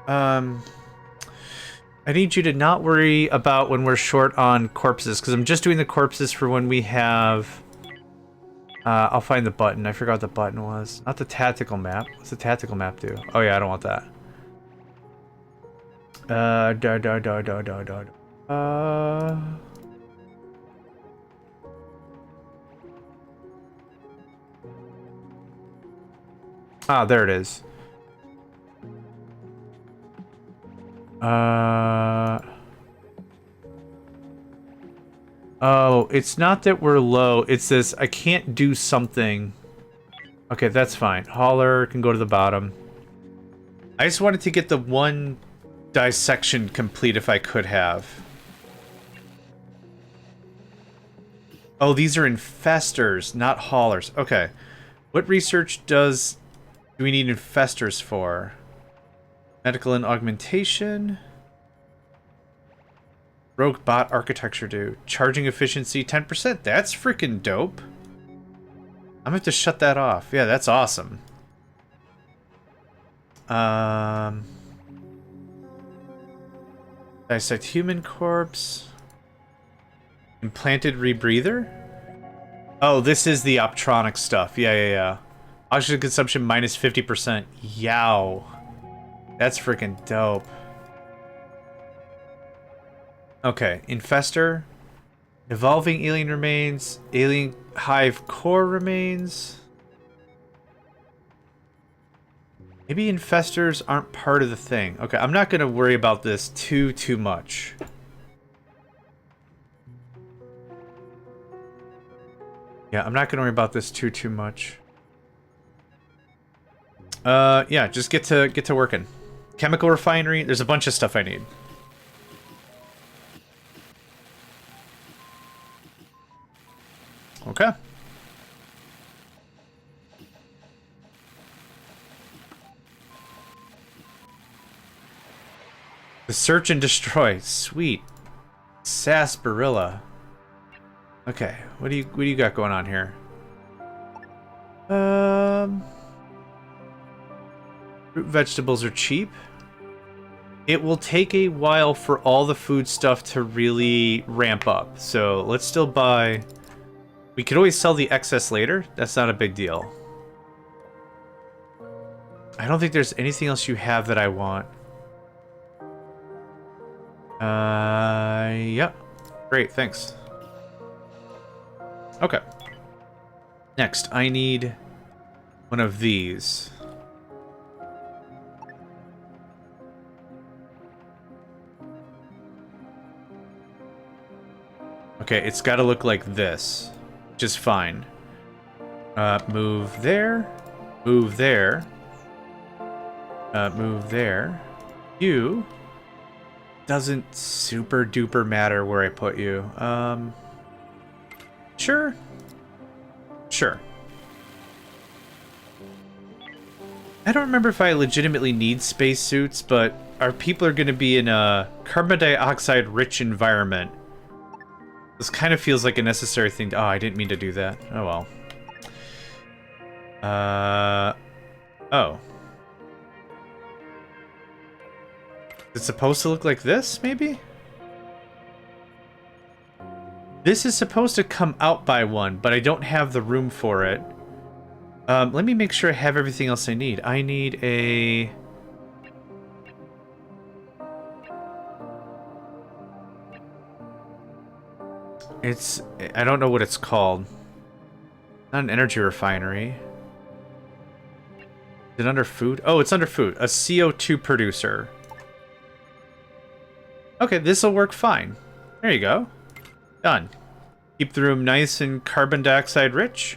I need you to not worry about when we're short on corpses, because I'm just doing the corpses for when we have... I'll find the button. I forgot what the button was. Not the tactical map. What's the tactical map do? Oh yeah, I don't want that. Ah, there it is. Oh, it's not that we're low. It's this, I can't do something. Okay, that's fine. Hauler can go to the bottom. I just wanted to get the one dissection complete if I could have. Oh, these are infestors, not haulers. Okay. What research do we need infestors for? Medical and augmentation. Rogue bot architecture do. Charging efficiency 10%. That's freaking dope. I'm gonna have to shut that off. Yeah, that's awesome. Dissect human corpse. Implanted rebreather? Oh, this is the optronic stuff. Yeah. Oxygen consumption minus 50%. Yow. That's freaking dope. Okay, infestor. Evolving alien remains. Alien hive core remains. Maybe infestors aren't part of the thing. Okay, I'm not going to worry about this too much. Yeah, I'm not going to worry about this too much. Yeah, just get to working. Chemical refinery. There's a bunch of stuff I need. Okay. The search and destroy. Sweet. Sarsaparilla. Okay, what do you got going on here? Fruit vegetables are cheap. It will take a while for all the food stuff to really ramp up. So let's still buy. We could always sell the excess later. That's not a big deal. I don't think there's anything else you have that I want. Yeah. Great, thanks. Okay. Next, I need one of these. Okay, it's got to look like this, which is fine. Move there. Move there. Move there. You. Doesn't super duper matter where I put you. Sure. Sure. I don't remember if I legitimately need spacesuits, but our people are going to be in a carbon dioxide rich environment. This kind of feels like a necessary thing. Oh, I didn't mean to do that. Oh well. Oh. It's supposed to look like this, maybe? This is supposed to come out by one, but I don't have the room for it. Let me make sure I have everything else I need. I need a... I don't know what it's called. Not an energy refinery. Is it under food? Oh, it's under food. A CO2 producer. Okay, this'll work fine. There you go. Done. Keep the room nice and carbon dioxide rich.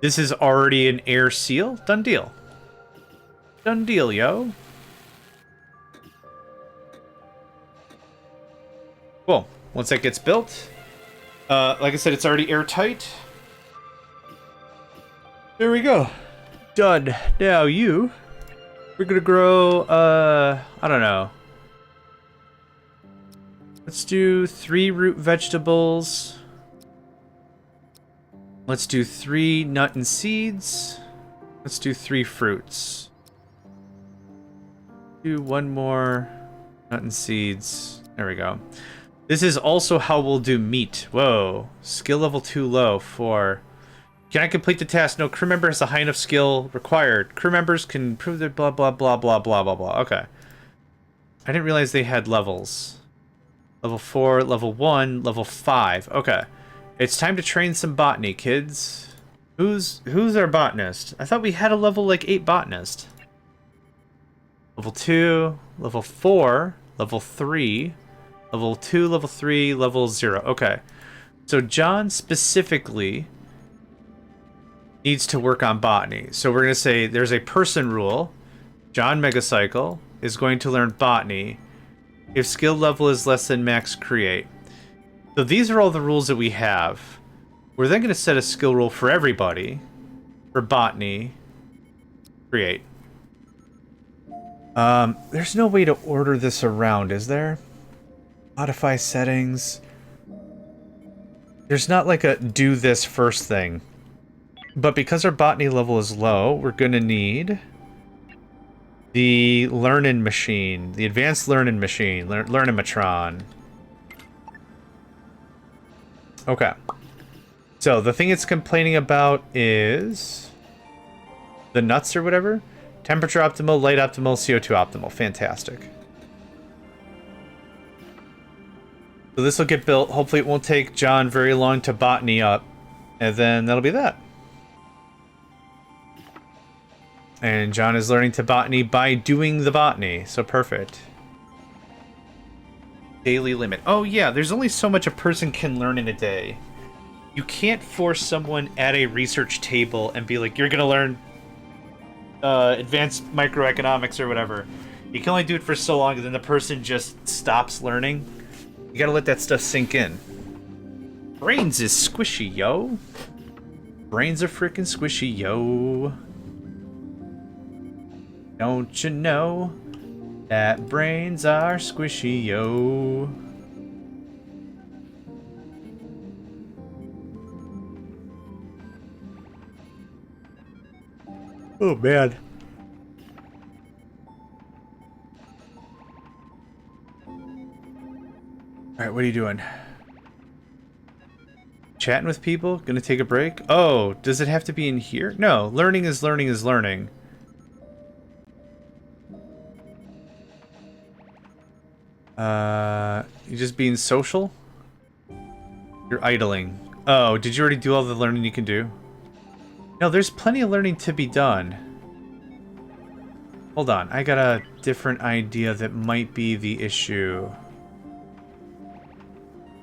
This is already an air seal. Done deal. Done deal, yo. Cool. Once that gets built, like I said, it's already airtight. There we go. Done. Now we're gonna grow, I don't know. Let's do 3 root vegetables. Let's do 3 nut and seeds. Let's do 3 fruits. Do 1 more nut and seeds. There we go. This is also how we'll do meat. Whoa. Skill level too low for... Can I complete the task? No, crew member has a high enough skill required. Crew members can prove their blah, blah, blah, blah, blah, blah, blah. Okay. I didn't realize they had levels. Level 4, level 1, level 5. Okay. It's time to train some botany, kids. Who's our botanist? I thought we had a level like 8 botanist. Level 2, level 4, level 3, level 2, level 3, level 0. Okay. So John specifically needs to work on botany. So we're going to say there's a person rule. JohnMegacycle is going to learn botany if skill level is less than max create. So these are all the rules that we have. We're then going to set a skill rule for everybody for botany create. There's no way to order this around, is there? Modify settings. There's not like a do this first thing. But because our botany level is low, we're going to need the learning machine, the advanced learning machine, learnimatron. Okay. So the thing it's complaining about is the nuts or whatever. Temperature optimal, light optimal, CO2 optimal. Fantastic. So this will get built. Hopefully it won't take John very long to botany up. And then that'll be that. And John is learning to botany by doing the botany. So perfect. Daily limit. Oh yeah, there's only so much a person can learn in a day. You can't force someone at a research table and be like, you're going to learn advanced microeconomics or whatever. You can only do it for so long and then the person just stops learning. You gotta let that stuff sink in. Brains is squishy, yo. Brains are freaking squishy, yo. Don't you know that brains are squishy, yo? Oh, man. Alright, what are you doing? Chatting with people? Gonna take a break? Oh, does it have to be in here? No, learning is learning is learning. You just being social? You're idling. Oh, did you already do all the learning you can do? No, there's plenty of learning to be done. Hold on, I got a different idea that might be the issue.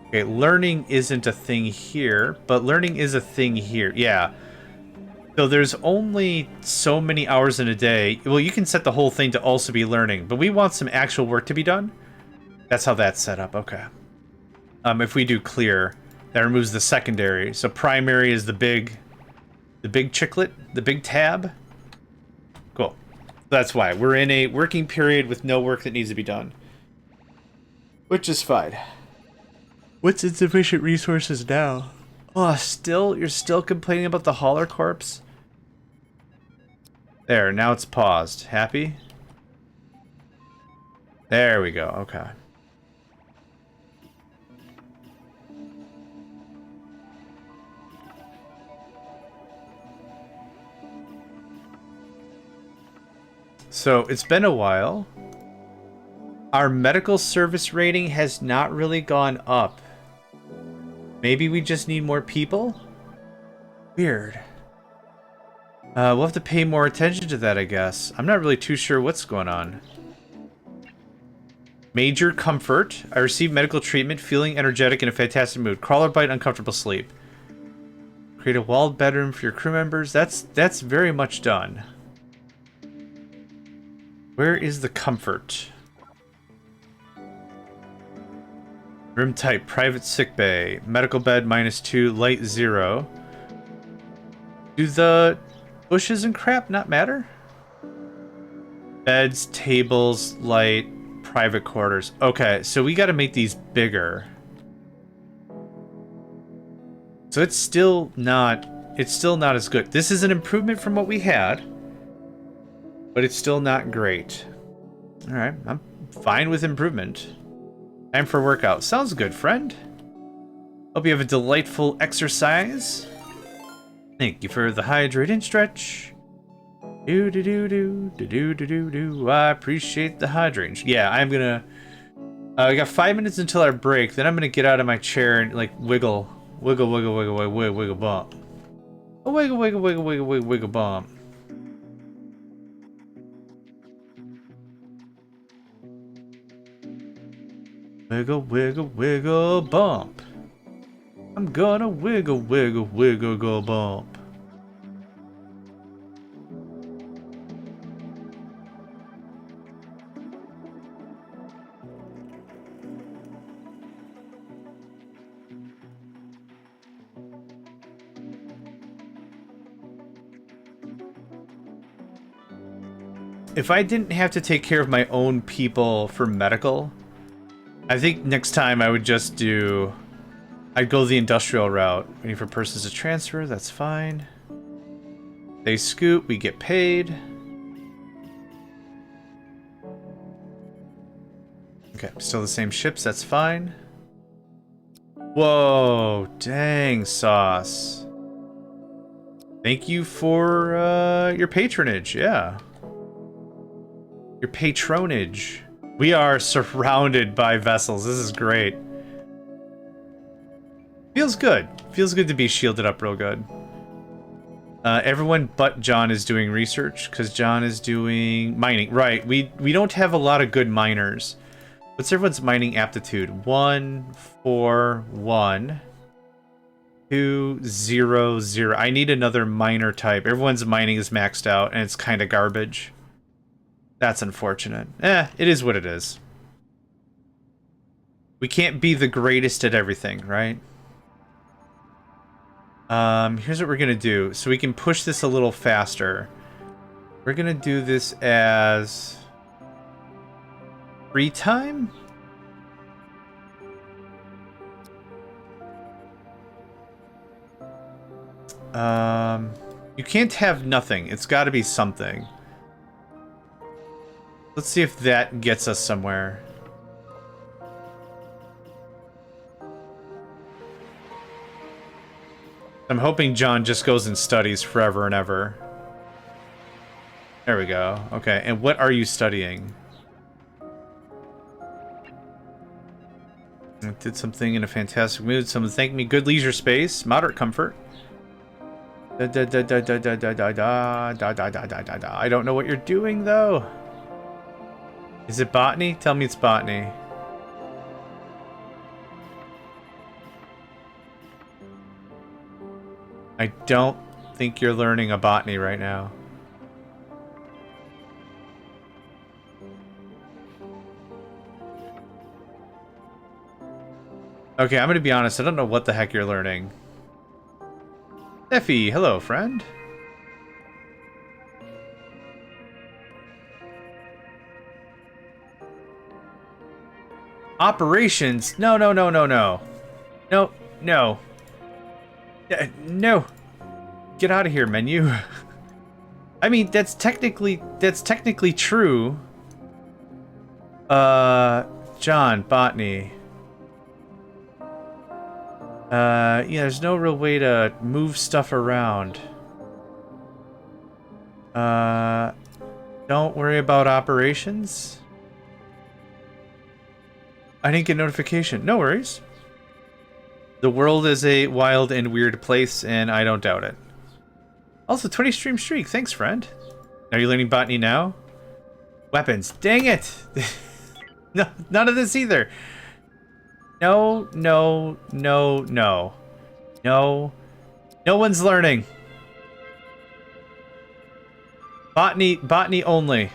Okay, learning isn't a thing here, but learning is a thing here. Yeah. So there's only so many hours in a day. Well, you can set the whole thing to also be learning, but we want some actual work to be done. That's how that's set up. Okay. If we do clear, that removes the secondary. So primary is the big chiclet, the big tab. Cool. That's why we're in a working period with no work that needs to be done, which is fine. What's insufficient resources now? Oh, you're still complaining about the hauler corpse? There, now it's paused. Happy? There we go, okay. So, it's been a while. Our medical service rating has not really gone up. Maybe we just need more people? Weird. We'll have to pay more attention to that, I guess. I'm not really too sure what's going on. Major comfort. I received medical treatment, feeling energetic in a fantastic mood. Crawler bite, uncomfortable sleep. Create a walled bedroom for your crew members. That's very much done. Where is the comfort? Room type, private sickbay. Medical bed, -2, light 0. Do the bushes and crap not matter? Beds, tables, light, private quarters. Okay, so we gotta make these bigger. So it's still not as good. This is an improvement from what we had, but it's still not great. Alright, I'm fine with improvement. Time for workout. Sounds good, friend. Hope you have a delightful exercise. Thank you for the hydrate and stretch. Do do do do do do do do do. I appreciate the hydrate. Yeah, I'm gonna. We got 5 minutes until our break. Then I'm gonna get out of my chair and like wiggle bump. A wiggle, wiggle, wiggle, wiggle, wiggle, wiggle bump. Wiggle, wiggle, wiggle, bump. I'm gonna wiggle, wiggle, wiggle, go bump. If I didn't have to take care of my own people for medical, I think next time I would just do... I'd go the industrial route. Waiting for persons to transfer, that's fine. They scoot, we get paid. Okay, still the same ships, that's fine. Whoa, dang, Sauce. Thank you for your patronage, yeah. Your patronage. We are surrounded by vessels. This is great. Feels good. Feels good to be shielded up real good. Everyone but John is doing research, because John is doing mining. Right, we don't have a lot of good miners. What's everyone's mining aptitude? 1, 4, 1, 2, 0, 0. I need another miner type. Everyone's mining is maxed out, and it's kind of garbage. That's unfortunate. It is what it is. We can't be the greatest at everything, right? Here's what we're gonna do. So we can push this a little faster. We're gonna do this as... free time? You can't have nothing. It's gotta be something. Let's see if that gets us somewhere. I'm hoping John just goes and studies forever and ever. There we go. Okay, and what are you studying? I did something in a fantastic mood. Someone thanked me. Good leisure space. Moderate comfort. I don't know what you're doing, though. Is it botany? Tell me it's botany. I don't think you're learning a botany right now. Okay, I'm gonna be honest. I don't know what the heck you're learning. Effie, hello, friend. Operations? No, no, no, no, no. No, no. No. Get out of here, menu. I mean, that's technically true. John, botany. Yeah, there's no real way to move stuff around. Don't worry about operations. I didn't get notification. No worries. The world is a wild and weird place, and I don't doubt it. Also, 20 stream streak. Thanks, friend. Are you learning botany now? Weapons. Dang it! No, none of this either. No, no, no, no. No. No one's learning. Botany only.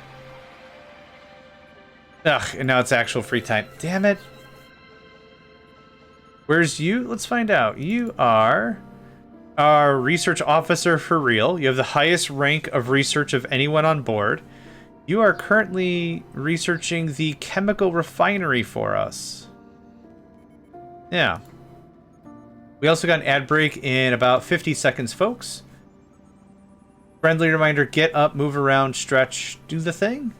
Ugh, and now it's actual free time. Damn it. Where's you? Let's find out. You are our research officer for real. You have the highest rank of research of anyone on board. You are currently researching the chemical refinery for us. Yeah. We also got an ad break in about 50 seconds, folks. Friendly reminder, get up, move around, stretch, do the thing.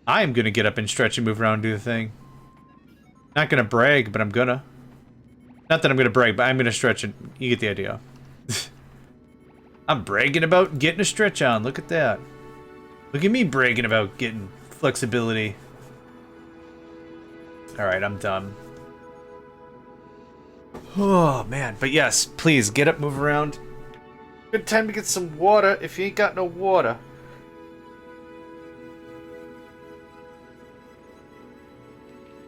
I am gonna get up and stretch and move around and do the thing. Not gonna brag, but I'm gonna. Not that I'm gonna brag, but I'm gonna stretch and you get the idea. I'm bragging about getting a stretch on. Look at that. Look at me bragging about getting flexibility. Alright, I'm done. Oh, man. But yes, please, get up, move around. Good time to get some water if you ain't got no water.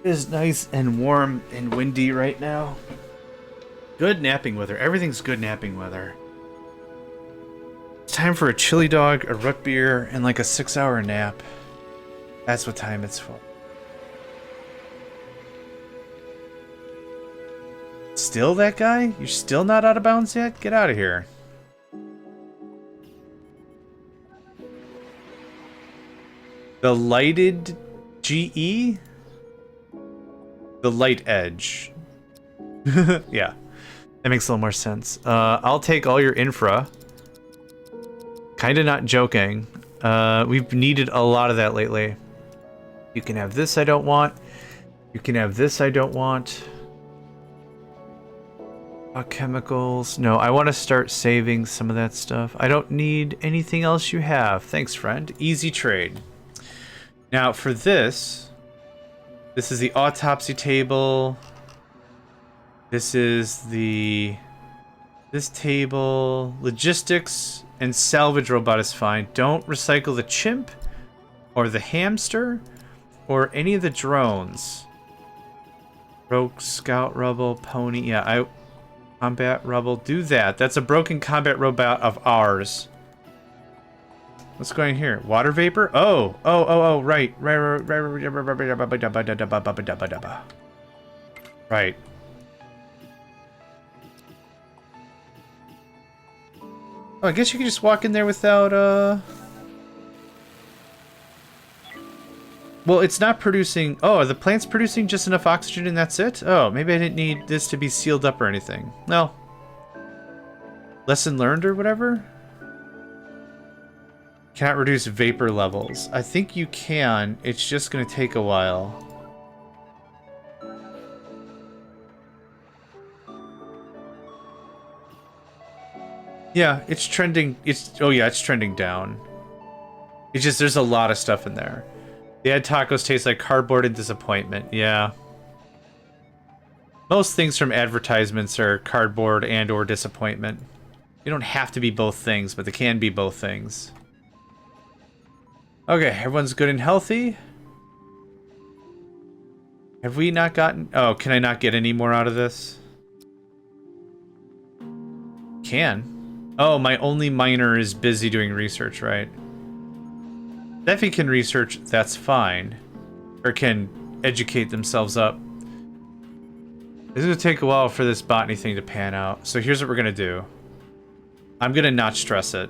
It is nice and warm and windy right now. Good napping weather. Everything's good napping weather. It's time for a chili dog, a root beer, and like a 6-hour nap. That's what time it's for. Still that guy? You're still not out of bounds yet? Get out of here. The lighted GE? The light edge. Yeah. That makes a little more sense. I'll take all your infra. Kinda not joking. We've needed a lot of that lately. You can have this I don't want. You can have this I don't want. Chemicals. No, I want to start saving some of that stuff. I don't need anything else you have. Thanks, friend. Easy trade. Now, for this is the autopsy table. This is this table. Logistics and salvage robot is fine. Don't recycle the chimp or the hamster or any of the drones. Rogue scout rubble, pony. Yeah, combat rubble. Do that. That's a broken combat robot of ours. What's going here? Water vapor? Oh, right. Right. Oh, I guess you can just walk in there without, Well, it's not producing... Oh, are the plants producing just enough oxygen and that's it? Oh, maybe I didn't need this to be sealed up or anything. No. Lesson learned or whatever? Cannot reduce vapor levels. I think you can. It's just going to take a while. Yeah, it's trending. Oh yeah, it's trending down. It's just there's a lot of stuff in there. The ad tacos taste like cardboard and disappointment. Yeah. Most things from advertisements are cardboard and or disappointment. You don't have to be both things, but they can be both things. Okay, everyone's good and healthy. Have we not gotten... Oh, can I not get any more out of this? Can. Oh, my only miner is busy doing research, right? If he can research, that's fine. Or can educate themselves up. This is going to take a while for this botany thing to pan out. So here's what we're going to do. I'm going to not stress it.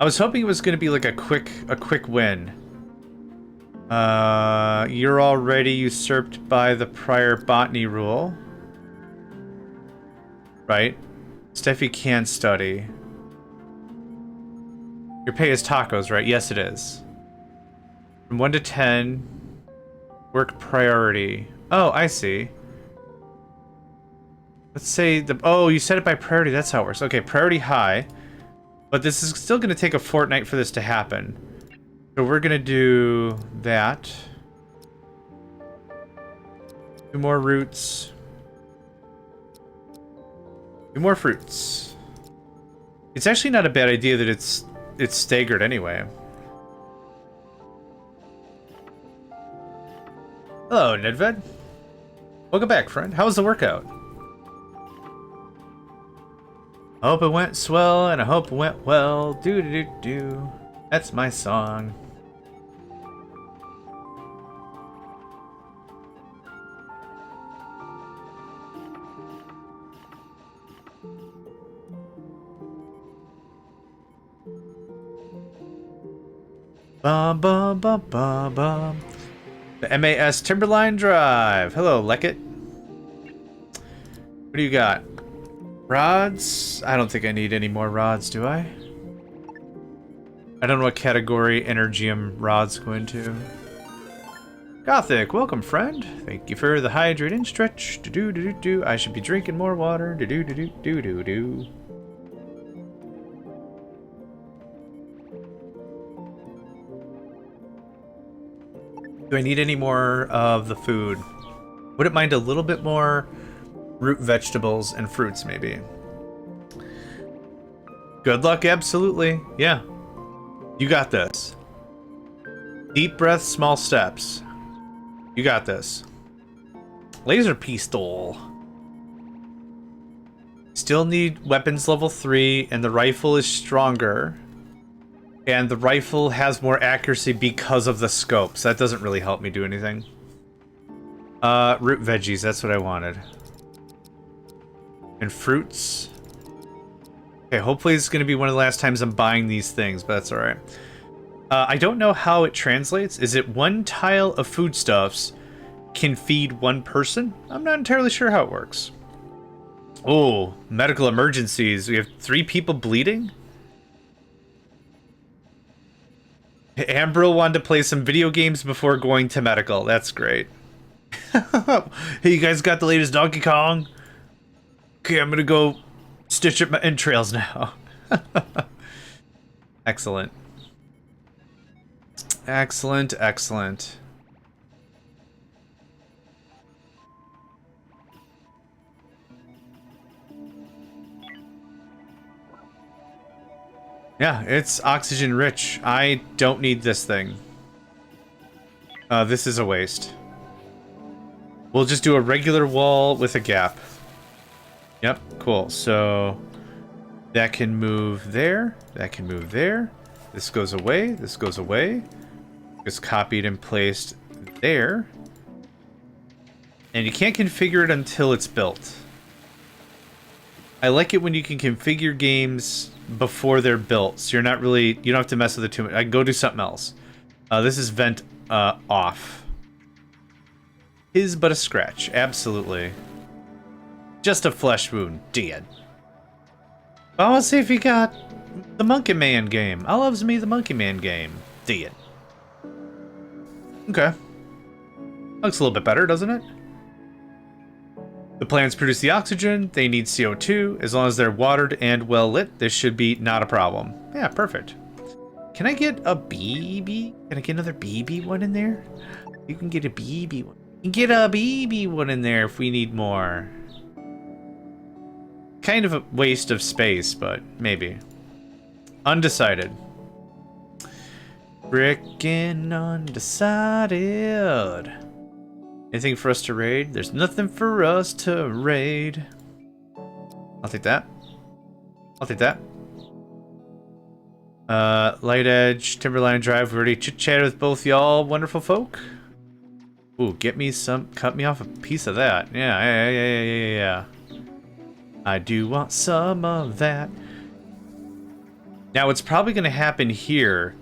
I was hoping it was going to be like a quick win. You're already usurped by the prior botany rule. Right? Steffi can study. Your pay is tacos, right? Yes, it is. From 1 to 10, work priority. Oh, I see. Let's say the... Oh, you set it by priority. That's how it works. Okay, priority high. But this is still going to take a fortnight for this to happen. So we're going to do that. 2 more roots. 2 more fruits. It's actually not a bad idea that it's staggered anyway. Hello, Nedved. Welcome back, friend. How was the workout? I hope it went swell, and I hope it went well. Do-do-do-do. That's my song. Bum bum bum bum bum. The MAS Timberline Drive. Hello, Leckett. What do you got? Rods? I don't think I need any more rods, do I? I don't know what category Energium rods go into. Gothic, welcome, friend. Thank you for the hydrate and stretch. Do-do-do-do-do. I should be drinking more water. Do-do-do-do-do-do. Do I need any more of the food? Wouldn't mind a little bit more root vegetables and fruits, maybe. Good luck, absolutely. Yeah. You got this. Deep breaths, small steps. You got this. Laser pistol. Still need weapons level 3, and the rifle is stronger. And the rifle has more accuracy because of the scopes. That doesn't really help me do anything. Root veggies, that's what I wanted. And fruits. Okay, hopefully it's going to be one of the last times I'm buying these things, but that's alright. I don't know how it translates. Is it one tile of foodstuffs can feed one person? I'm not entirely sure how it works. Oh, medical emergencies. We have 3 people bleeding? Ambril wanted to play some video games before going to medical. That's great. Hey, you guys got the latest Donkey Kong? Okay, I'm gonna go stitch up my entrails now. Excellent. Excellent, excellent. Yeah, it's oxygen rich. I don't need this thing. This is a waste. We'll just do a regular wall with a gap. Yep, cool. So that can move there. That can move there. This goes away. This goes away. It's copied and placed there. And you can't configure it until it's built. I like it when you can configure games before they're built, so you're not really, you don't have to mess with it too much. I can go do something else. This is vent off. Is but a scratch, absolutely. Just a flesh wound, dead. I want to see if you got the Monkey Man game. I loves me the Monkey Man game, dead. Okay. Looks a little bit better, doesn't it? The plants produce the oxygen, they need CO2. As long as they're watered and well lit, this should be not a problem. Yeah, perfect. Can I get a BB? Can I get another BB one in there? You can get a BB one. You can get a BB one in there if we need more. Kind of a waste of space, but maybe. Undecided. Frickin' undecided. Anything for us to raid? There's nothing for us to raid. I'll take that. I'll take that. Light Edge, Timberline Drive. We already chit-chatted with both y'all wonderful folk. Ooh, get me some, cut me off a piece of that. Yeah. I do want some of that. Now, what's probably going to happen here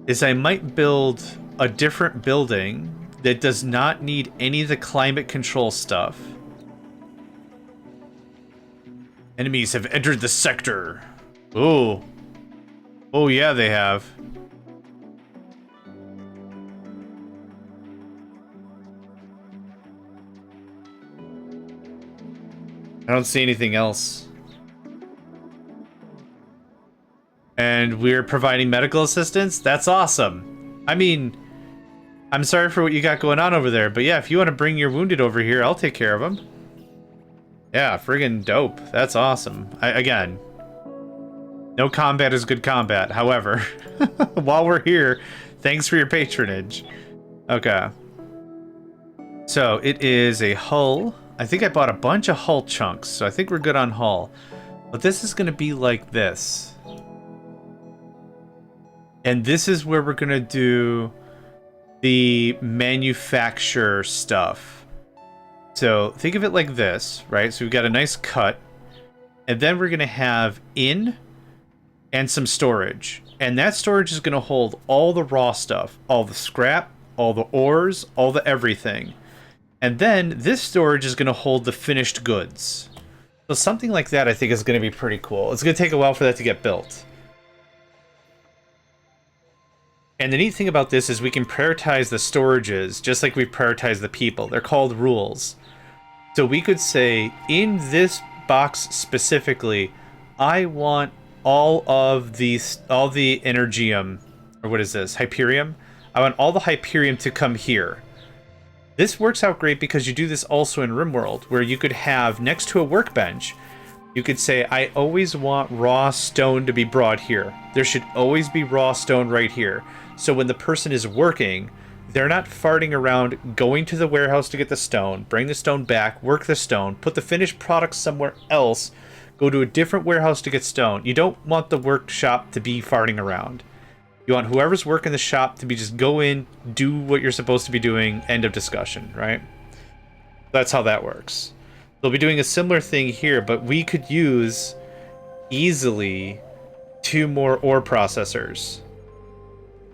is I might build a different building that does not need any of the climate control stuff. Enemies have entered the sector. Oh. Oh yeah, they have. I don't see anything else. And we're providing medical assistance? That's awesome. I mean, I'm sorry for what you got going on over there, but yeah, if you want to bring your wounded over here, I'll take care of them. Yeah, friggin' dope. That's awesome. Again, no combat is good combat. However, while we're here, thanks for your patronage. Okay. So, it is a hull. I think I bought a bunch of hull chunks, so I think we're good on hull. But this is going to be like this. And this is where we're going to do the manufacture stuff. So think of it like this, right? So we've got a nice cut, and then we're going to have in and some storage. And that storage is going to hold all the raw stuff, all the scrap, all the ores, all the everything. And then this storage is going to hold the finished goods. So something like that I think is going to be pretty cool. It's going to take a while for that to get built. And the neat thing about this is we can prioritize the storages just like we prioritize the people. They're called rules. So we could say, in this box specifically, I want all the Energium, or what is this, Hyperium. I want all the Hyperium to come here. This works out great because you do this also in RimWorld, where you could have next to a workbench, you could say, I always want raw stone to be brought here. There should always be raw stone right here. So when the person is working, they're not farting around going to the warehouse to get the stone, bring the stone back, work the stone, put the finished product somewhere else, go to a different warehouse to get stone. You don't want the workshop to be farting around. You want whoever's working the shop to be just go in, do what you're supposed to be doing, end of discussion, right? That's how that works. They'll be doing a similar thing here, but we could use easily 2 more ore processors.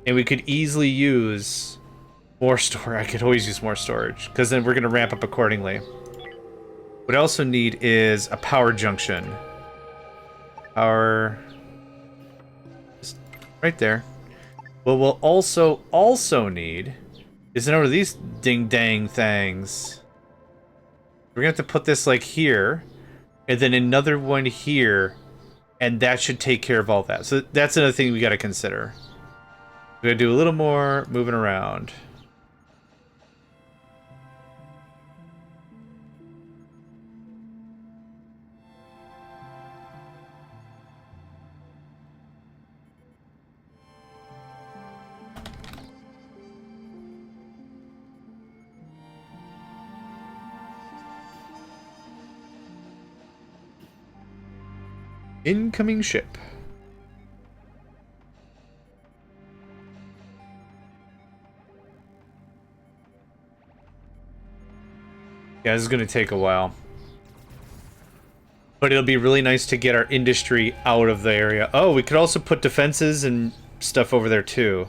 And we could easily use more storage. I could always use more storage, because then we're going to ramp up accordingly. What I also need is a power junction. Power... right there. What we'll also need is another of these ding-dang things. We're going to have to put this, like, here, and then another one here, and that should take care of all that. So that's another thing we got to consider. We're going to do a little more moving around. Incoming ship. Yeah, this is going to take a while. But it'll be really nice to get our industry out of the area. Oh, we could also put defenses and stuff over there too.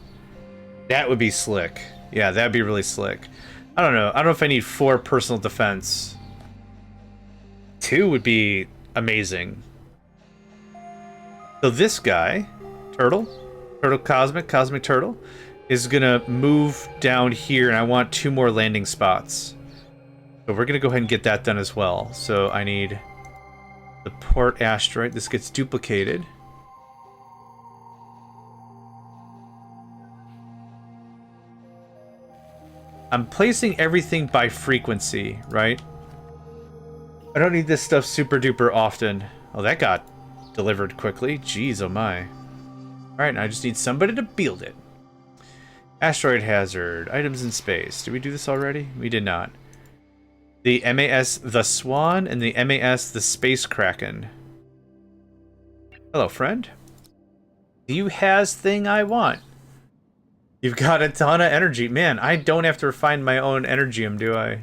That would be slick. Yeah, that'd be really slick. I don't know. I don't know if I need 4 personal defense. 2 would be amazing. So this guy, Turtle Cosmic Turtle, is gonna move down here, and I want 2 more landing spots. So we're gonna go ahead and get that done as well. So I need the port asteroid. This gets duplicated. I'm placing everything by frequency, right? I don't need this stuff super duper often. Oh, that got delivered quickly. Jeez, oh my. Alright, I just need somebody to build it. Asteroid hazard. Items in space. Did we do this already? We did not. The MAS the Swan and the MAS the Space Kraken. Hello, friend. Do you has thing I want? You've got a ton of energy. Man, I don't have to refine my own energium, do I?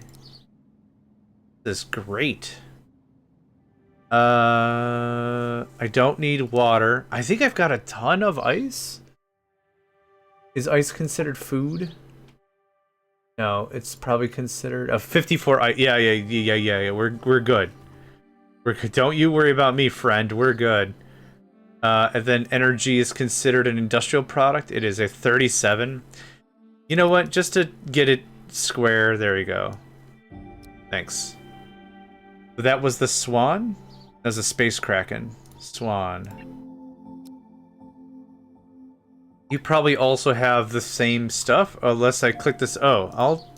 This is great. I don't need water. I think I've got a ton of ice. Is ice considered food? No, it's probably considered a 54 ice. Yeah. We're good. We're good. Don't you worry about me, friend. We're good. And then energy is considered an industrial product. It is a 37. You know what? Just to get it square, there you go. Thanks. That was the Swan? That was a Space Kraken. Swan. You probably also have the same stuff, unless I click this. Oh, I'll...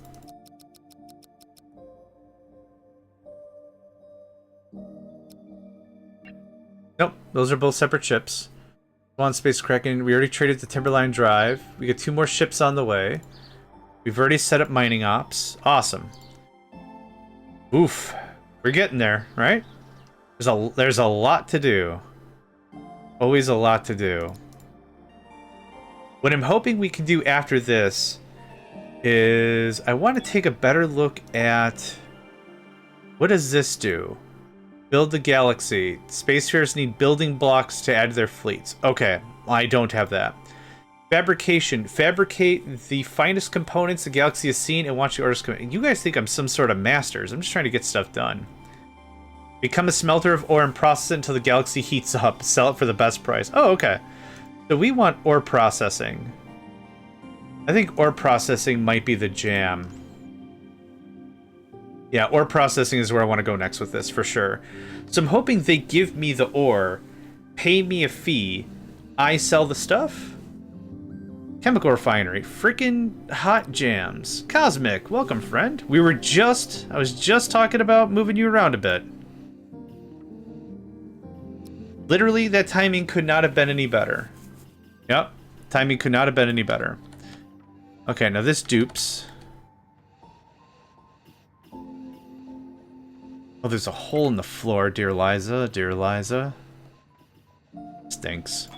Nope, those are both separate ships. Swan, Space Kraken. We already traded the Timberline Drive. We get 2 more ships on the way. We've already set up mining ops. Awesome. Oof. We're getting there, right? There's a lot to do. Always a lot to do. What I'm hoping we can do after this is I want to take a better look at what does this do? Build the galaxy. Spacefarers need building blocks to add to their fleets. Okay, I don't have that. Fabrication. Fabricate the finest components the galaxy has seen and watch the orders come in. You guys think I'm some sort of masters. I'm just trying to get stuff done. Become a smelter of ore and process it until the galaxy heats up. Sell it for the best price. Oh, okay. So we want ore processing. I think ore processing might be the jam. Yeah, ore processing is where I want to go next with this, for sure. So I'm hoping they give me the ore, pay me a fee, I sell the stuff? Chemical refinery. Frickin' hot jams. Cosmic, welcome, friend. I was just talking about moving you around a bit. Literally, that timing could not have been any better. Yep, timing could not have been any better. Okay, now this dupes. Oh, there's a hole in the floor, dear Liza, dear Liza. Stinks.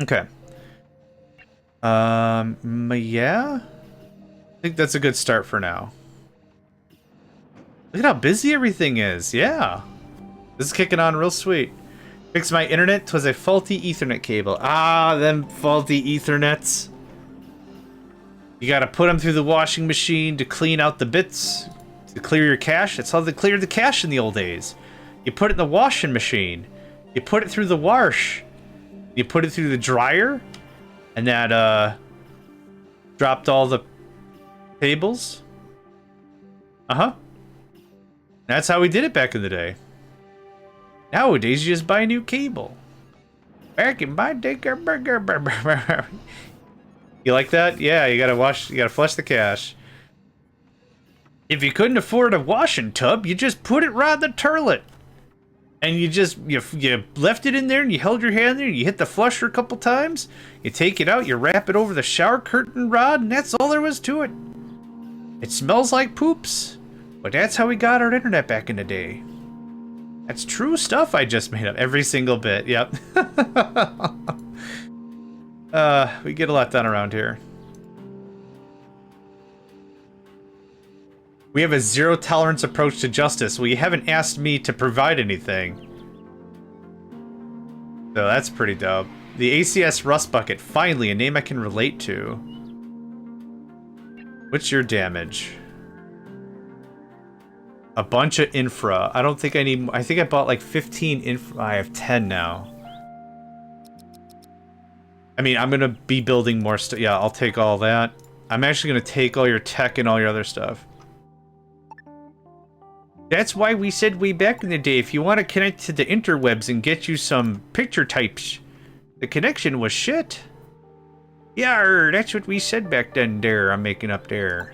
Okay. Yeah? I think that's a good start for now. Look at how busy everything is, yeah. This is kicking on real sweet. Fix my internet, 'twas a faulty Ethernet cable. Ah, them faulty Ethernets. You gotta put them through the washing machine to clean out the bits, to clear your cache. That's how they cleared the cache in the old days. You put it in the washing machine. You put it through the wash. You put it through the dryer. And that, dropped all the tables. Uh-huh. That's how we did it back in the day. Nowadays, you just buy a new cable. Back in my day, you like that? Yeah, you gotta flush the cache. If you couldn't afford a washing tub, you just put it right in the toilet. And you left it in there and you held your hand there and you hit the flusher a couple times. You take it out, you wrap it over the shower curtain rod, and that's all there was to it. It smells like poops. But that's how we got our internet back in the day. That's true stuff I just made up. Every single bit, yep. We get a lot done around here. We have a zero-tolerance approach to justice. Well, you haven't asked me to provide anything. So that's pretty dope. The ACS Rust Bucket. Finally, a name I can relate to. What's your damage? A bunch of infra. I don't think I need... I think I bought like 15 infra. I have 10 now. I mean, I'm going to be building more stuff. Yeah, I'll take all that. I'm actually going to take all your tech and all your other stuff. That's why we said way back in the day, if you want to connect to the interwebs and get you some picture types, the connection was shit. Yeah, that's what we said back then there. I'm making up there.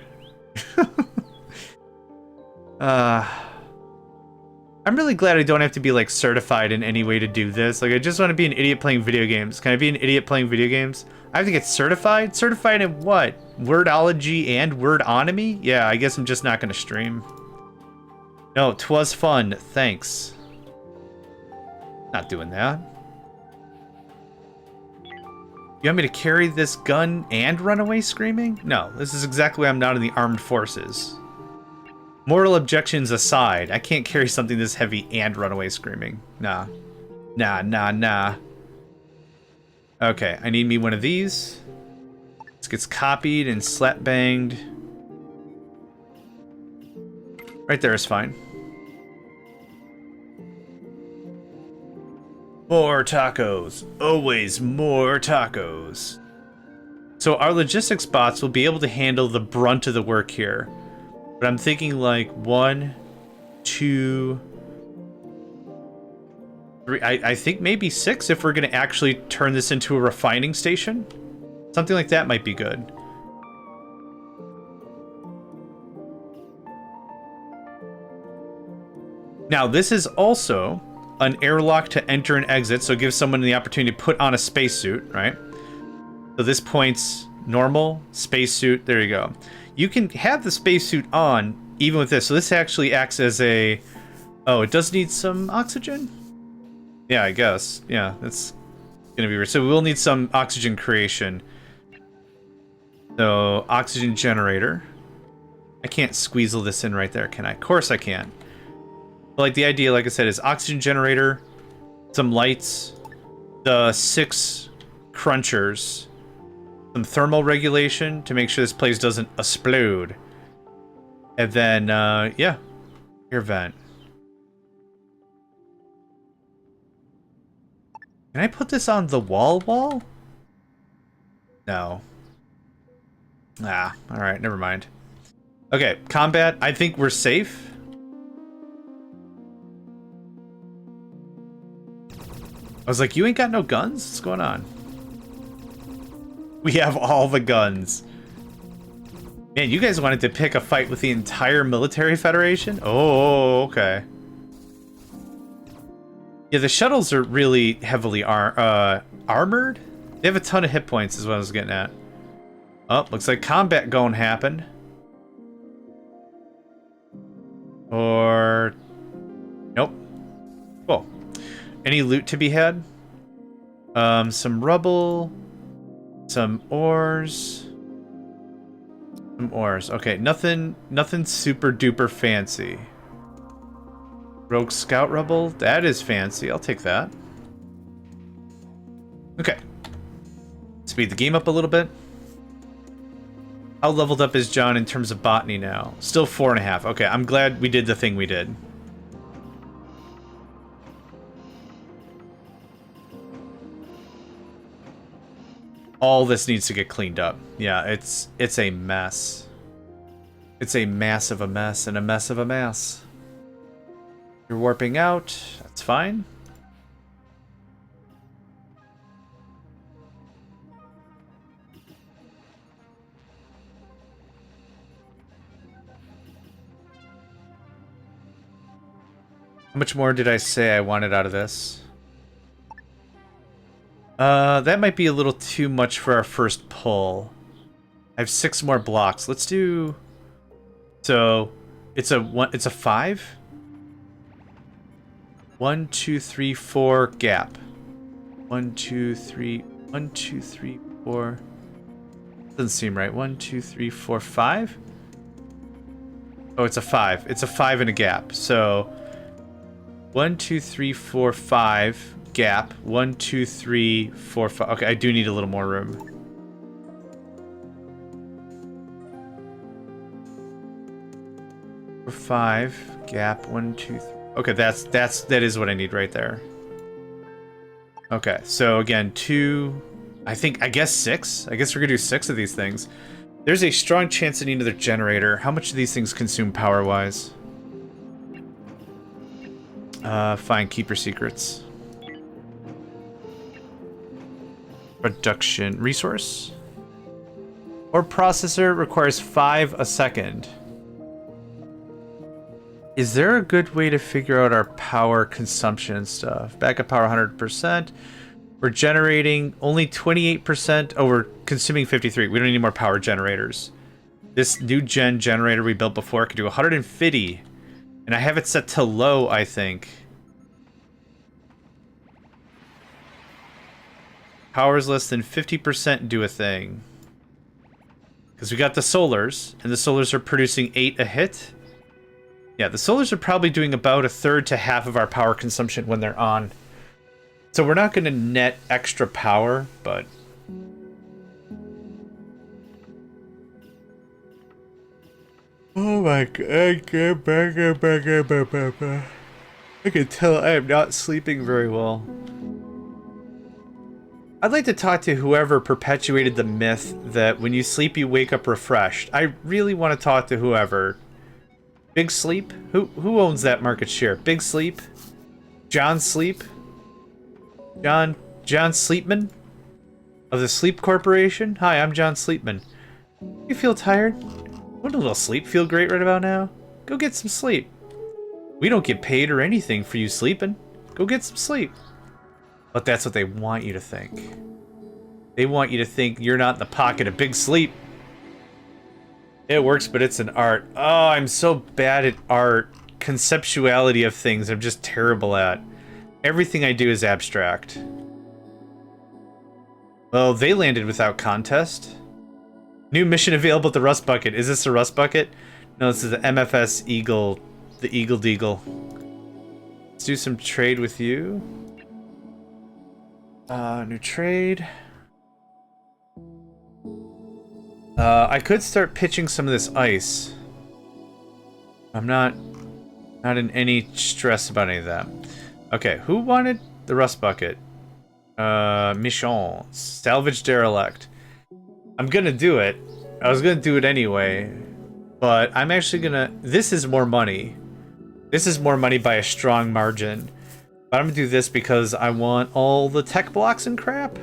I'm really glad I don't have to be, like, certified in any way to do this. Like, I just want to be an idiot playing video games. Can I be an idiot playing video games? I have to get certified? Certified in what? Wordology and Wordonomy? Yeah, I guess I'm just not going to stream. No, 'twas fun. Thanks. Not doing that. You want me to carry this gun and run away screaming? No, this is exactly why I'm not in the armed forces. Moral objections aside, I can't carry something this heavy and run away screaming. Nah. Nah, nah, nah. Okay, I need me one of these. This gets copied and slap banged. Right there is fine. More tacos. Always more tacos. So our logistics bots will be able to handle the brunt of the work here. But I'm thinking like 1, 2, 3. I think maybe 6 if we're going to actually turn this into a refining station. Something like that might be good. Now, this is also an airlock to enter and exit, so it gives someone the opportunity to put on a spacesuit, right? So this points normal, spacesuit, there you go. You can have the spacesuit on even with this, so this actually acts as a... Oh, it does need some oxygen? Yeah, I guess. Yeah, that's gonna be weird. So we will need some oxygen creation. So, oxygen generator. I can't squeezle this in right there, can I? Of course I can. But like the idea, like I said, is oxygen generator, some lights, the 6 crunchers, some thermal regulation to make sure this place doesn't explode. And then, yeah, air vent. Can I put this on the wall? No. Ah, alright, never mind. Okay, combat, I think we're safe. I was like, you ain't got no guns? What's going on? We have all the guns. Man, you guys wanted to pick a fight with the entire military federation? Oh, okay. Yeah, the shuttles are really heavily armored. They have a ton of hit points is what I was getting at. Oh, looks like combat gonna happen. Or... Nope. Cool. Any loot to be had? Some rubble. Some ores. Some ores. Okay, nothing super duper fancy. Rogue scout rubble. That is fancy. I'll take that. Okay. Speed the game up a little bit. How leveled up is John in terms of botany now? Still 4.5. Okay, I'm glad we did the thing we did. All this needs to get cleaned up. Yeah, it's a mess. It's a mass of a mess and a mess of a mess. You're warping out. That's fine. How much more did I say I wanted out of this? That might be a little too much for our first pull. I have 6 more blocks. Let's do... So, it's a 5? 1, 2, 3, 4 gap. 1, 2, 3, 1, 2, 3, 4. Doesn't seem right. 1, 2, 3, 4, 5? Oh, it's a 5. It's a 5 and a gap. So, 1, 2, 3, 4, 5... Gap. 1, 2, 3, 4, 5. Okay, I do need a little more room. 4, 5. Gap. 1, 2, 3. Okay, that is what I need right there. Okay, so again, 2. I guess 6. I guess we're gonna do 6 of these things. There's a strong chance I need another generator. How much do these things consume power-wise? Fine. Keep your secrets. Production resource or processor requires 5 a second. Is there a good way to figure out our power consumption and stuff? Backup power 100%. We're generating only 28%. Oh, we're consuming 53. We don't need any more power generators. This new gen generator we built before could do 150, and I have it set to low, I think. Powers less than 50% do a thing. Because we got the solars, and the solars are producing 8 a hit. Yeah, the solars are probably doing about 1/3 to half of our power consumption when they're on. So we're not going to net extra power, but... Oh my god, I can tell I am not sleeping very well. I'd like to talk to whoever perpetuated the myth that when you sleep you wake up refreshed. I really want to talk to whoever. Big Sleep? Who owns that market share? Big Sleep? John Sleep? John Sleepman? Of the Sleep Corporation? Hi, I'm John Sleepman. You feel tired? Want a little sleep? Feel great right about now? Go get some sleep. We don't get paid or anything for you sleeping. Go get some sleep. But that's what they want you to think. They want you to think you're not in the pocket of Big Sleep. It works, but it's an art. Oh, I'm so bad at art. Conceptuality of things I'm just terrible at. Everything I do is abstract. Well, they landed without contest. New mission available at the Rust Bucket. Is this a Rust Bucket? No, this is the MFS Eagle. The Eagle Deagle. Let's do some trade with you. New trade. I could start pitching some of this ice. I'm not in any stress about any of that. Okay, who wanted the Rust Bucket? Mission. Salvage derelict. I'm gonna do it. I was gonna do it anyway. But I'm actually gonna... This is more money. This is more money by a strong margin. But I'm gonna do this because I want all the tech blocks and crap.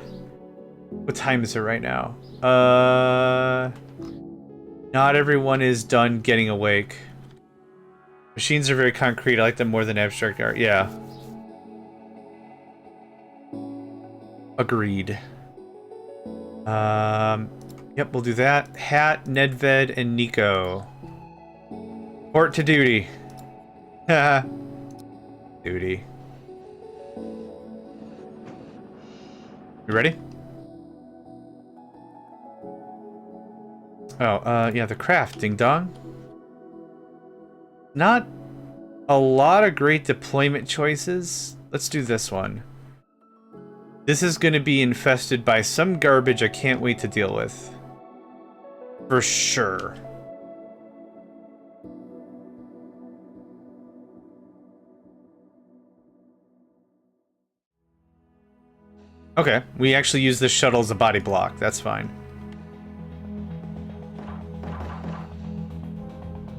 What time is it right now? Not everyone is done getting awake. Machines are very concrete. I like them more than abstract art. Yeah. Agreed. Yep, we'll do that. Hat, Nedved, and Nico. Report to duty. Haha. Duty. You ready? Oh, yeah, the craft, ding dong. Not a lot of great deployment choices. Let's do this one. This is going to be infested by some garbage I can't wait to deal with. For sure. Okay, we actually use this shuttle as a body block. That's fine.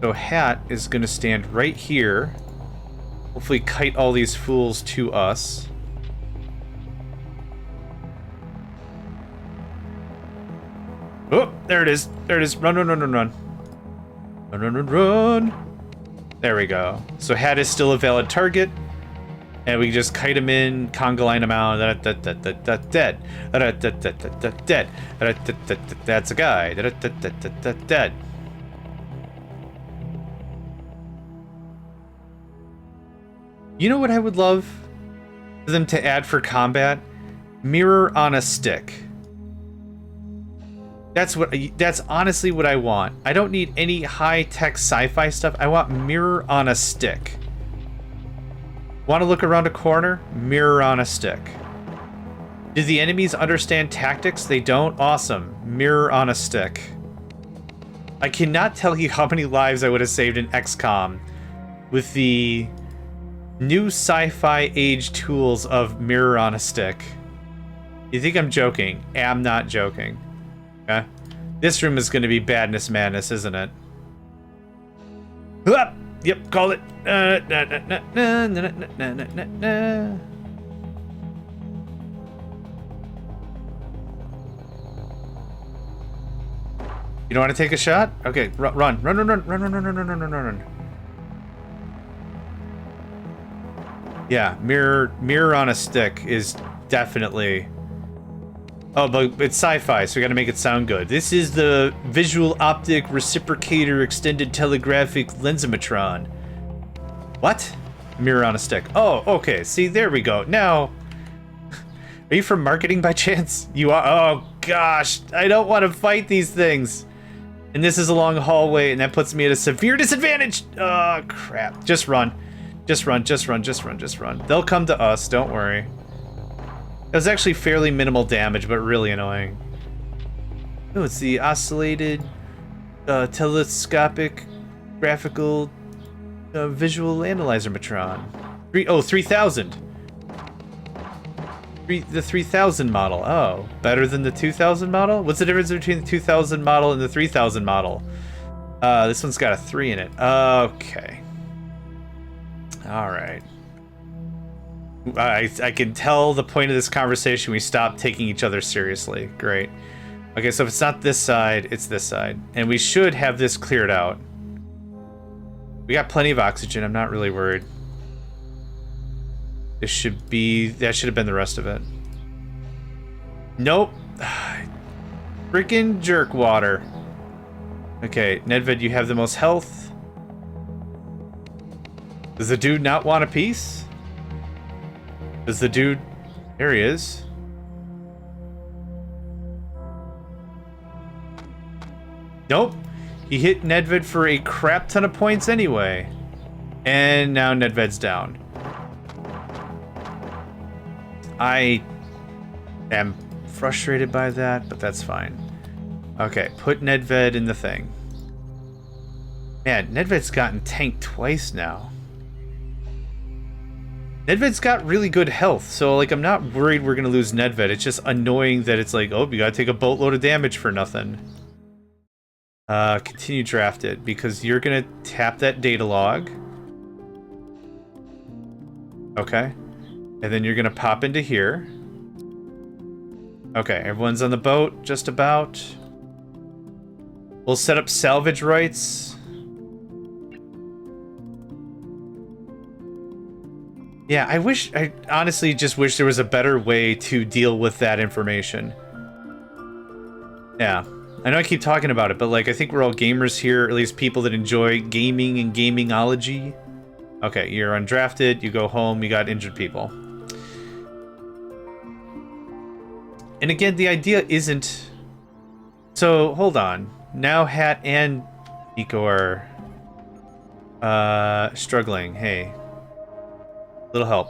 So Hat is going to stand right here. Hopefully kite all these fools to us. Oh, there it is. There it is. Run, run, run, run, run. Run, run, run, run. There we go. So Hat is still a valid target. And we just kite him in, conga line him out. Dead. Dead. That's a guy. Dead. You know what I would love for them to add for combat? Mirror on a stick. That's honestly what I want. I don't need any high-tech sci-fi stuff. I want mirror on a stick. Want to look around a corner? Mirror on a stick. Do the enemies understand tactics? They don't? Awesome. Mirror on a stick. I cannot tell you how many lives I would have saved in XCOM with the new sci-fi age tools of mirror on a stick. You think I'm joking? I'm not joking. Okay? This room is going to be badness madness, isn't it? Yep, call it. You don't want to take a shot? Okay, run. Run. Yeah, mirror on a stick is definitely... Oh, but it's sci-fi, so we gotta make it sound good. This is the visual optic reciprocator extended telegraphic lensometron. What? Mirror on a stick. Oh, okay. See, there we go. Now, are you from marketing by chance? You are? Oh, gosh. I don't want to fight these things. And this is a long hallway, and that puts me at a severe disadvantage. Oh, crap. Just run. Just run. They'll come to us. Don't worry. It was actually fairly minimal damage, but really annoying. Oh, it's the oscillated, telescopic, graphical, visual analyzer matron. 3000. The 3000 model. Oh, better than the 2000 model? What's the difference between the 2000 model and the 3000 model? This one's got a 3 in it. Okay. All right. I can tell the point of this conversation, we stopped taking each other seriously. Great. Okay, so if it's not this side, it's this side. And we should have this cleared out. We got plenty of oxygen. I'm not really worried. This should be... That should have been the rest of it. Nope. Freaking jerk water. Okay, Nedved, you have the most health. Does the dude not want a piece? Does the dude... There he is. Nope. He hit Nedved for a crap ton of points anyway. And now Nedved's down. I am frustrated by that, but that's fine. Okay, put Nedved in the thing. Man, Nedved's gotten tanked twice now. Nedved's got really good health, so like I'm not worried we're gonna lose Nedved. It's just annoying that it's like, oh, you gotta take a boatload of damage for nothing. Continue drafted, because you're gonna tap that data log. Okay. And then you're gonna pop into here. Okay, everyone's on the boat, just about. We'll set up salvage rights. Yeah, I honestly just wish there was a better way to deal with that information. Yeah. I know I keep talking about it, but like, I think we're all gamers here, or at least people that enjoy gaming and gamingology. Okay, you're undrafted, you go home, you got injured people. And again, the idea isn't... So, hold on. Now Hat and Nico are struggling. Hey. Little help.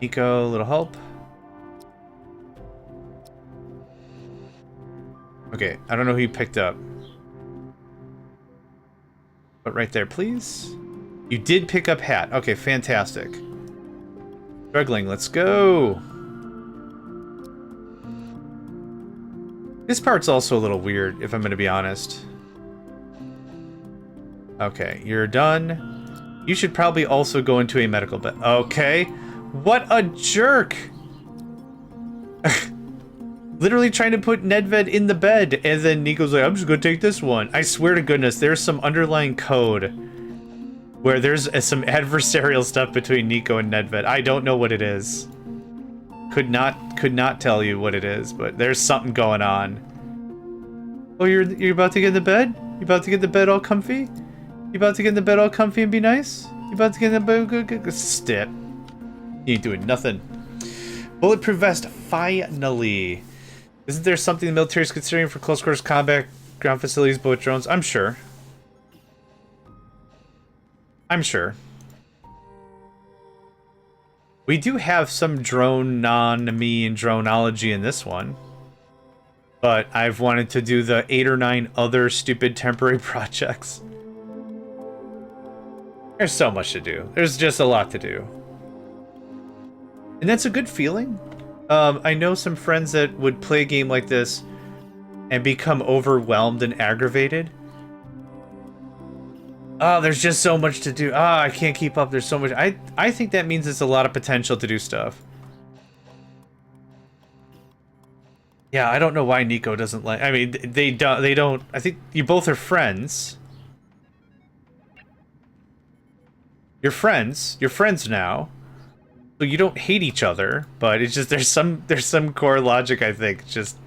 Nico, little help. Okay, I don't know who you picked up. But right there, please. You did pick up Hat. Okay, fantastic. Struggling, let's go. This part's also a little weird, if I'm going to be honest. Okay, you're done. You should probably also go into a medical bed. Okay. What a jerk! Literally trying to put Nedved in the bed, and then Nico's like, I'm just gonna take this one. I swear to goodness, there's some underlying code where there's some adversarial stuff between Nico and Nedved. I don't know what it is. Could not tell you what it is, but there's something going on. Oh, you're about to get in the bed? You about to get in the bed all comfy? You about to get in the bed all comfy and be nice? You about to get in the bed? Good. Step. You ain't doing nothing. Bulletproof vest, finally. Isn't there something the military is considering for close quarters combat, ground facilities, boat drones? I'm sure. I'm sure. We do have some drone-nomy and droneology in this one. But I've wanted to do the 8 or 9 other stupid temporary projects. There's so much to do. There's just a lot to do. And that's a good feeling. I know some friends that would play a game like this and become overwhelmed and aggravated. Oh, there's just so much to do. Ah, I can't keep up. There's so much. I think that means it's a lot of potential to do stuff. Yeah, I don't know why Nico doesn't like... I mean, they don't... I think you both are friends. You're friends. You're friends now. So you don't hate each other, but it's just there's some core logic, I think, just,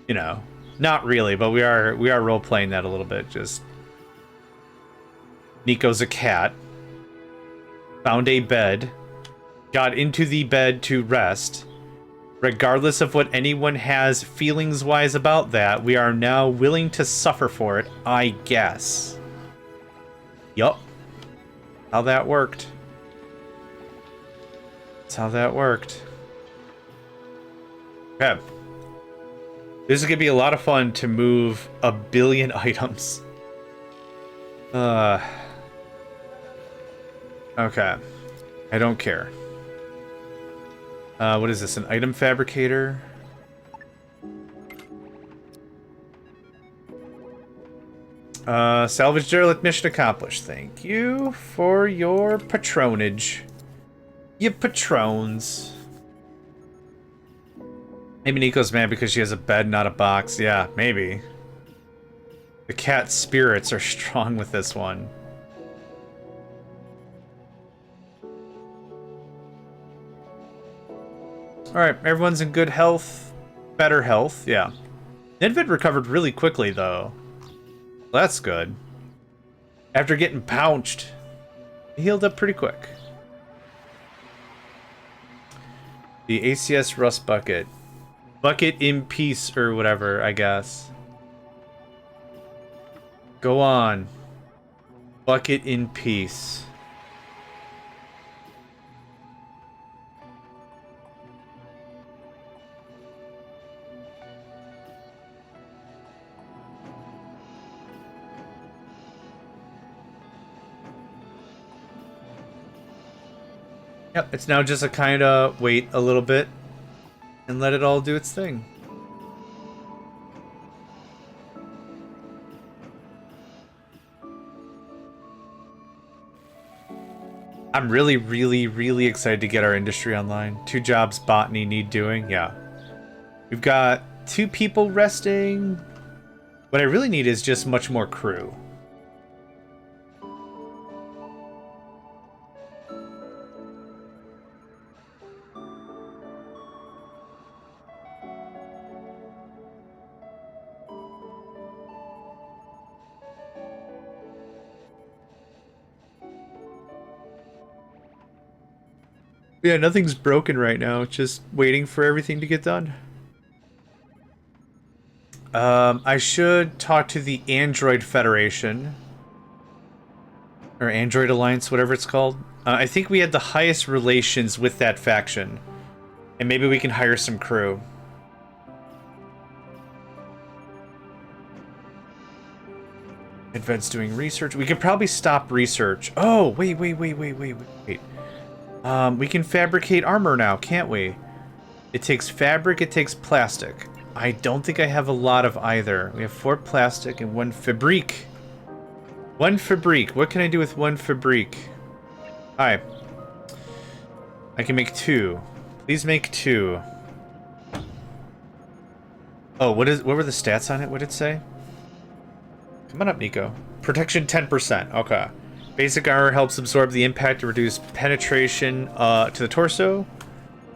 you know, not really, but we are role playing that a little bit. Just Nico's a cat, found a bed, got into the bed to rest. Regardless of what anyone has feelings wise about that, we are now willing to suffer for it, I guess. Yup. How that worked. That's how that worked. Okay. This is gonna be a lot of fun to move a billion items. Okay. I don't care. What is this? An item fabricator? Salvage derelict mission accomplished. Thank you for your patronage. You patrons. Maybe Nico's mad because she has a bed, not a box. Yeah, maybe. The cat spirits are strong with this one. Alright, everyone's in good health. Better health, yeah. Nedved recovered really quickly, though. That's good. After getting pounched, he healed up pretty quick. The ACS Rust Bucket. Bucket in peace, or whatever, I guess. Go on. Bucket in peace. Yep, it's now just a kind of wait a little bit and let it all do its thing. I'm really, really, really excited to get our industry online. 2 jobs botany need doing. Yeah. We've got 2 people resting. What I really need is just much more crew. Yeah, nothing's broken right now. Just waiting for everything to get done. I should talk to the Android Federation. Or Android Alliance, whatever it's called. I think we had the highest relations with that faction. And maybe we can hire some crew. Advanced doing research. We could probably stop research. Oh, wait. We can fabricate armor now, can't we? It takes fabric, it takes plastic. I don't think I have a lot of either. We have 4 plastic and 1 fabrique. 1 fabrique. What can I do with 1 fabrique? Hi. I can make 2. Please make 2. Oh, what were the stats on it? What did it say? Come on up, Nico. Protection 10%. Okay. Basic armor helps absorb the impact to reduce penetration to the torso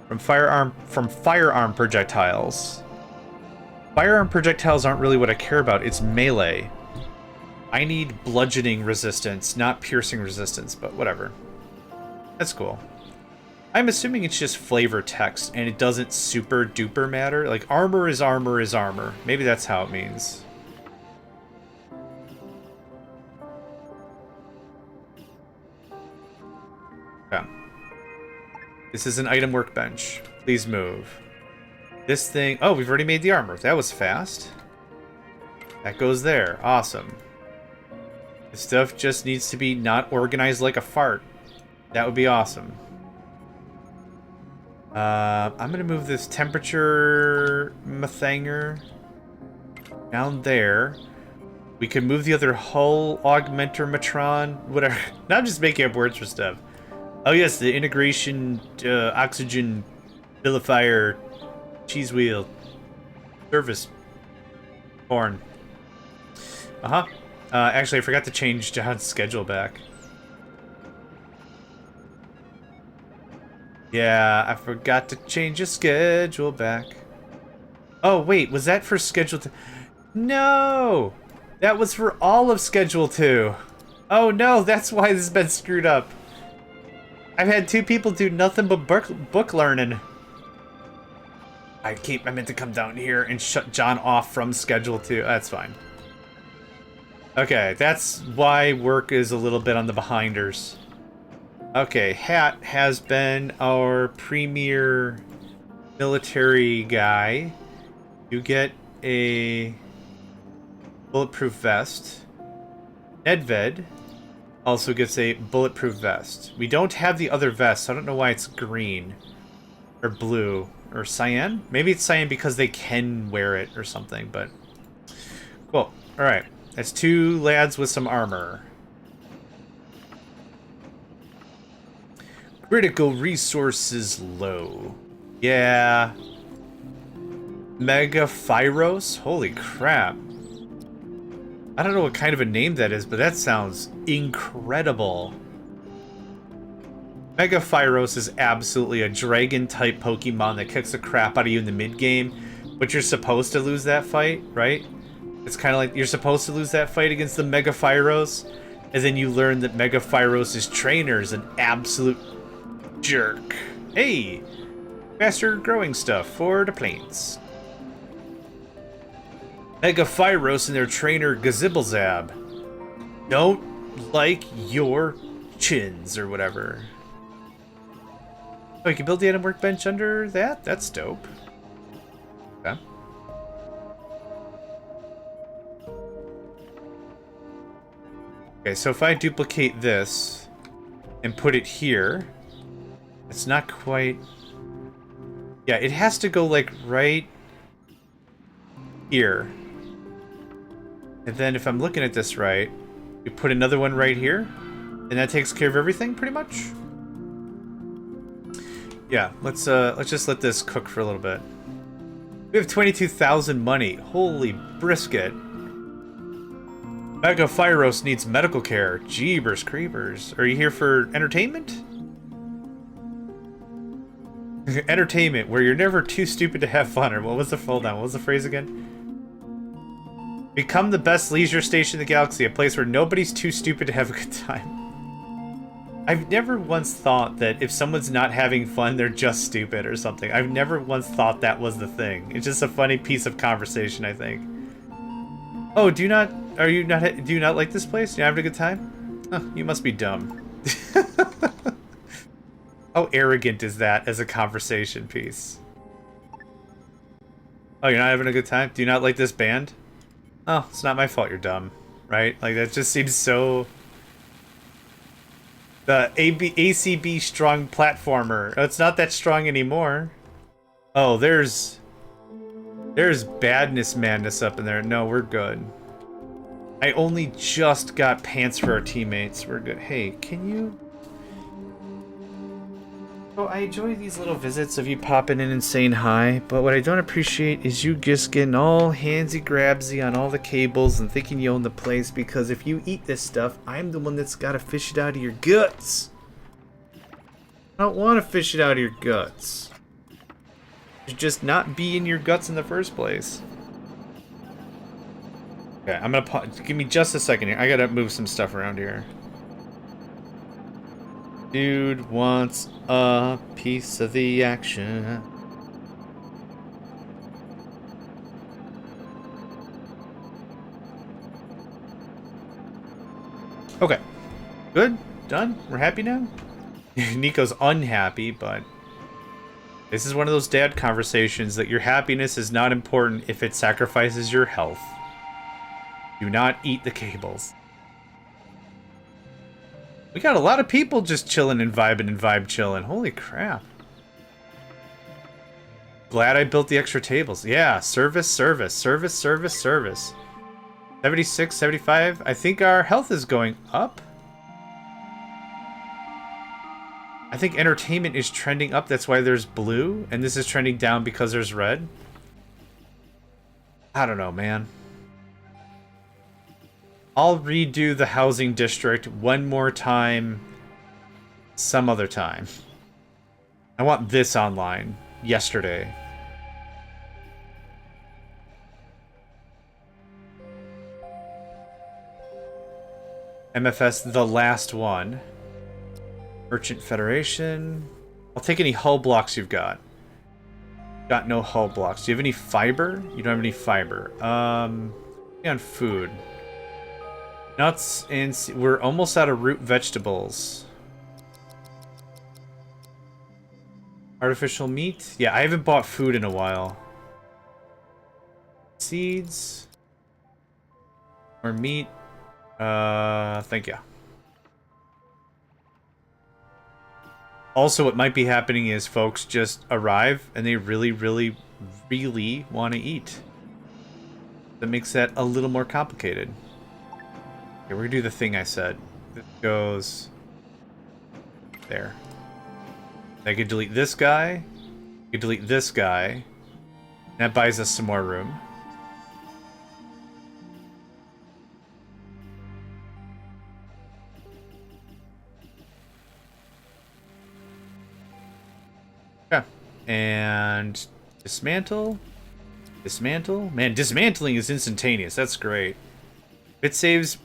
from firearm projectiles. Firearm projectiles aren't really what I care about. It's melee. I need bludgeoning resistance, not piercing resistance, but whatever. That's cool. I'm assuming it's just flavor text and it doesn't super duper matter. Like armor is armor is armor. Maybe that's how it means. Okay. This is an item workbench. Please move. This thing... Oh, we've already made the armor. That was fast. That goes there. Awesome. This stuff just needs to be not organized like a fart. That would be awesome. I'm going to move this temperature thanger down there. We can move the other hull augmenter matron, whatever. Now I'm just making up words for stuff. Oh yes, the integration oxygen vilifier cheese wheel service horn. Actually, I forgot to change John's schedule back. Yeah, I forgot to change his schedule back. Oh, wait, was that for Schedule 2? No! That was for all of Schedule 2. Oh no, that's why this has been screwed up. I've had 2 people do nothing but book learning. I meant to come down here and shut John off from Schedule 2. That's fine. Okay, that's why work is a little bit on the behinders. Okay, Hat has been our premier military guy. You get a bulletproof vest. Nedved also gets a bulletproof vest. We don't have the other vest, so I don't know why it's green. Or blue. Or cyan? Maybe it's cyan because they can wear it or something, but... Cool. Alright. That's 2 lads with some armor. Critical resources low. Yeah. Megaphyros? Holy crap. I don't know what kind of a name that is, but that sounds incredible. Megaphyros is absolutely a dragon-type Pokemon that kicks the crap out of you in the mid-game, but you're supposed to lose that fight, right? It's kind of like you're supposed to lose that fight against the Megaphyros, and then you learn that Megaphyros' trainer is an absolute jerk. Hey! Faster growing stuff for the plains. Megaphyros and their trainer Gazibblezab don't like your chins or whatever. Oh, you can build the item workbench under that? That's dope. Okay. Okay, so if I duplicate this and put it here, it's not quite... Yeah, it has to go like right here. And then if I'm looking at this right, you put another one right here, and that takes care of everything pretty much. Yeah, let's just let this cook for a little bit. We have 22,000 money. Holy brisket. Mega Fire Roast needs medical care. Jeebers creepers. Are you here for entertainment? Entertainment, where you're never too stupid to have fun. Or what was the hold on? What was the phrase again? Become the best leisure station in the galaxy, a place where nobody's too stupid to have a good time. I've never once thought that if someone's not having fun, they're just stupid or something. I've never once thought that was the thing. It's just a funny piece of conversation, I think. Oh, do you not like this place? You having a good time? Oh, you must be dumb. How arrogant is that as a conversation piece? Oh, you're not having a good time? Do you not like this band? Oh, it's not my fault you're dumb, right? Like, that just seems so... The ACB strong platformer. Oh, it's not that strong anymore. Oh, there's badness madness up in there. No, we're good. I only just got pants for our teammates. We're good. Hey, can you... Oh, I enjoy these little visits of you popping in and saying hi, but what I don't appreciate is you just getting all handsy-grabsy on all the cables and thinking you own the place, because if you eat this stuff, I'm the one that's got to fish it out of your guts. I don't want to fish it out of your guts. Should just not be in your guts in the first place. Okay, I'm gonna give me just a second here. I gotta move some stuff around here. Dude wants a piece of the action. Okay. Good. Done. We're happy now? Nico's unhappy, but this is one of those dad conversations that your happiness is not important if it sacrifices your health. Do not eat the cables. We got a lot of people just chilling and vibe chilling. Holy crap. Glad I built the extra tables. Yeah, service. 76, 75. I think our health is going up. I think entertainment is trending up. That's why there's blue. And this is trending down because there's red. I don't know, man. I'll redo the housing district one more time some other time. I want this online yesterday. MFS, the last one. Merchant Federation. I'll take any hull blocks you've got. Got no hull blocks. Do you have any fiber? You don't have any fiber. On food. Nuts and we're almost out of root vegetables. Artificial meat? Yeah, I haven't bought food in a while. Seeds. Or meat. Thank you. Also, what might be happening is folks just arrive and they really want to eat. That makes that a little more complicated. Okay, we're gonna do the thing I said. This goes there. I could delete this guy. I could delete this guy. That buys us some more room. Okay. And dismantle. Dismantle. Man, dismantling is instantaneous. That's great. It saves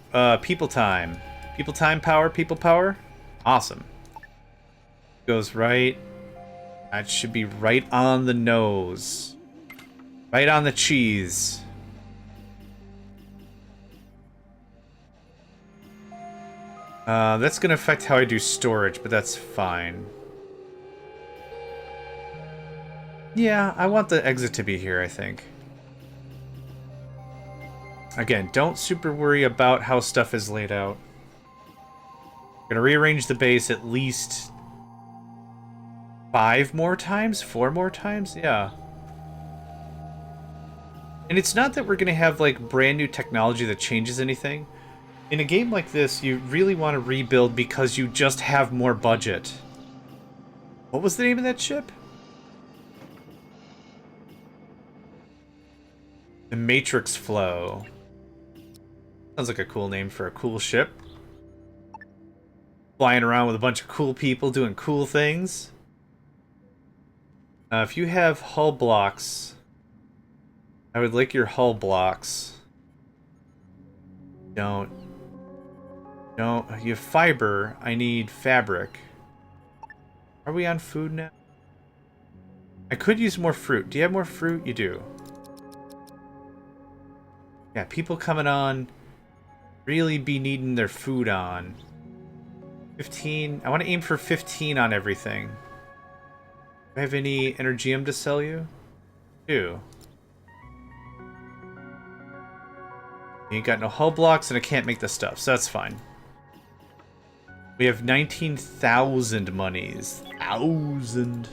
people time. People time power, people power. Awesome. Goes right. That should be right on the nose. Right on the cheese. That's going to affect how I do storage, but that's fine. Yeah, I want the exit to be here, I think. Again, don't super worry about how stuff is laid out. I'm gonna rearrange the base at least 5 more times? 4 more times? Yeah. And it's not that we're gonna have, like, brand new technology that changes anything. In a game like this, you really want to rebuild because you just have more budget. What was the name of that ship? The Matrix Flow. Sounds like a cool name for a cool ship. Flying around with a bunch of cool people doing cool things. If you have hull blocks, I would like your hull blocks. Don't. You have fiber. I need fabric. Are we on food now? I could use more fruit. Do you have more fruit? You do. Yeah, people coming on really be needing their food on. 15. I want to aim for 15 on everything. Do I have any Energium to sell you? Do. You ain't got no hull blocks and I can't make the stuff, so that's fine. We have 19,000 monies. 1,000.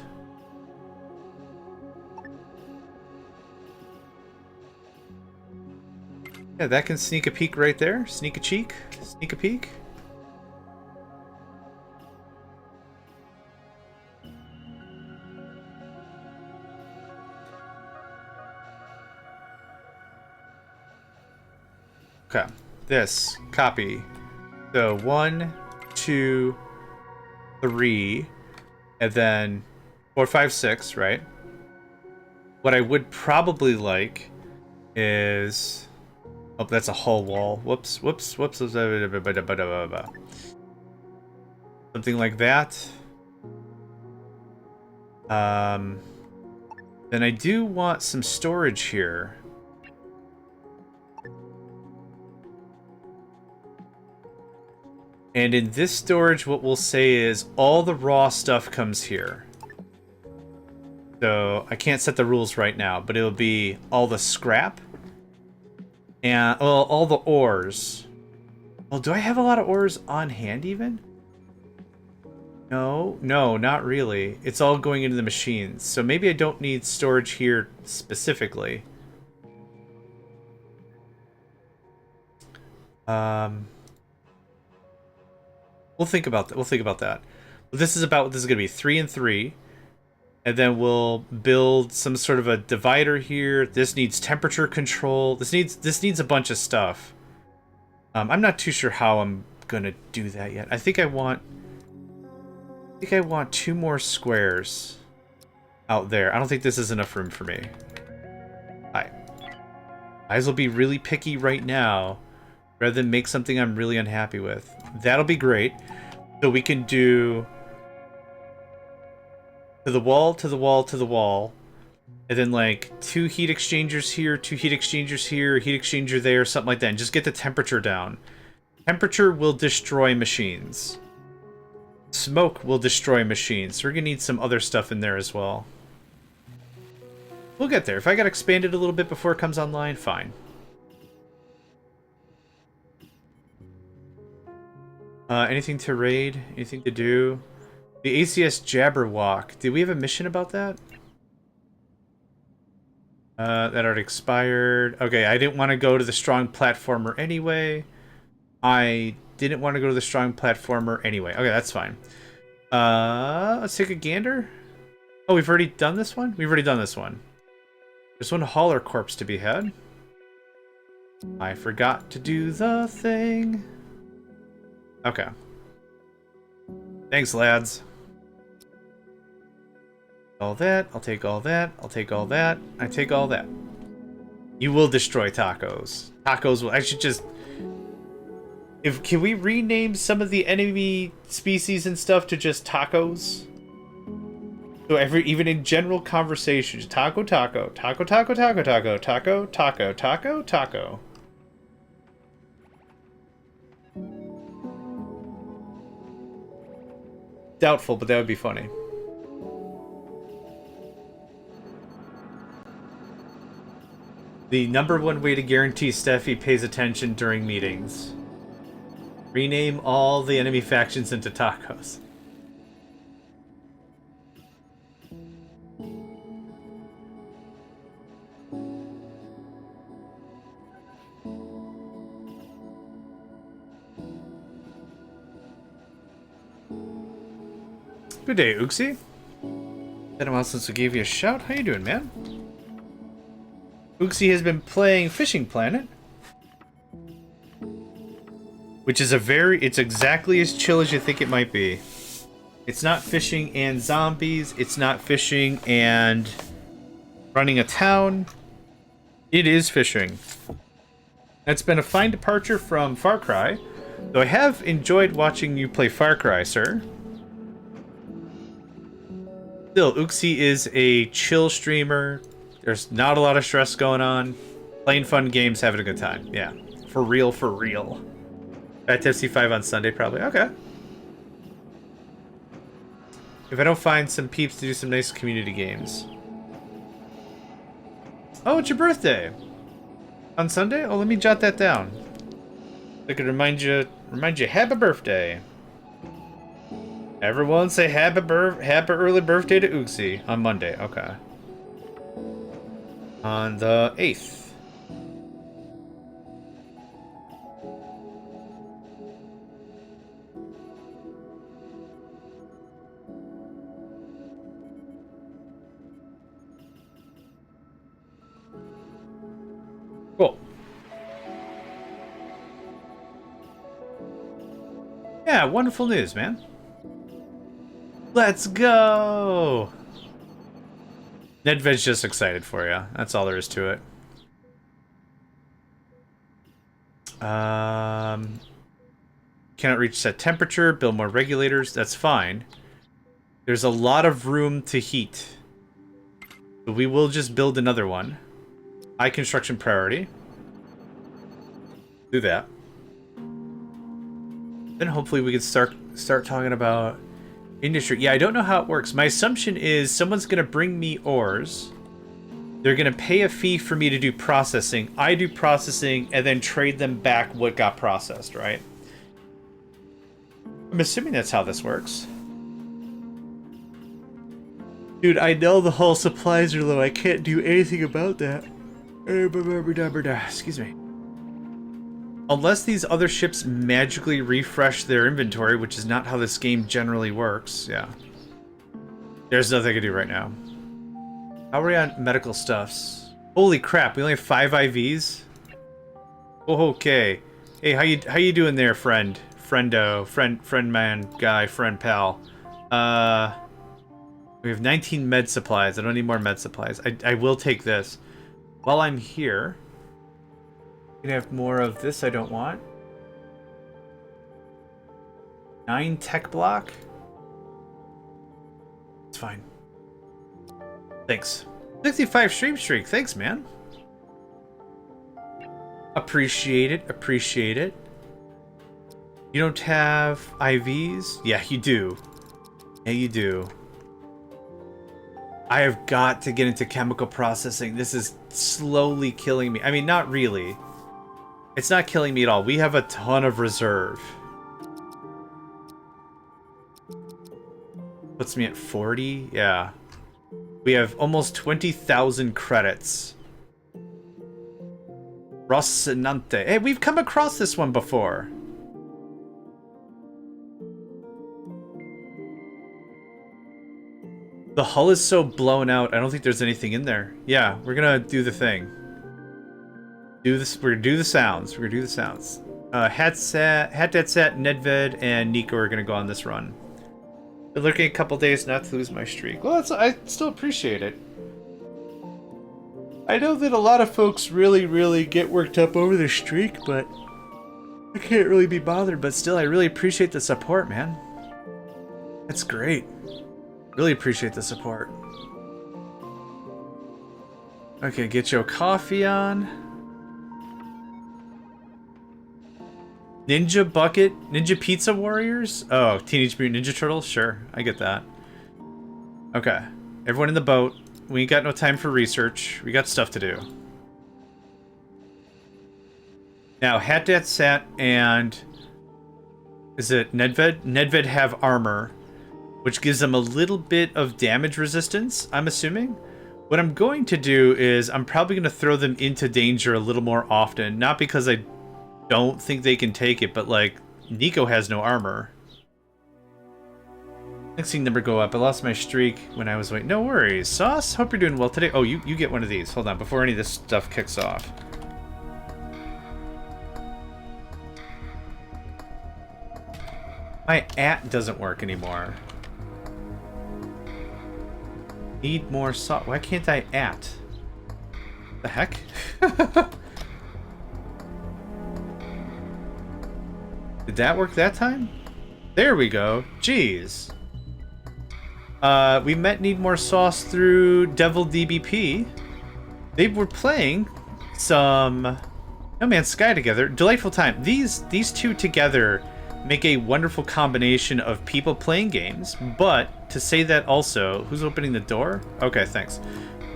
Yeah, that can sneak a peek right there. Sneak a cheek. Sneak a peek. Okay. This. Copy. So 1, 2, 3, and then 4, 5, 6, right? What I would probably like is... Oh, that's a hull wall. Whoops, whoops, whoops. Something like that. Then I do want some storage here. And in this storage, what we'll say is all the raw stuff comes here. So I can't set the rules right now, but it'll be all the scrap. And, well, all the ores. Well, do I have a lot of ores on hand even? No, not really. It's all going into the machines. So maybe I don't need storage here specifically. We'll think about that. We'll think about that. But this is going to be 3 and 3. And then we'll build some sort of a divider here. This needs temperature control. This needs a bunch of stuff. I'm not too sure how I'm gonna do that yet. I think I want 2 more squares out there. I don't think this is enough room for me. Might as well be really picky right now, rather than make something I'm really unhappy with. That'll be great. So we can do to the wall, to the wall, to the wall. And then like 2 heat exchangers here, 2 heat exchangers here, heat exchanger there, something like that. And just get the temperature down. Temperature will destroy machines. Smoke will destroy machines. So we're going to need some other stuff in there as well. We'll get there. If I got expanded a little bit before it comes online, fine. Anything to raid? Anything to do? The ACS Jabberwock. Did we have a mission about that? That already expired. Okay, I didn't want to go to the strong platformer anyway. Okay, that's fine. Let's take a gander. Oh, we've already done this one? We've already done this one. There's one hauler corpse to be had. I forgot to do the thing. Okay. Thanks, lads. All that. I'll take all that. I'll take all that. I take all that. You will destroy tacos. Tacos will... I should just... Can we rename some of the enemy species and stuff to just tacos? So even in general conversations, taco, taco, taco, taco, taco, taco, taco, taco, taco, taco. Doubtful, but that would be funny. The #1 way to guarantee Steffi pays attention during meetings. Rename all the enemy factions into tacos. Good day, Uxie. Been a while since we gave you a shout. How you doing, man? Uxie has been playing Fishing Planet. Which is it's exactly as chill as you think it might be. It's not fishing and zombies. It's not fishing and running a town. It is fishing. That's been a fine departure from Far Cry. Though I have enjoyed watching you play Far Cry, sir. Still, Uxie is a chill streamer. There's not a lot of stress going on. Playing fun games, having a good time. Yeah. For real, for real. At FC5 on Sunday, probably. Okay. If I don't find some peeps to do some nice community games. Oh, it's your birthday. On Sunday? Oh, let me jot that down. I could remind you happy birthday. Everyone say happy early birthday to Uxie on Monday. Okay. On the 8th. Cool. Yeah, wonderful news, man. Let's go! Nedved's just excited for you. That's all there is to it. Cannot reach set temperature, build more regulators. That's fine. There's a lot of room to heat. But we will just build another one. High construction priority. Do that. Then hopefully we can start talking about industry. Yeah, I don't know how it works. My assumption is someone's going to bring me ores. They're going to pay a fee for me to do processing. I do processing and then trade them back what got processed, right? I'm assuming that's how this works. Dude, I know the whole supplies are low. I can't do anything about that. Excuse me. Unless these other ships magically refresh their inventory, which is not how this game generally works. Yeah. There's nothing I can do right now. How are we on medical stuffs? Holy crap, we only have 5 IVs? Oh, okay. Hey, how you doing there, friend? Friendo, friend man, guy, friend pal. We have 19 med supplies. I don't need more med supplies. I will take this. While I'm here, you can have more of this I don't want. 9 tech block. It's fine. Thanks. 65 stream streak. Thanks, man. Appreciate it. Appreciate it. You don't have IVs? Yeah, you do. Yeah, you do. I have got to get into chemical processing. This is slowly killing me. I mean, not really. It's not killing me at all. We have a ton of reserve. Puts me at 40? Yeah. We have almost 20,000 credits. Rocinante. Hey, we've come across this one before. The hull is so blown out, I don't think there's anything in there. Yeah, we're gonna do the thing. We're gonna do the sounds. We're gonna do the sounds. Hatdatsat, Nedved, and Nico are gonna go on this run. Been looking a couple days not to lose my streak. Well, I still appreciate it. I know that a lot of folks really get worked up over the streak, but I can't really be bothered. But still, I really appreciate the support, man. That's great. Really appreciate the support. Okay, get your coffee on. Ninja Bucket? Ninja Pizza Warriors? Oh, Teenage Mutant Ninja Turtles? Sure, I get that. Okay, everyone in the boat. We ain't got no time for research. We got stuff to do. Now, Hatdatsat and... is it Nedved? Nedved have armor, which gives them a little bit of damage resistance, I'm assuming. What I'm going to do is I'm probably going to throw them into danger a little more often. Not because I don't think they can take it, but like, Nico has no armor. Mixing number go up. I lost my streak when I was waiting. No worries. Sauce, hope you're doing well today. Oh, you get one of these. Hold on, before any of this stuff kicks off. My @ doesn't work anymore. Need more sauce. Why can't I @ the heck? Did that work that time? There we go. Jeez. We met Need More Sauce through Devil DBP. They were playing some No Man's Sky together. Delightful time. These two together make a wonderful combination of people playing games, but to say that also... Who's opening the door? Okay, thanks.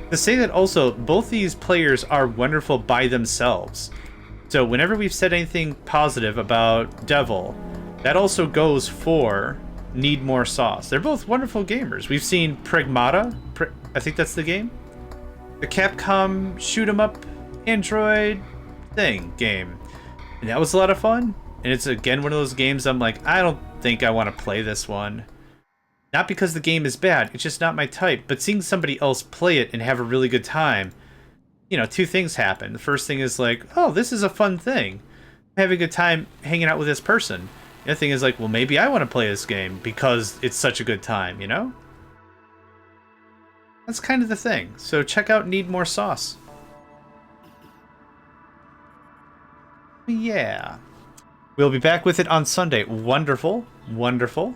To say that also, both these players are wonderful by themselves. So whenever we've said anything positive about Devil, that also goes for Need More Sauce. They're both wonderful gamers. We've seen Pragmata, I think that's the game. The Capcom shoot 'em up Android thing game. And that was a lot of fun. And it's again one of those games I'm like, I don't think I want to play this one. Not because the game is bad, it's just not my type. But seeing somebody else play it and have a really good time, you know, two things happen. The first thing is like, oh, this is a fun thing. I'm having a good time hanging out with this person. The other thing is like, well, maybe I want to play this game because it's such a good time, you know? That's kind of the thing. So check out Need More Sauce. Yeah. We'll be back with it on Sunday. Wonderful. Wonderful.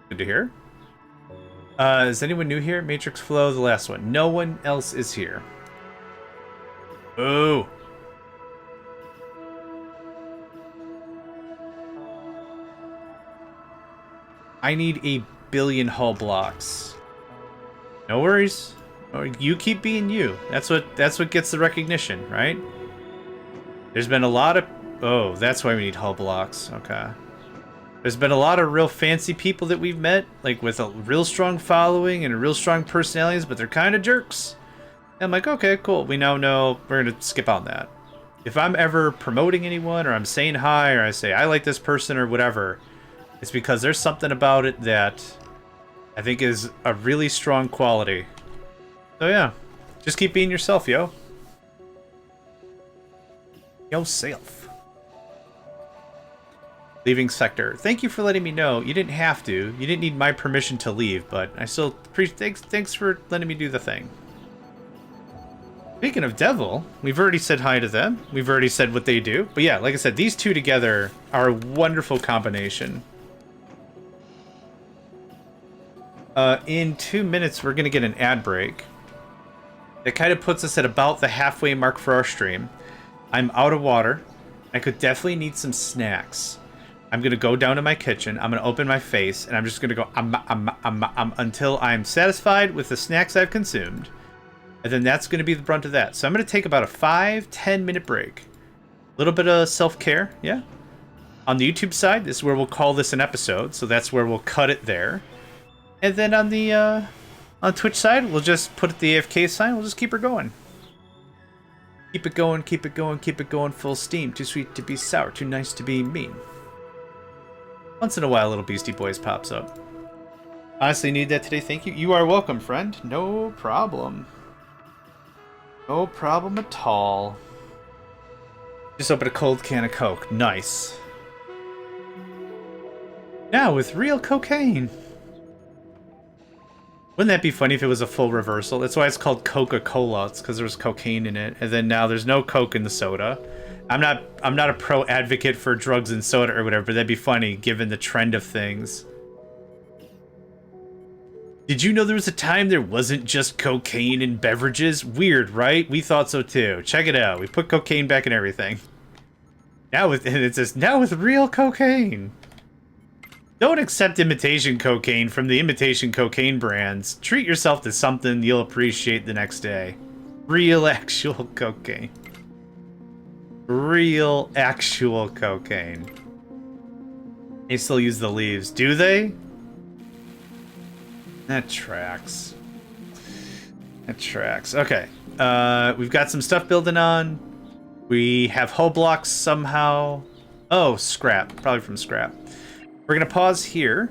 Good to hear. Is anyone new here? Matrix Flow, the last one. No one else is here. Ooh. I need 1 billion hull blocks. No worries. You keep being you. That's what gets the recognition, right? There's been a lot of... Oh, that's why we need hull blocks. Okay. There's been a lot of real fancy people that we've met, like with a real strong following and a real strong personalities, but they're kind of jerks. And I'm like, okay, cool. We now know we're going to skip on that. If I'm ever promoting anyone or I'm saying hi or I say I like this person or whatever, it's because there's something about it that I think is a really strong quality. So yeah, just keep being yourself, yo. Yourself. Leaving sector. Thank you for letting me know. You didn't have to. You didn't need my permission to leave, but I still thanks for letting me do the thing. Speaking of Devil, we've already said hi to them. We've already said what they do. But yeah, like I said, these two together are a wonderful combination. In 2 minutes, we're going to get an ad break. That kind of puts us at about the halfway mark for our stream. I'm out of water. I could definitely need some snacks. I'm going to go down to my kitchen. I'm going to open my face, and I'm just going to go until I'm satisfied with the snacks I've consumed. And then that's going to be the brunt of that. So I'm going to take about a 5-10 minute break. A little bit of self-care, yeah? On the YouTube side, this is where we'll call this an episode. So that's where we'll cut it there. And then on the on Twitch side, we'll just put the AFK sign. We'll just keep her going. Keep it going, keep it going, keep it going full steam. Too sweet to be sour, too nice to be mean. Once in a while, little Beastie Boys pops up. Honestly, need that today. Thank you. You are welcome, friend. No problem. No problem at all. Just open a cold can of Coke. Nice. Now with real cocaine. Wouldn't that be funny if it was a full reversal? That's why it's called Coca-Cola. It's because there was cocaine in it, and then now there's no Coke in the soda. I'm not a pro advocate for drugs and soda or whatever, but that'd be funny given the trend of things. Did you know there was a time there wasn't just cocaine in beverages? Weird, right? We thought so too. Check it out. We put cocaine back in everything. Now with and it says now with real cocaine. Don't accept imitation cocaine from the imitation cocaine brands. Treat yourself to something you'll appreciate the next day. Real actual cocaine. Real actual cocaine. They still use the leaves, do they? That tracks. That tracks. Okay. We've got some stuff building on. We have hull blocks somehow. Oh, scrap. Probably from scrap. We're going to pause here.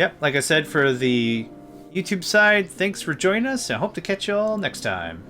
Yep, like I said, for the YouTube side, thanks for joining us. I hope to catch you all next time.